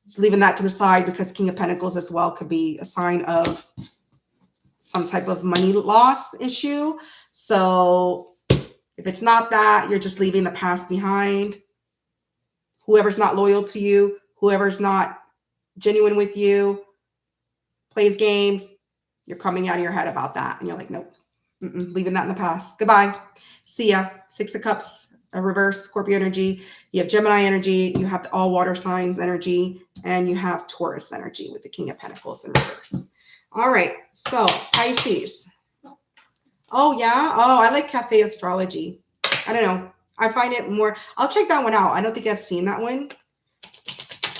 Speaker 1: Just leaving that to the side, because King of Pentacles as well could be a sign of some type of money loss issue. So if it's not that, you're just leaving the past behind. Whoever's not loyal to you, whoever's not genuine with you, plays games, you're coming out of your head about that. And you're like, nope, leaving that in the past. Goodbye. See ya. Six of Cups, a reverse Scorpio energy. You have Gemini energy. You have the all water signs energy. And you have Taurus energy with the King of Pentacles in reverse. All right. So Pisces. Oh, yeah. Oh, I like cafe astrology. I don't know. I find it more. I'll check that one out. I don't think I've seen that one.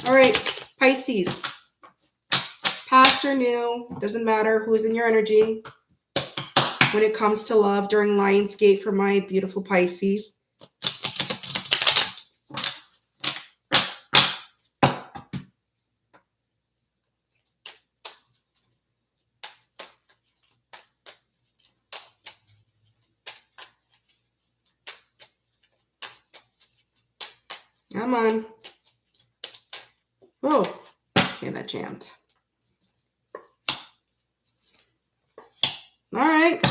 Speaker 1: All right. Pisces. Past or new, doesn't matter who is in your energy when it comes to love during Lionsgate for my beautiful Pisces. Come on. Oh, okay, that jammed. All right.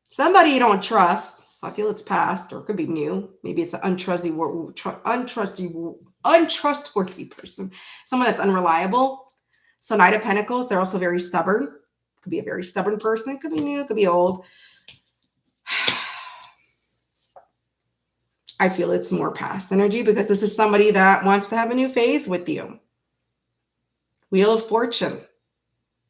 Speaker 1: Somebody you don't trust. So I feel it's past, or it could be new. Maybe it's an untrustworthy person. Someone that's unreliable. So Knight of Pentacles, they're also very stubborn. Could be a very stubborn person. Could be new, could be old. I feel it's more past energy, because this is somebody that wants to have a new phase with you. Wheel of Fortune.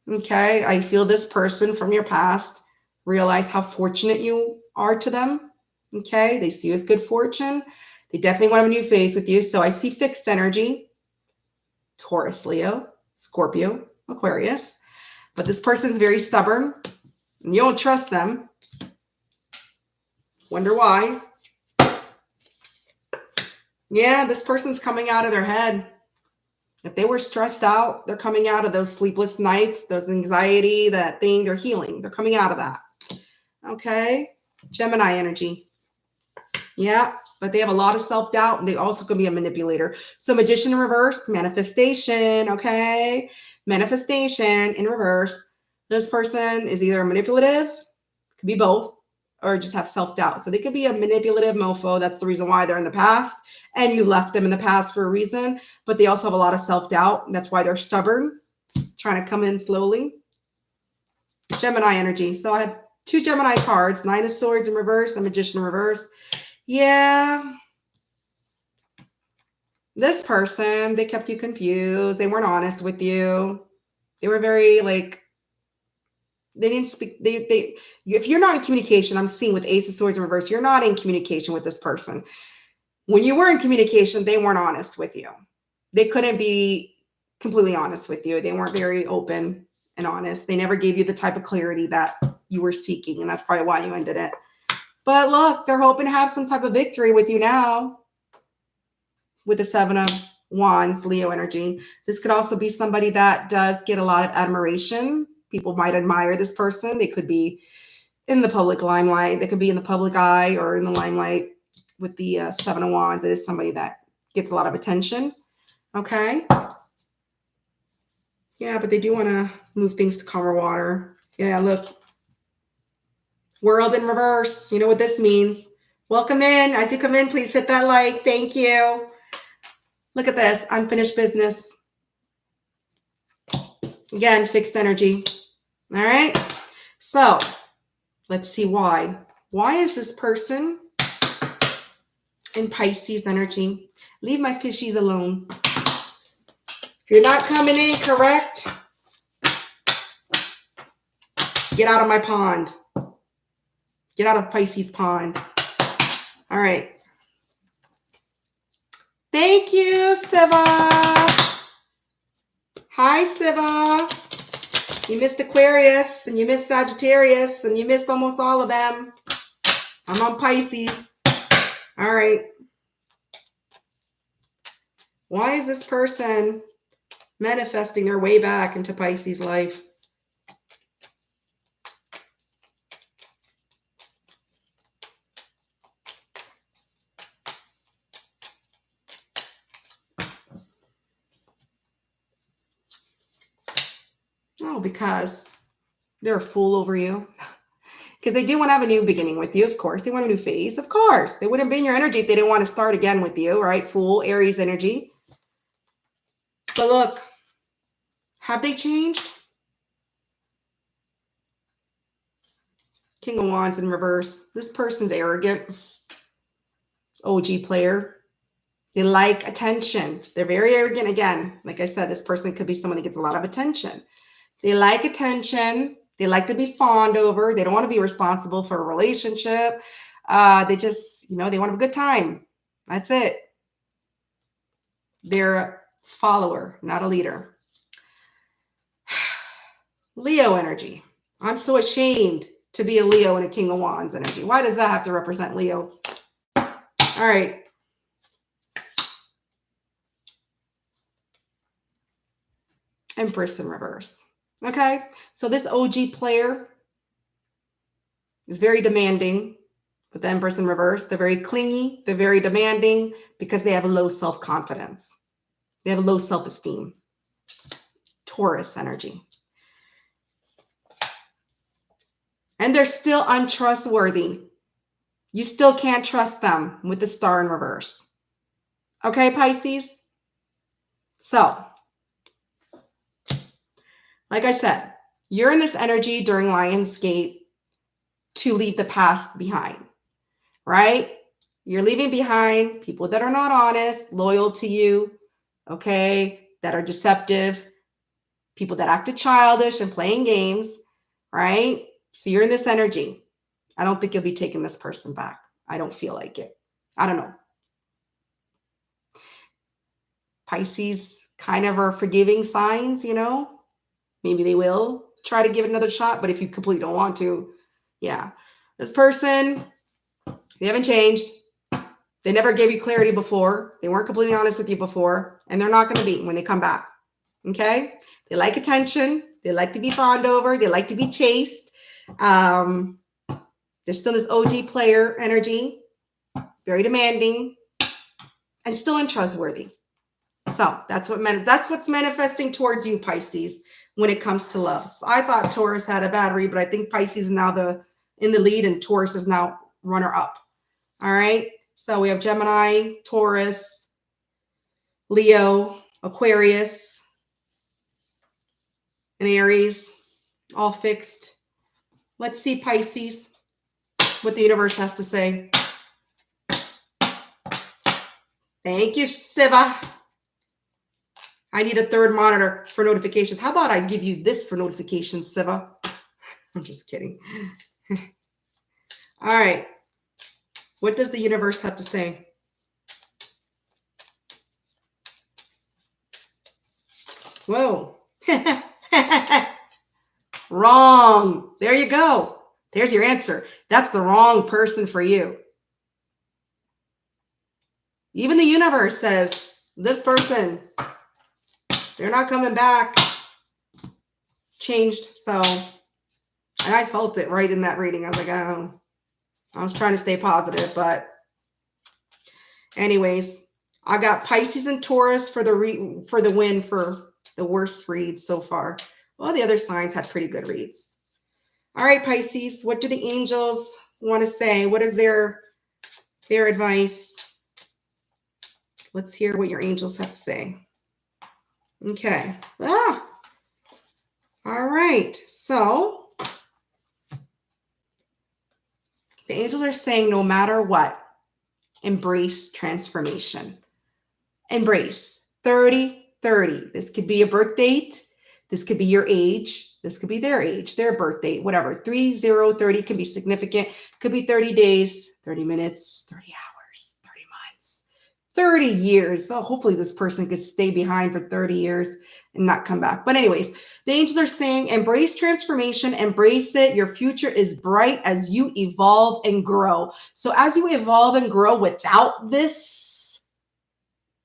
Speaker 1: Okay, I feel this person from your past realize how fortunate you are to them. Okay, they see you as good fortune. They definitely want a new phase with you. So I see fixed energy. Taurus, Leo, Scorpio, Aquarius. But this person's very stubborn, and you don't trust them. Wonder why. Yeah, this person's coming out of their head. If they were stressed out, they're coming out of those sleepless nights, those anxiety, that thing, they're healing. They're coming out of that. Okay. Gemini energy. Yeah, but they have a lot of self-doubt, and they also can be a manipulator. So Magician in reverse, manifestation. Okay. Manifestation in reverse. This person is either manipulative, could be both, or just have self-doubt. So they could be a manipulative mofo. That's the reason why they're in the past, and you left them in the past for a reason. But they also have a lot of self-doubt, and that's why they're stubborn, trying to come in slowly. Gemini energy. So I have two Gemini cards, Nine of Swords in reverse and Magician in reverse. Yeah. This person, they kept you confused. They weren't honest with you. They were very they didn't speak. If you're not in communication, I'm seeing with Ace of Swords in reverse, you're not in communication with this person. When you were in communication, they weren't honest with you. They couldn't be completely honest with you. They weren't very open and honest. They never gave you the type of clarity that you were seeking, and that's probably why you ended it. But look, they're hoping to have some type of victory with you now with the Seven of Wands, Leo energy. This could also be somebody that does get a lot of admiration People might admire this person. They could be in the public limelight. They could be in the public eye or in the limelight with the Seven of Wands. It is somebody that gets a lot of attention. Okay. Yeah, but they do want to move things to calmer water. Yeah, look. World in reverse. You know what this means. Welcome in. As you come in, please hit that like. Thank you. Look at this. Unfinished business. Again, fixed energy. All right. So let's see why. Why is this person in Pisces energy? Leave my fishies alone. If you're not coming in correct, get out of my pond. Get out of Pisces pond. All right. Thank you, Siva. Hi, Siva. You missed Aquarius, and you missed Sagittarius, and you missed almost all of them. I'm on Pisces. All right. Why is this person manifesting their way back into Pisces life? Oh, because they're a fool over you. Because they do want to have a new beginning with you, of course. They want a new phase, of course. They wouldn't be in your energy if they didn't want to start again with you, right? Fool, Aries energy. But look, have they changed? King of Wands in reverse. This person's arrogant. OG player. They like attention. They're very arrogant. Again, like I said, this person could be someone that gets a lot of attention. They like attention. They like to be fawned over. They don't want to be responsible for a relationship. They just, they want to have a good time. That's it. They're a follower, not a leader. Leo energy. I'm so ashamed to be a Leo and a King of Wands energy. Why does that have to represent Leo? All right. Empress in reverse. Okay. So this OG player is very demanding with the Empress in reverse. They're very clingy. They're very demanding because they have a low self-confidence. They have a low self-esteem. Taurus energy. And they're still untrustworthy. You still can't trust them with the Star in reverse. Okay, Pisces? So, like I said, you're in this energy during Lionsgate to leave the past behind, right? You're leaving behind people that are not honest, loyal to you, okay, that are deceptive, people that acted childish and playing games, right? So you're in this energy. I don't think you'll be taking this person back. I don't feel like it. I don't know. Pisces kind of are forgiving signs, Maybe they will try to give it another shot, but if you completely don't want to, yeah. This person, they haven't changed. They never gave you clarity before. They weren't completely honest with you before, and they're not going to be when they come back, okay? They like attention. They like to be fawned over. They like to be chased. There's still this OG player energy, very demanding, and still untrustworthy. So that's what's manifesting towards you, Pisces, when it comes to love. So I thought Taurus had a bad read, but I think Pisces is now in the lead, and Taurus is now runner up. All right. So we have Gemini, Taurus, Leo, Aquarius, and Aries, all fixed. Let's see, Pisces, what the universe has to say. Thank you, Siva. I need a third monitor for notifications. How about I give you this for notifications, Siva? I'm just kidding. All right. What does the universe have to say? Whoa. Wrong. There you go. There's your answer. That's the wrong person for you. Even the universe says, this person, they're not coming back. changed. So, and I felt it right in that reading. I was like, oh, I was trying to stay positive, but anyways, I got Pisces and Taurus for the win for the worst reads so far. Well, the other signs had pretty good reads. All right, Pisces, what do the angels want to say? What is their advice? Let's hear what your angels have to say. Okay. All right. So the angels are saying no matter what, embrace transformation. Embrace 30/30. This could be a birth date. This could be your age. This could be their age, their birth date, whatever. 30/30 can be significant. Could be 30 days, 30 minutes, 30 hours, 30 months, 30 years. So hopefully this person could stay behind for 30 years and not come back. But anyways, the angels are saying embrace transformation, embrace it. Your future is bright as you evolve and grow. So as you evolve and grow without this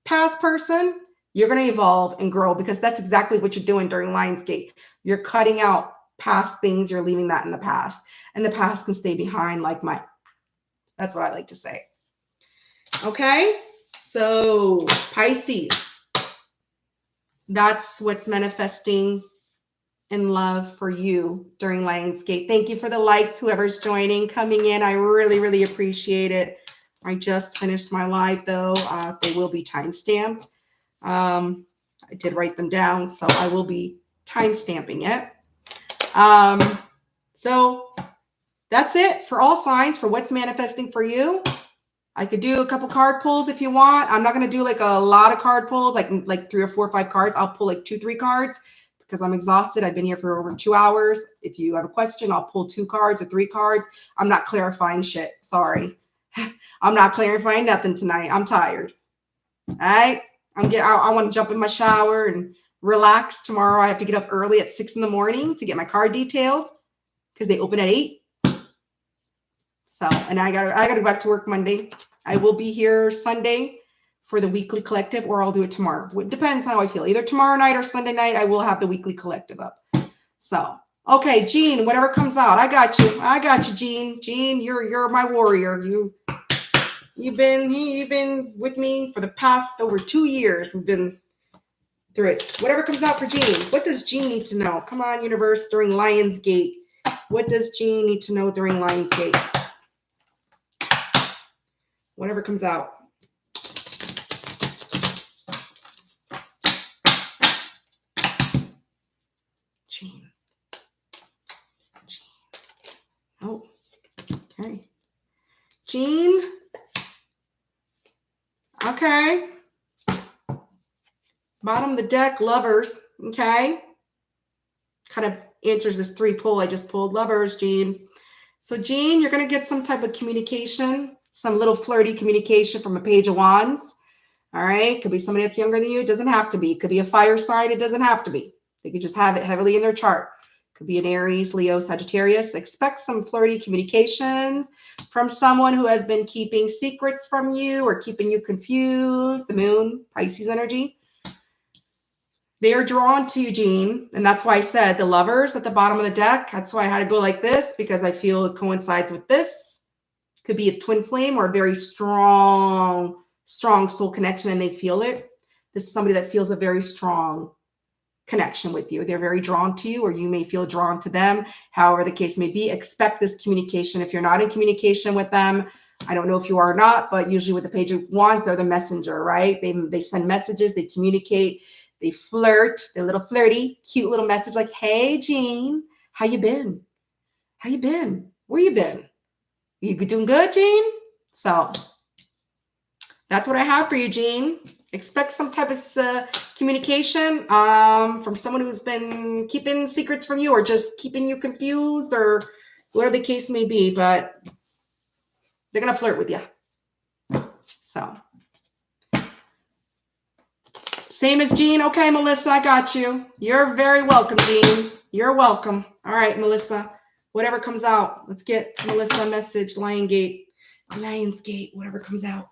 Speaker 1: past person, you're going to evolve and grow, because that's exactly what you're doing during Lionsgate. You're cutting out past things. You're leaving that in the past, and the past can stay behind like mine. That's what I like to say. Okay. So Pisces, that's what's manifesting in love for you during Lionsgate. Thank you for the likes, whoever's joining, coming in. I really, really appreciate it. I just finished my live, though. They will be time-stamped. I did write them down, so I will be time-stamping it. So that's it for all signs for what's manifesting for you. I could do a couple card pulls if you want. I'm not going to do like a lot of card pulls, like 3 or 4 or 5 cards. I'll pull like 2, 3 cards because I'm exhausted. I've been here for over 2 hours. If you have a question, I'll pull 2 cards or 3 cards. I'm not clarifying shit. Sorry. I'm not clarifying nothing tonight. I'm tired. All right. I want to jump in my shower and relax. Tomorrow I have to get up early at 6 in the morning to get my car detailed because they open at 8. So, and I gotta go back to work Monday. I will be here Sunday for the weekly collective, or I'll do it tomorrow. It depends how I feel. Either tomorrow night or Sunday night, I will have the weekly collective up. So, okay, Jean, whatever comes out, I got you. I got you, Jean. Jean, you're my warrior. You've been with me for the past over 2 years. We've been through it. Whatever comes out for Jean. What does Jean need to know? Come on, universe, during Lionsgate. What does Jean need to know during Lionsgate? Whatever comes out. Jean. Oh, okay. Jean. Okay. Bottom of the deck, lovers. Okay. Kind of answers this 3 pull I just pulled. Lovers, Jean. So, Jean, you're going to get some type of communication, some little flirty communication from a Page of Wands. All right. Could be somebody that's younger than you. It doesn't have to be. It could be a fire sign. It doesn't have to be. They could just have it heavily in their chart. Could be an Aries, Leo, Sagittarius. Expect some flirty communications from someone who has been keeping secrets from you or keeping you confused. The moon, Pisces energy. They are drawn to you, Jean. And that's why I said the lovers at the bottom of the deck. That's why I had to go like this, because I feel it coincides with this. Could be a twin flame or a very strong soul connection, and they feel it. This is somebody that feels a very strong connection with you. They're very drawn to you, or you may feel drawn to them. However the case may be, expect this communication. If you're not in communication with them, I don't know if you are or not, but usually with the Page of Wands, they're the messenger, right? They send messages, they communicate, they flirt, they're a little flirty, cute little message like, hey, Jean, how you been? How you been? Where you been? You doing good, Jean? So that's what I have for you, Jean. Expect some type of communication from someone who's been keeping secrets from you or just keeping you confused or whatever the case may be, but they're going to flirt with you. So same as Jean. Okay, Melissa, I got you. You're very welcome, Jean. You're welcome. All right, Melissa, whatever comes out. Let's get Melissa a message. Lionsgate, whatever comes out.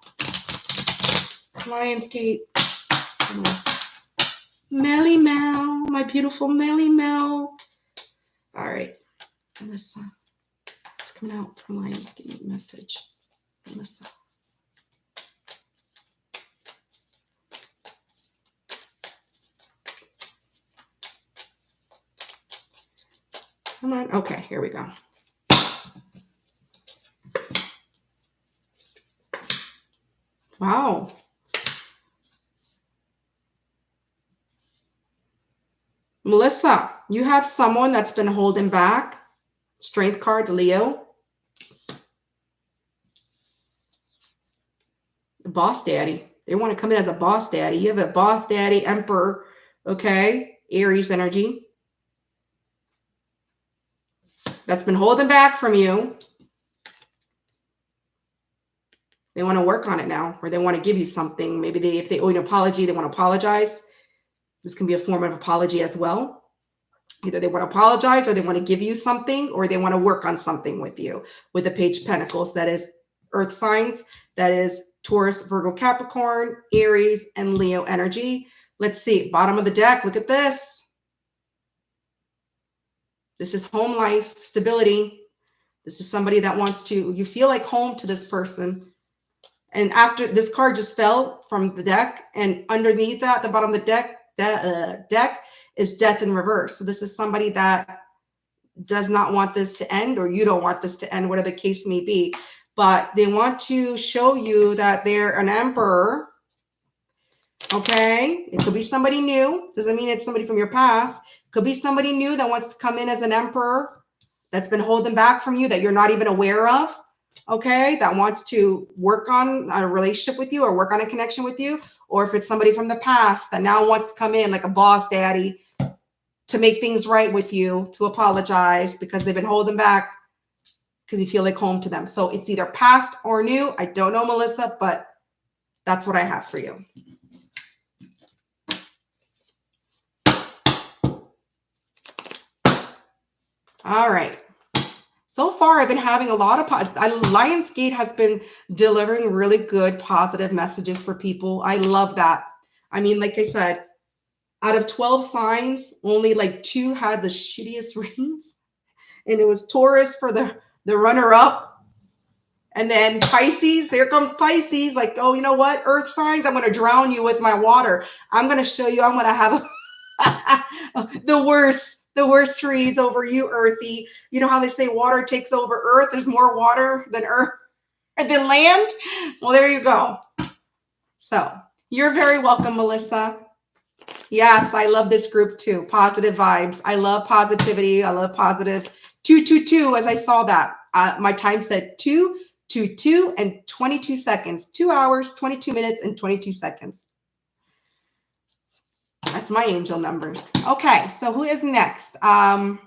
Speaker 1: Lionsgate. Melissa. Melly Mel, my beautiful Melly Mel. All right. Melissa. It's coming out from Lionsgate message. Melissa. Come on. Okay, here we go. Wow. Melissa, you have someone that's been holding back. Strength card, Leo. The boss daddy. They want to come in as a boss daddy. You have a boss daddy, Emperor, okay? Aries energy. That's been holding back from you. They want to work on it now, or they want to give you something. Maybe if they owe you an apology, they want to apologize. This can be a form of apology as well. Either they want to apologize, or they want to give you something, or they want to work on something with you. With the Page of Pentacles, that is earth signs. That is Taurus, Virgo, Capricorn, Aries, and Leo energy. Let's see. Bottom of the deck. Look at this. This is home life, stability. This is somebody that wants to, you feel like home to this person. And after this card just fell from the deck, and underneath that, the bottom of the deck is death in reverse. So this is somebody that does not want this to end, or you don't want this to end, whatever the case may be. But they want to show you that they're an emperor. Okay. It could be somebody new. Doesn't mean it's somebody from your past. Could be somebody new that wants to come in as an emperor that's been holding back from you that you're not even aware of. Okay. That wants to work on a relationship with you or work on a connection with you. Or if it's somebody from the past that now wants to come in like a boss daddy to make things right with you, to apologize because they've been holding back because you feel like home to them. So it's either past or new. I don't know, Melissa, but that's what I have for you. All right. So far, I've been having a lot of Lionsgate has been delivering really good, positive messages for people. I love that. I mean, like I said, out of 12 signs, only like 2 had the shittiest readings. And it was Taurus for the runner-up. And then Pisces, here comes Pisces. Like, oh, you know what? Earth signs, I'm going to drown you with my water. I'm going to show you I'm going to have the worst reads over you, Earthy. You know how they say water takes over Earth? There's more water than Earth than land. Well, there you go. So you're very welcome, Melissa. Yes, I love this group too. Positive vibes. I love positivity. I love positive. 222, as I saw that. My time said 2:22 and 22 seconds. 2 hours, 22 minutes, and 22 seconds. That's my angel numbers. Okay, so who is next? Sorry.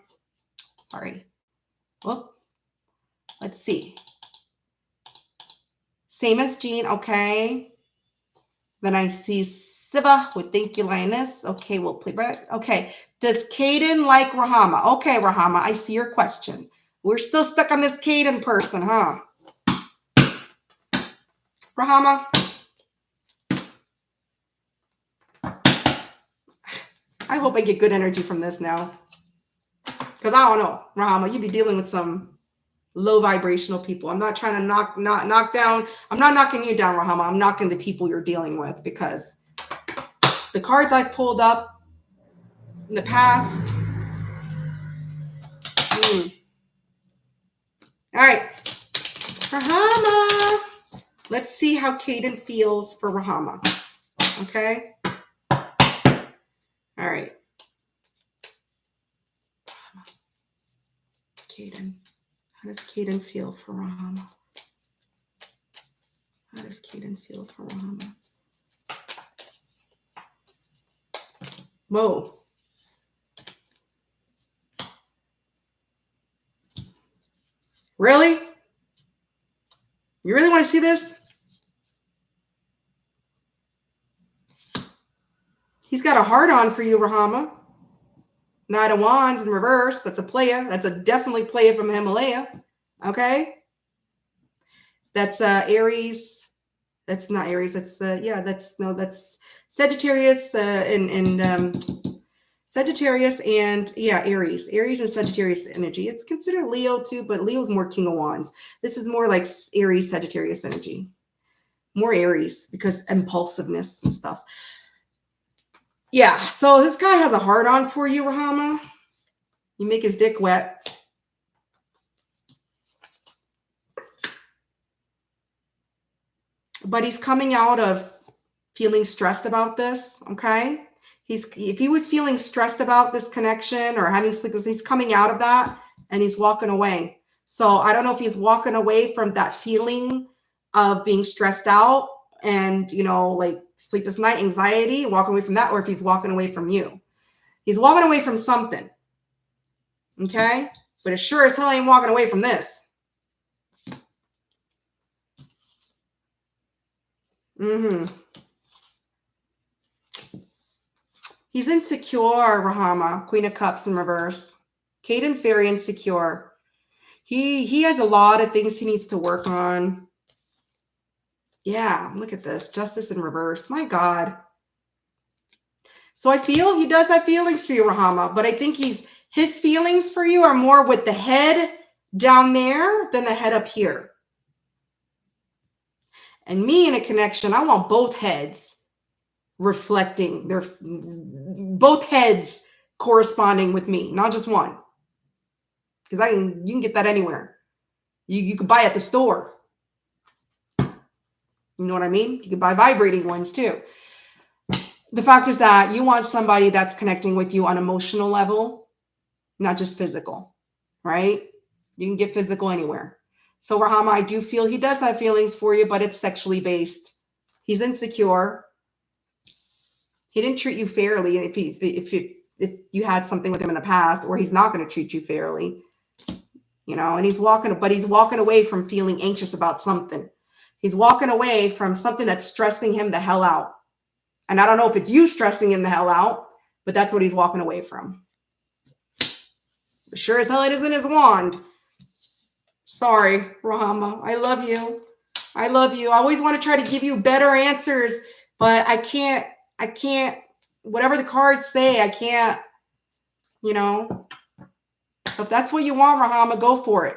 Speaker 1: Well, let's see. Same as Jean. Okay. Then I see Siva with thank you, Lioness. Okay, we'll play back. Okay. Does Caden like Rahama? Okay, Rahama, I see your question. We're still stuck on this Caden person, huh? Rahama. I hope I get good energy from this now. Because I don't know, Rahama, you be dealing with some low vibrational people. I'm not trying to knock down. I'm not knocking you down, Rahama. I'm knocking the people you're dealing with, because the cards I've pulled up in the past. All right. Rahama. Let's see how Caden feels for Rahama. Okay. All right. Caden. How does Caden feel for Rahama? How does Caden feel for Rahama? Whoa. Really? You really want to see this? He's got a heart on for you, Rahama. Knight of Wands in reverse. That's a playa. That's a definitely playa from Himalaya. Okay. That's Aries. That's not Aries. That's that's Sagittarius and Sagittarius and Aries. Aries and Sagittarius energy. It's considered Leo too, but Leo's more King of Wands. This is more like Aries, Sagittarius energy. More Aries because impulsiveness and stuff. Yeah, so this guy has a hard on for you, Rahama. You make his dick wet. But he's coming out of feeling stressed about this, okay? If he was feeling stressed about this connection or having sleepless, he's coming out of that and he's walking away. So I don't know if he's walking away from that feeling of being stressed out and, like sleepless night, anxiety, walking away from that, or if he's walking away from you. He's walking away from something, okay? But it sure as hell ain't walking away from this. He's insecure, Rahama, Queen of Cups in reverse. Caden's very insecure. He has a lot of things he needs to work on. Yeah, look at this. Justice in reverse. My God. So I feel he does have feelings for you, Rahama, but I think his feelings for you are more with the head down there than the head up here. And me in a connection, I want both heads reflecting, both heads corresponding with me, not just one. Because you can get that anywhere. You can buy at the store. You know what I mean? You can buy vibrating ones too. The fact is that you want somebody that's connecting with you on emotional level, not just physical, right? You can get physical anywhere. So Rahama, I do feel he does have feelings for you, but it's sexually based. He's insecure. He didn't treat you fairly if you had something with him in the past, or he's not going to treat you fairly. And he's walking away from feeling anxious about something. He's walking away from something that's stressing him the hell out. And I don't know if it's you stressing him the hell out, but that's what he's walking away from. But sure as hell it isn't his wand. Sorry, Rahama. I love you. I love you. I always want to try to give you better answers, but I can't, whatever the cards say, I can't, So if that's what you want, Rahama, go for it.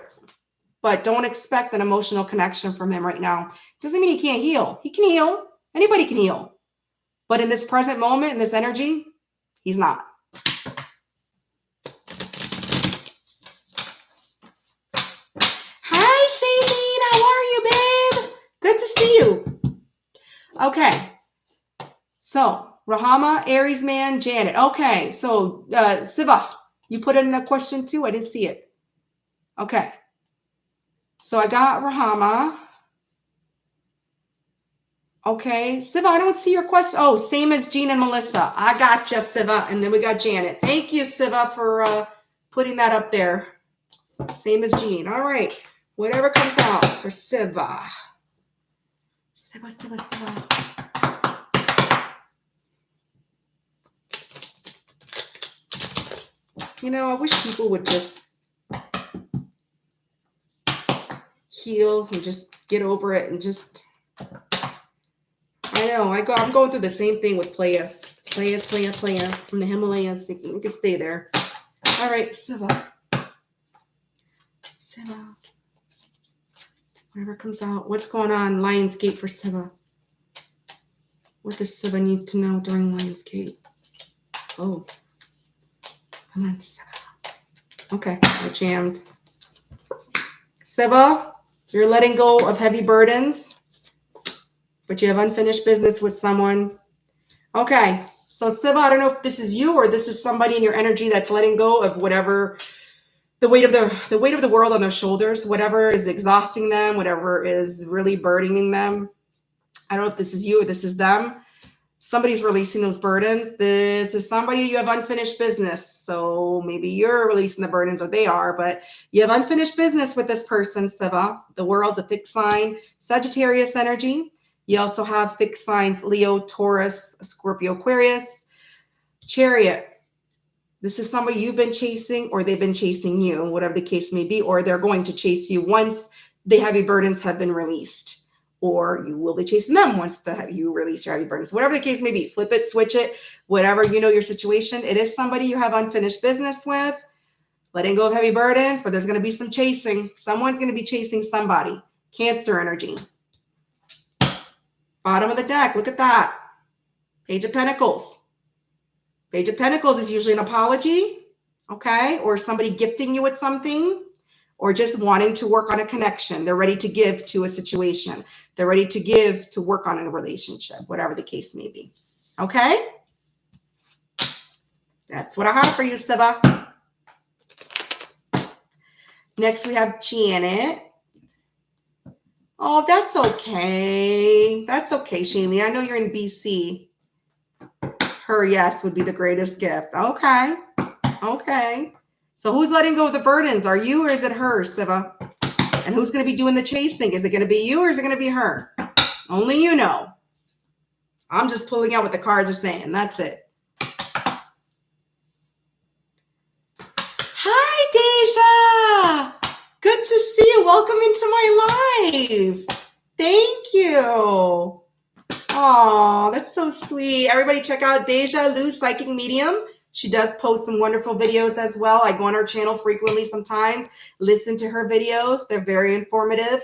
Speaker 1: But don't expect an emotional connection from him right now. Doesn't mean he can't heal. He can heal. Anybody can heal. But in this present moment, in this energy, he's not. Hi, Shailene. How are you, babe? Good to see you. Okay. So, Rahama, Aries man, Janet. Okay. So, Siva, you put in a question too? I didn't see it. Okay. So, I got Rahama. Okay, Siva, I don't see your question. Oh, same as Jean and Melissa. I got you, Siva. And then we got Janet. Thank you, Siva, for putting that up there. Same as Jean. All right. Whatever comes out for Siva. Siva. I wish people would just heal and just get over it and just... I know. I'm going through the same thing with playas from the Himalayas. You can stay there. All right, Siva. Whatever comes out. What's going on? Lionsgate for Siva. What does Siva need to know during Lionsgate? Oh. Come on, Siva. Okay, I jammed. Siva, you're letting go of heavy burdens, but you have unfinished business with someone. Okay, so Siva, I don't know if this is you or this is somebody in your energy that's letting go of whatever the weight of the world on their shoulders, whatever is exhausting them, whatever is really burdening them. I don't know if this is you or this is them. Somebody's releasing those burdens. This is somebody you have unfinished business. So maybe you're releasing the burdens or they are, but you have unfinished business with this person, Siva, the world, the fixed sign, Sagittarius energy. You also have fixed signs, Leo, Taurus, Scorpio, Aquarius, Chariot. This is somebody you've been chasing or they've been chasing you, whatever the case may be, or they're going to chase you once the heavy burdens have been released. or you will be chasing them once you release your heavy burdens. Whatever the case may be, flip it, switch it, whatever your situation. It is somebody you have unfinished business with, letting go of heavy burdens, but there's going to be some chasing. Someone's going to be chasing somebody. Cancer energy. Bottom of the deck, look at that. Page of Pentacles. Page of Pentacles is usually an apology, okay? Or somebody gifting you with something, or just wanting to work on a connection. They're ready to give to a situation. They're ready to give to work on a relationship, whatever the case may be. Okay? That's what I have for you, Siva. Next, we have Janet. Oh, that's okay. That's okay, Shaylee. I know you're in BC. Her yes would be the greatest gift. Okay. Okay. So who's letting go of the burdens? Are you or is it her, Siva? And who's going to be doing the chasing? Is it going to be you or is it going to be her? Only you know. I'm just pulling out what the cards are saying. That's it. Hi, Deja. Good to see you. Welcome into my live. Thank you. Oh, that's so sweet. Everybody check out Deja Lu, Psychic Medium. She does post some wonderful videos as well. I go on her channel frequently sometimes, listen to her videos. They're very informative.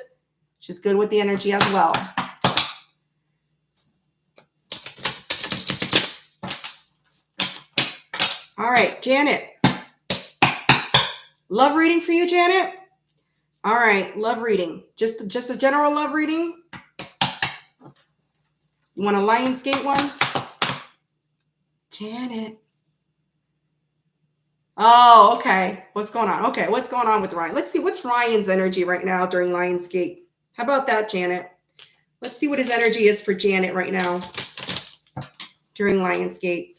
Speaker 1: She's good with the energy as well. All right, Janet. Love reading for you, Janet? All right, love reading. Just a general love reading? You want a Lionsgate one? Janet. Oh, okay. What's going on? Okay, what's going on with Ryan? Let's see. What's Ryan's energy right now during Lionsgate? How about that, Janet? Let's see what his energy is for Janet right now during Lionsgate.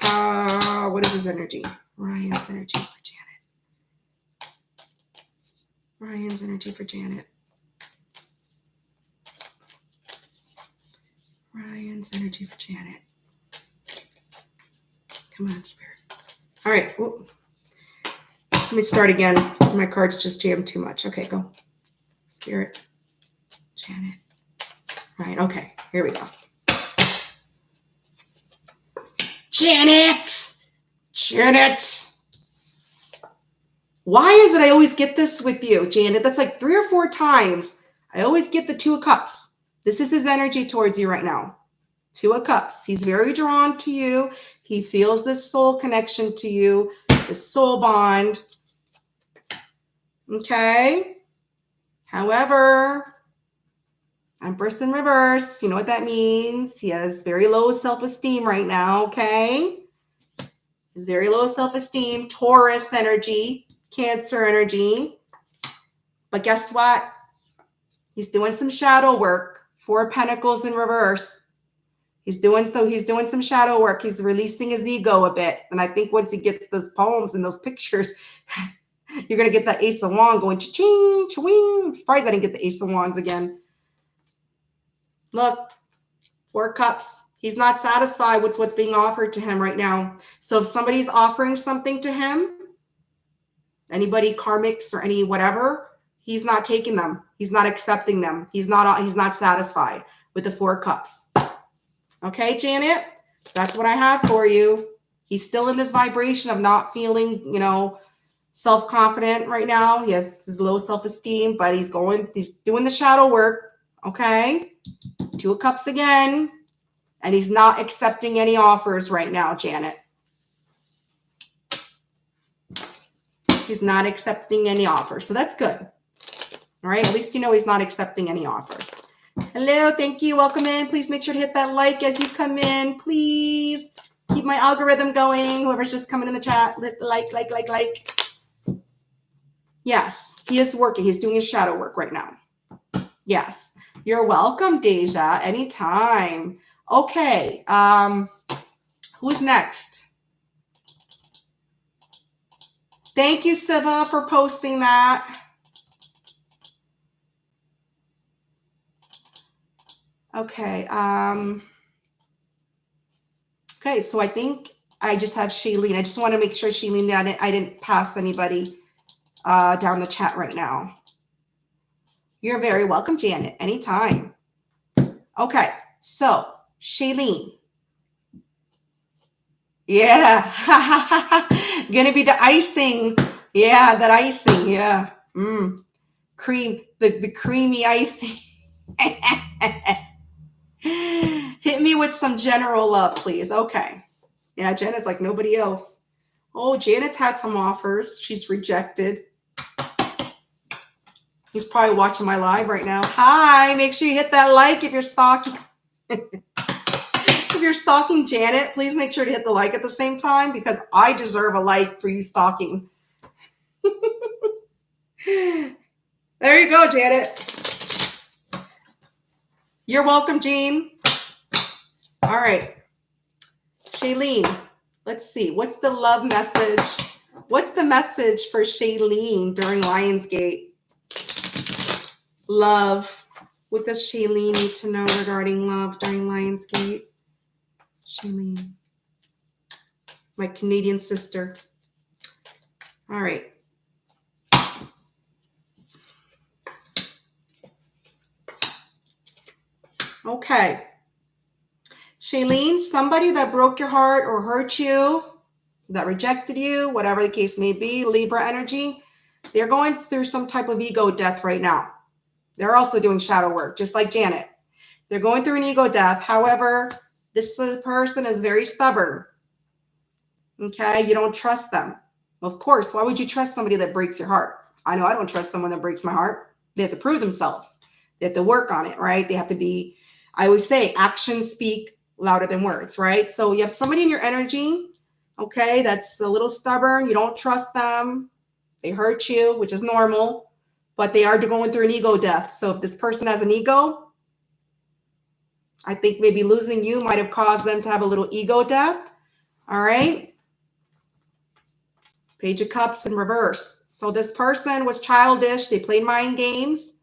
Speaker 1: What is his energy? Ryan's energy for Janet. Ryan's energy for Janet. Ryan's energy for Janet. Come on, Spirit. All right. Ooh. Let me start again. My cards just jammed too much. Okay, go. Spirit. Janet. Right. Okay. Here we go. Janet. Janet. Why is it I always get this with you, Janet? That's like 3 or 4 times. I always get the 2 of Cups. This is his energy towards you right now. 2 of Cups. He's very drawn to you. He feels this soul connection to you, this soul bond. Okay. However, Empress in reverse. You know what that means. He has very low self-esteem right now. Okay. He's very low self-esteem. Taurus energy, Cancer energy. But guess what? He's doing some shadow work. 4 of Pentacles in reverse. He's doing some shadow work. He's releasing his ego a bit. And I think once he gets those poems and those pictures, you're going to get that Ace of Wands going cha-ching, cha-wing. I'm surprised I didn't get the Ace of Wands again. Look, 4 Cups. He's not satisfied with what's being offered to him right now. So if somebody's offering something to him, anybody karmics or any whatever, he's not taking them. He's not accepting them. He's not satisfied with the 4 Cups. Okay, Janet, that's what I have for you. He's still in this vibration of not feeling, self-confident right now. He has his low self-esteem, but he's doing the shadow work. Okay, 2 of Cups again, and he's not accepting any offers right now, Janet. He's not accepting any offers, so that's good. All right, at least he's not accepting any offers. Hello, thank you. Welcome in. Please make sure to hit that like as you come in. Please keep my algorithm going. Whoever's just coming in the chat, hit the like. Yes, he is working. He's doing his shadow work right now. Yes, you're welcome, Deja. Anytime. Okay, who's next? Thank you, Siva, for posting that. Okay. Okay, so I think I just have Shailene. I just want to make sure, Shailene, that I didn't pass anybody down the chat right now. You're very welcome, Janet. Anytime. Okay, so Shailene. Yeah. Gonna be the icing. Yeah, that icing. Yeah. Cream, the creamy icing. Hit me with some general love, please. Okay. Yeah, Janet's like nobody else. Oh, Janet's had some offers. She's rejected. He's probably watching my live right now. Hi, make sure you hit that like if you're stalking. If you're stalking Janet, please make sure to hit the like at the same time because I deserve a like for you stalking. There you go, Janet. You're welcome, Jean. All right. Shailene, let's see. What's the love message? What's the message for Shailene during Lionsgate? Love. What does Shailene need to know regarding love during Lionsgate? Shailene, my Canadian sister. All right. Okay. Shailene, somebody that broke your heart or hurt you, that rejected you, whatever the case may be, Libra energy, they're going through some type of ego death right now. They're also doing shadow work, just like Janet. They're going through an ego death. However, this person is very stubborn. Okay, you don't trust them. Of course, why would you trust somebody that breaks your heart? I know I don't trust someone that breaks my heart. They have to prove themselves. They have to work on it, right? They have to be, I always say, actions speak louder than words, right? So you have somebody in your energy, okay, that's a little stubborn. You don't trust them. They hurt you, which is normal, but they are going through an ego death. So if this person has an ego, I think maybe losing you might have caused them to have a little ego death. All right. Page of Cups in reverse. So this person was childish. They played mind games.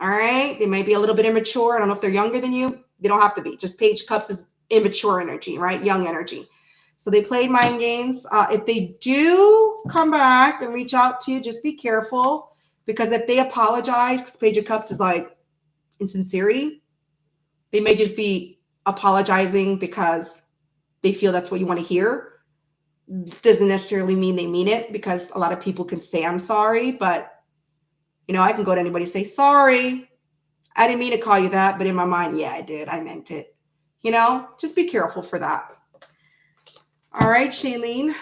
Speaker 1: All right. They may be a little bit immature. I don't know if they're younger than you. They don't have to be. Just Page of Cups is immature energy, right? Young energy. So they played mind games. If they do come back and reach out to you, just be careful. Because if they apologize, because Page of Cups is like insincerity, they may just be apologizing because they feel that's what you want to hear. Doesn't necessarily mean they mean it, because a lot of people can say I'm sorry, but I can go to anybody and say, sorry, I didn't mean to call you that, but in my mind, yeah, I did. I meant it. Just be careful for that. All right, Shailene.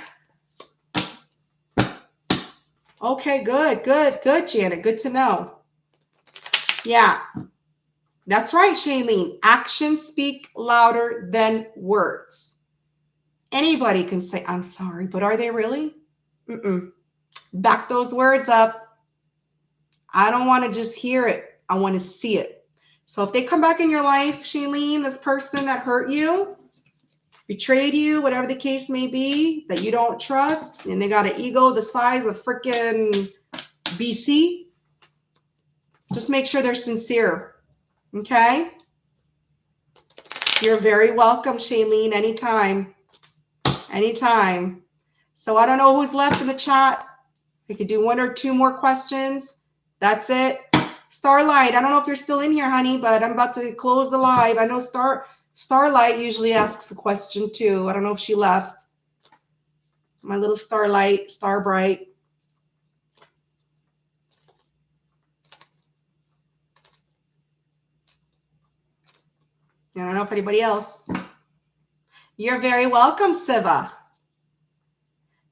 Speaker 1: Okay, good, Janet. Good to know. Yeah, that's right, Shailene. Actions speak louder than words. Anybody can say, I'm sorry, but are they really? Back those words up. I don't want to just hear it. I want to see it. So if they come back in your life, Shailene, this person that hurt you, betrayed you, whatever the case may be, that you don't trust, and they got an ego the size of freaking BC, just make sure they're sincere. Okay? You're very welcome, Shailene, anytime. Anytime. So I don't know who's left in the chat. We could do one or two more questions. That's it. Starlight, I don't know if you're still in here, honey, but I'm about to close the live. I know Starlight usually asks a question too. I don't know if she left. My little Starlight, Starbright. I don't know if anybody else. You're very welcome, Siva.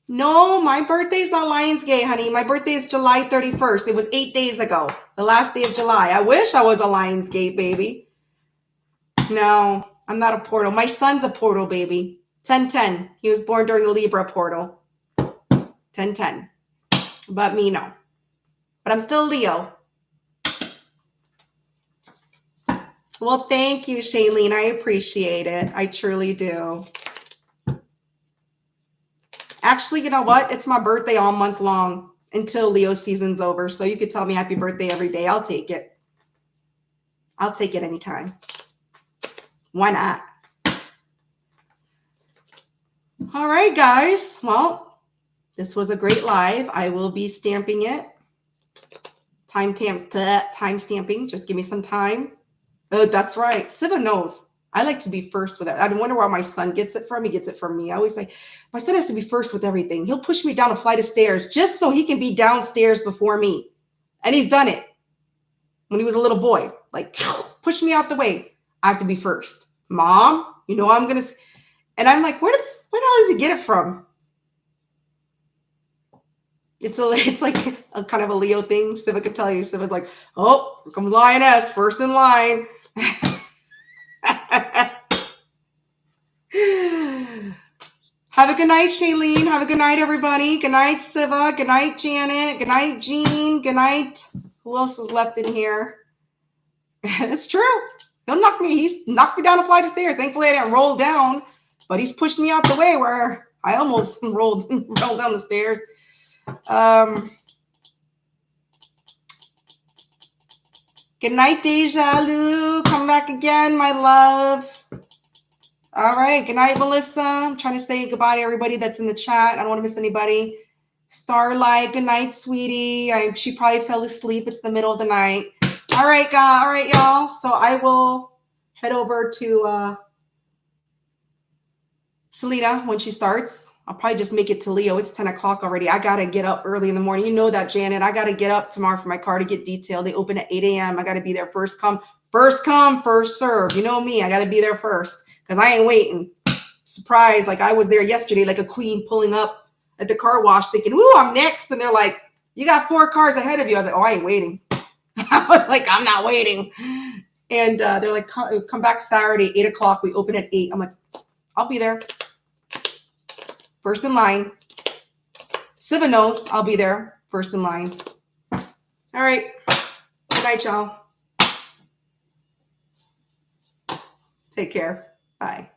Speaker 1: No, my birthday's not Lionsgate, honey. My birthday is July 31st. It was 8 days ago, the last day of July. I wish I was a Lionsgate, baby. No, I'm not a portal. My son's a portal, baby. 1010. He was born during the Libra portal. 1010. But me, no. But I'm still Leo. Well, thank you, Shailene. I appreciate it. I truly do. Actually, you know what? It's my birthday all month long until Leo season's over. So you could tell me happy birthday every day. I'll take it. I'll take it anytime. Why not? All right, guys. Well, this was a great live. I will be stamping it. Time stamping. Just give me some time. That's right. Siva knows. I like to be first with it. I wonder where my son gets it from. He gets it from me. I always say, my son has to be first with everything. He'll push me down a flight of stairs just so he can be downstairs before me. And he's done it when he was a little boy. Like, push me out the way. I have to be first. Mom, you know I'm going to. And I'm like, where the hell does he get it from? It's like a kind of a Leo thing. Siva could tell you. Siva's like, oh, here comes Lioness, first in line. Have a good night, Shailene. Have a good night, everybody. Good night, Siva. Good night, Janet. Good night, Jean. Good night. Who else is left in here? It's true. He's knocked me down a flight of stairs. Thankfully, I didn't roll down, but he's pushed me out the way where I almost rolled down the stairs. Good night, Deja Lu. Come back again, my love. All right. Good night, Melissa. I'm trying to say goodbye to everybody that's in the chat. I don't want to miss anybody. Starlight. Good night, sweetie. She probably fell asleep. It's the middle of the night. All right, guys. All right, y'all. So I will head over to Selena when she starts. I'll probably just make it to Leo. It's 10 o'clock already. I got to get up early in the morning. You know that, Janet. I got to get up tomorrow for my car to get detailed. They open at 8 a.m. I got to be there first come, first serve. You know me. I got to be there first because I ain't waiting. Surprised. Like I was there yesterday, like a queen pulling up at the car wash thinking, ooh, I'm next. And they're like, you got 4 cars ahead of you. I was like, oh, I ain't waiting. I was like, I'm not waiting. And they're like, come back Saturday, 8 o'clock. We open at 8. I'm like, I'll be there. First in line. Siva knows I'll be there first in line. All right. Good night, y'all. Take care. Bye.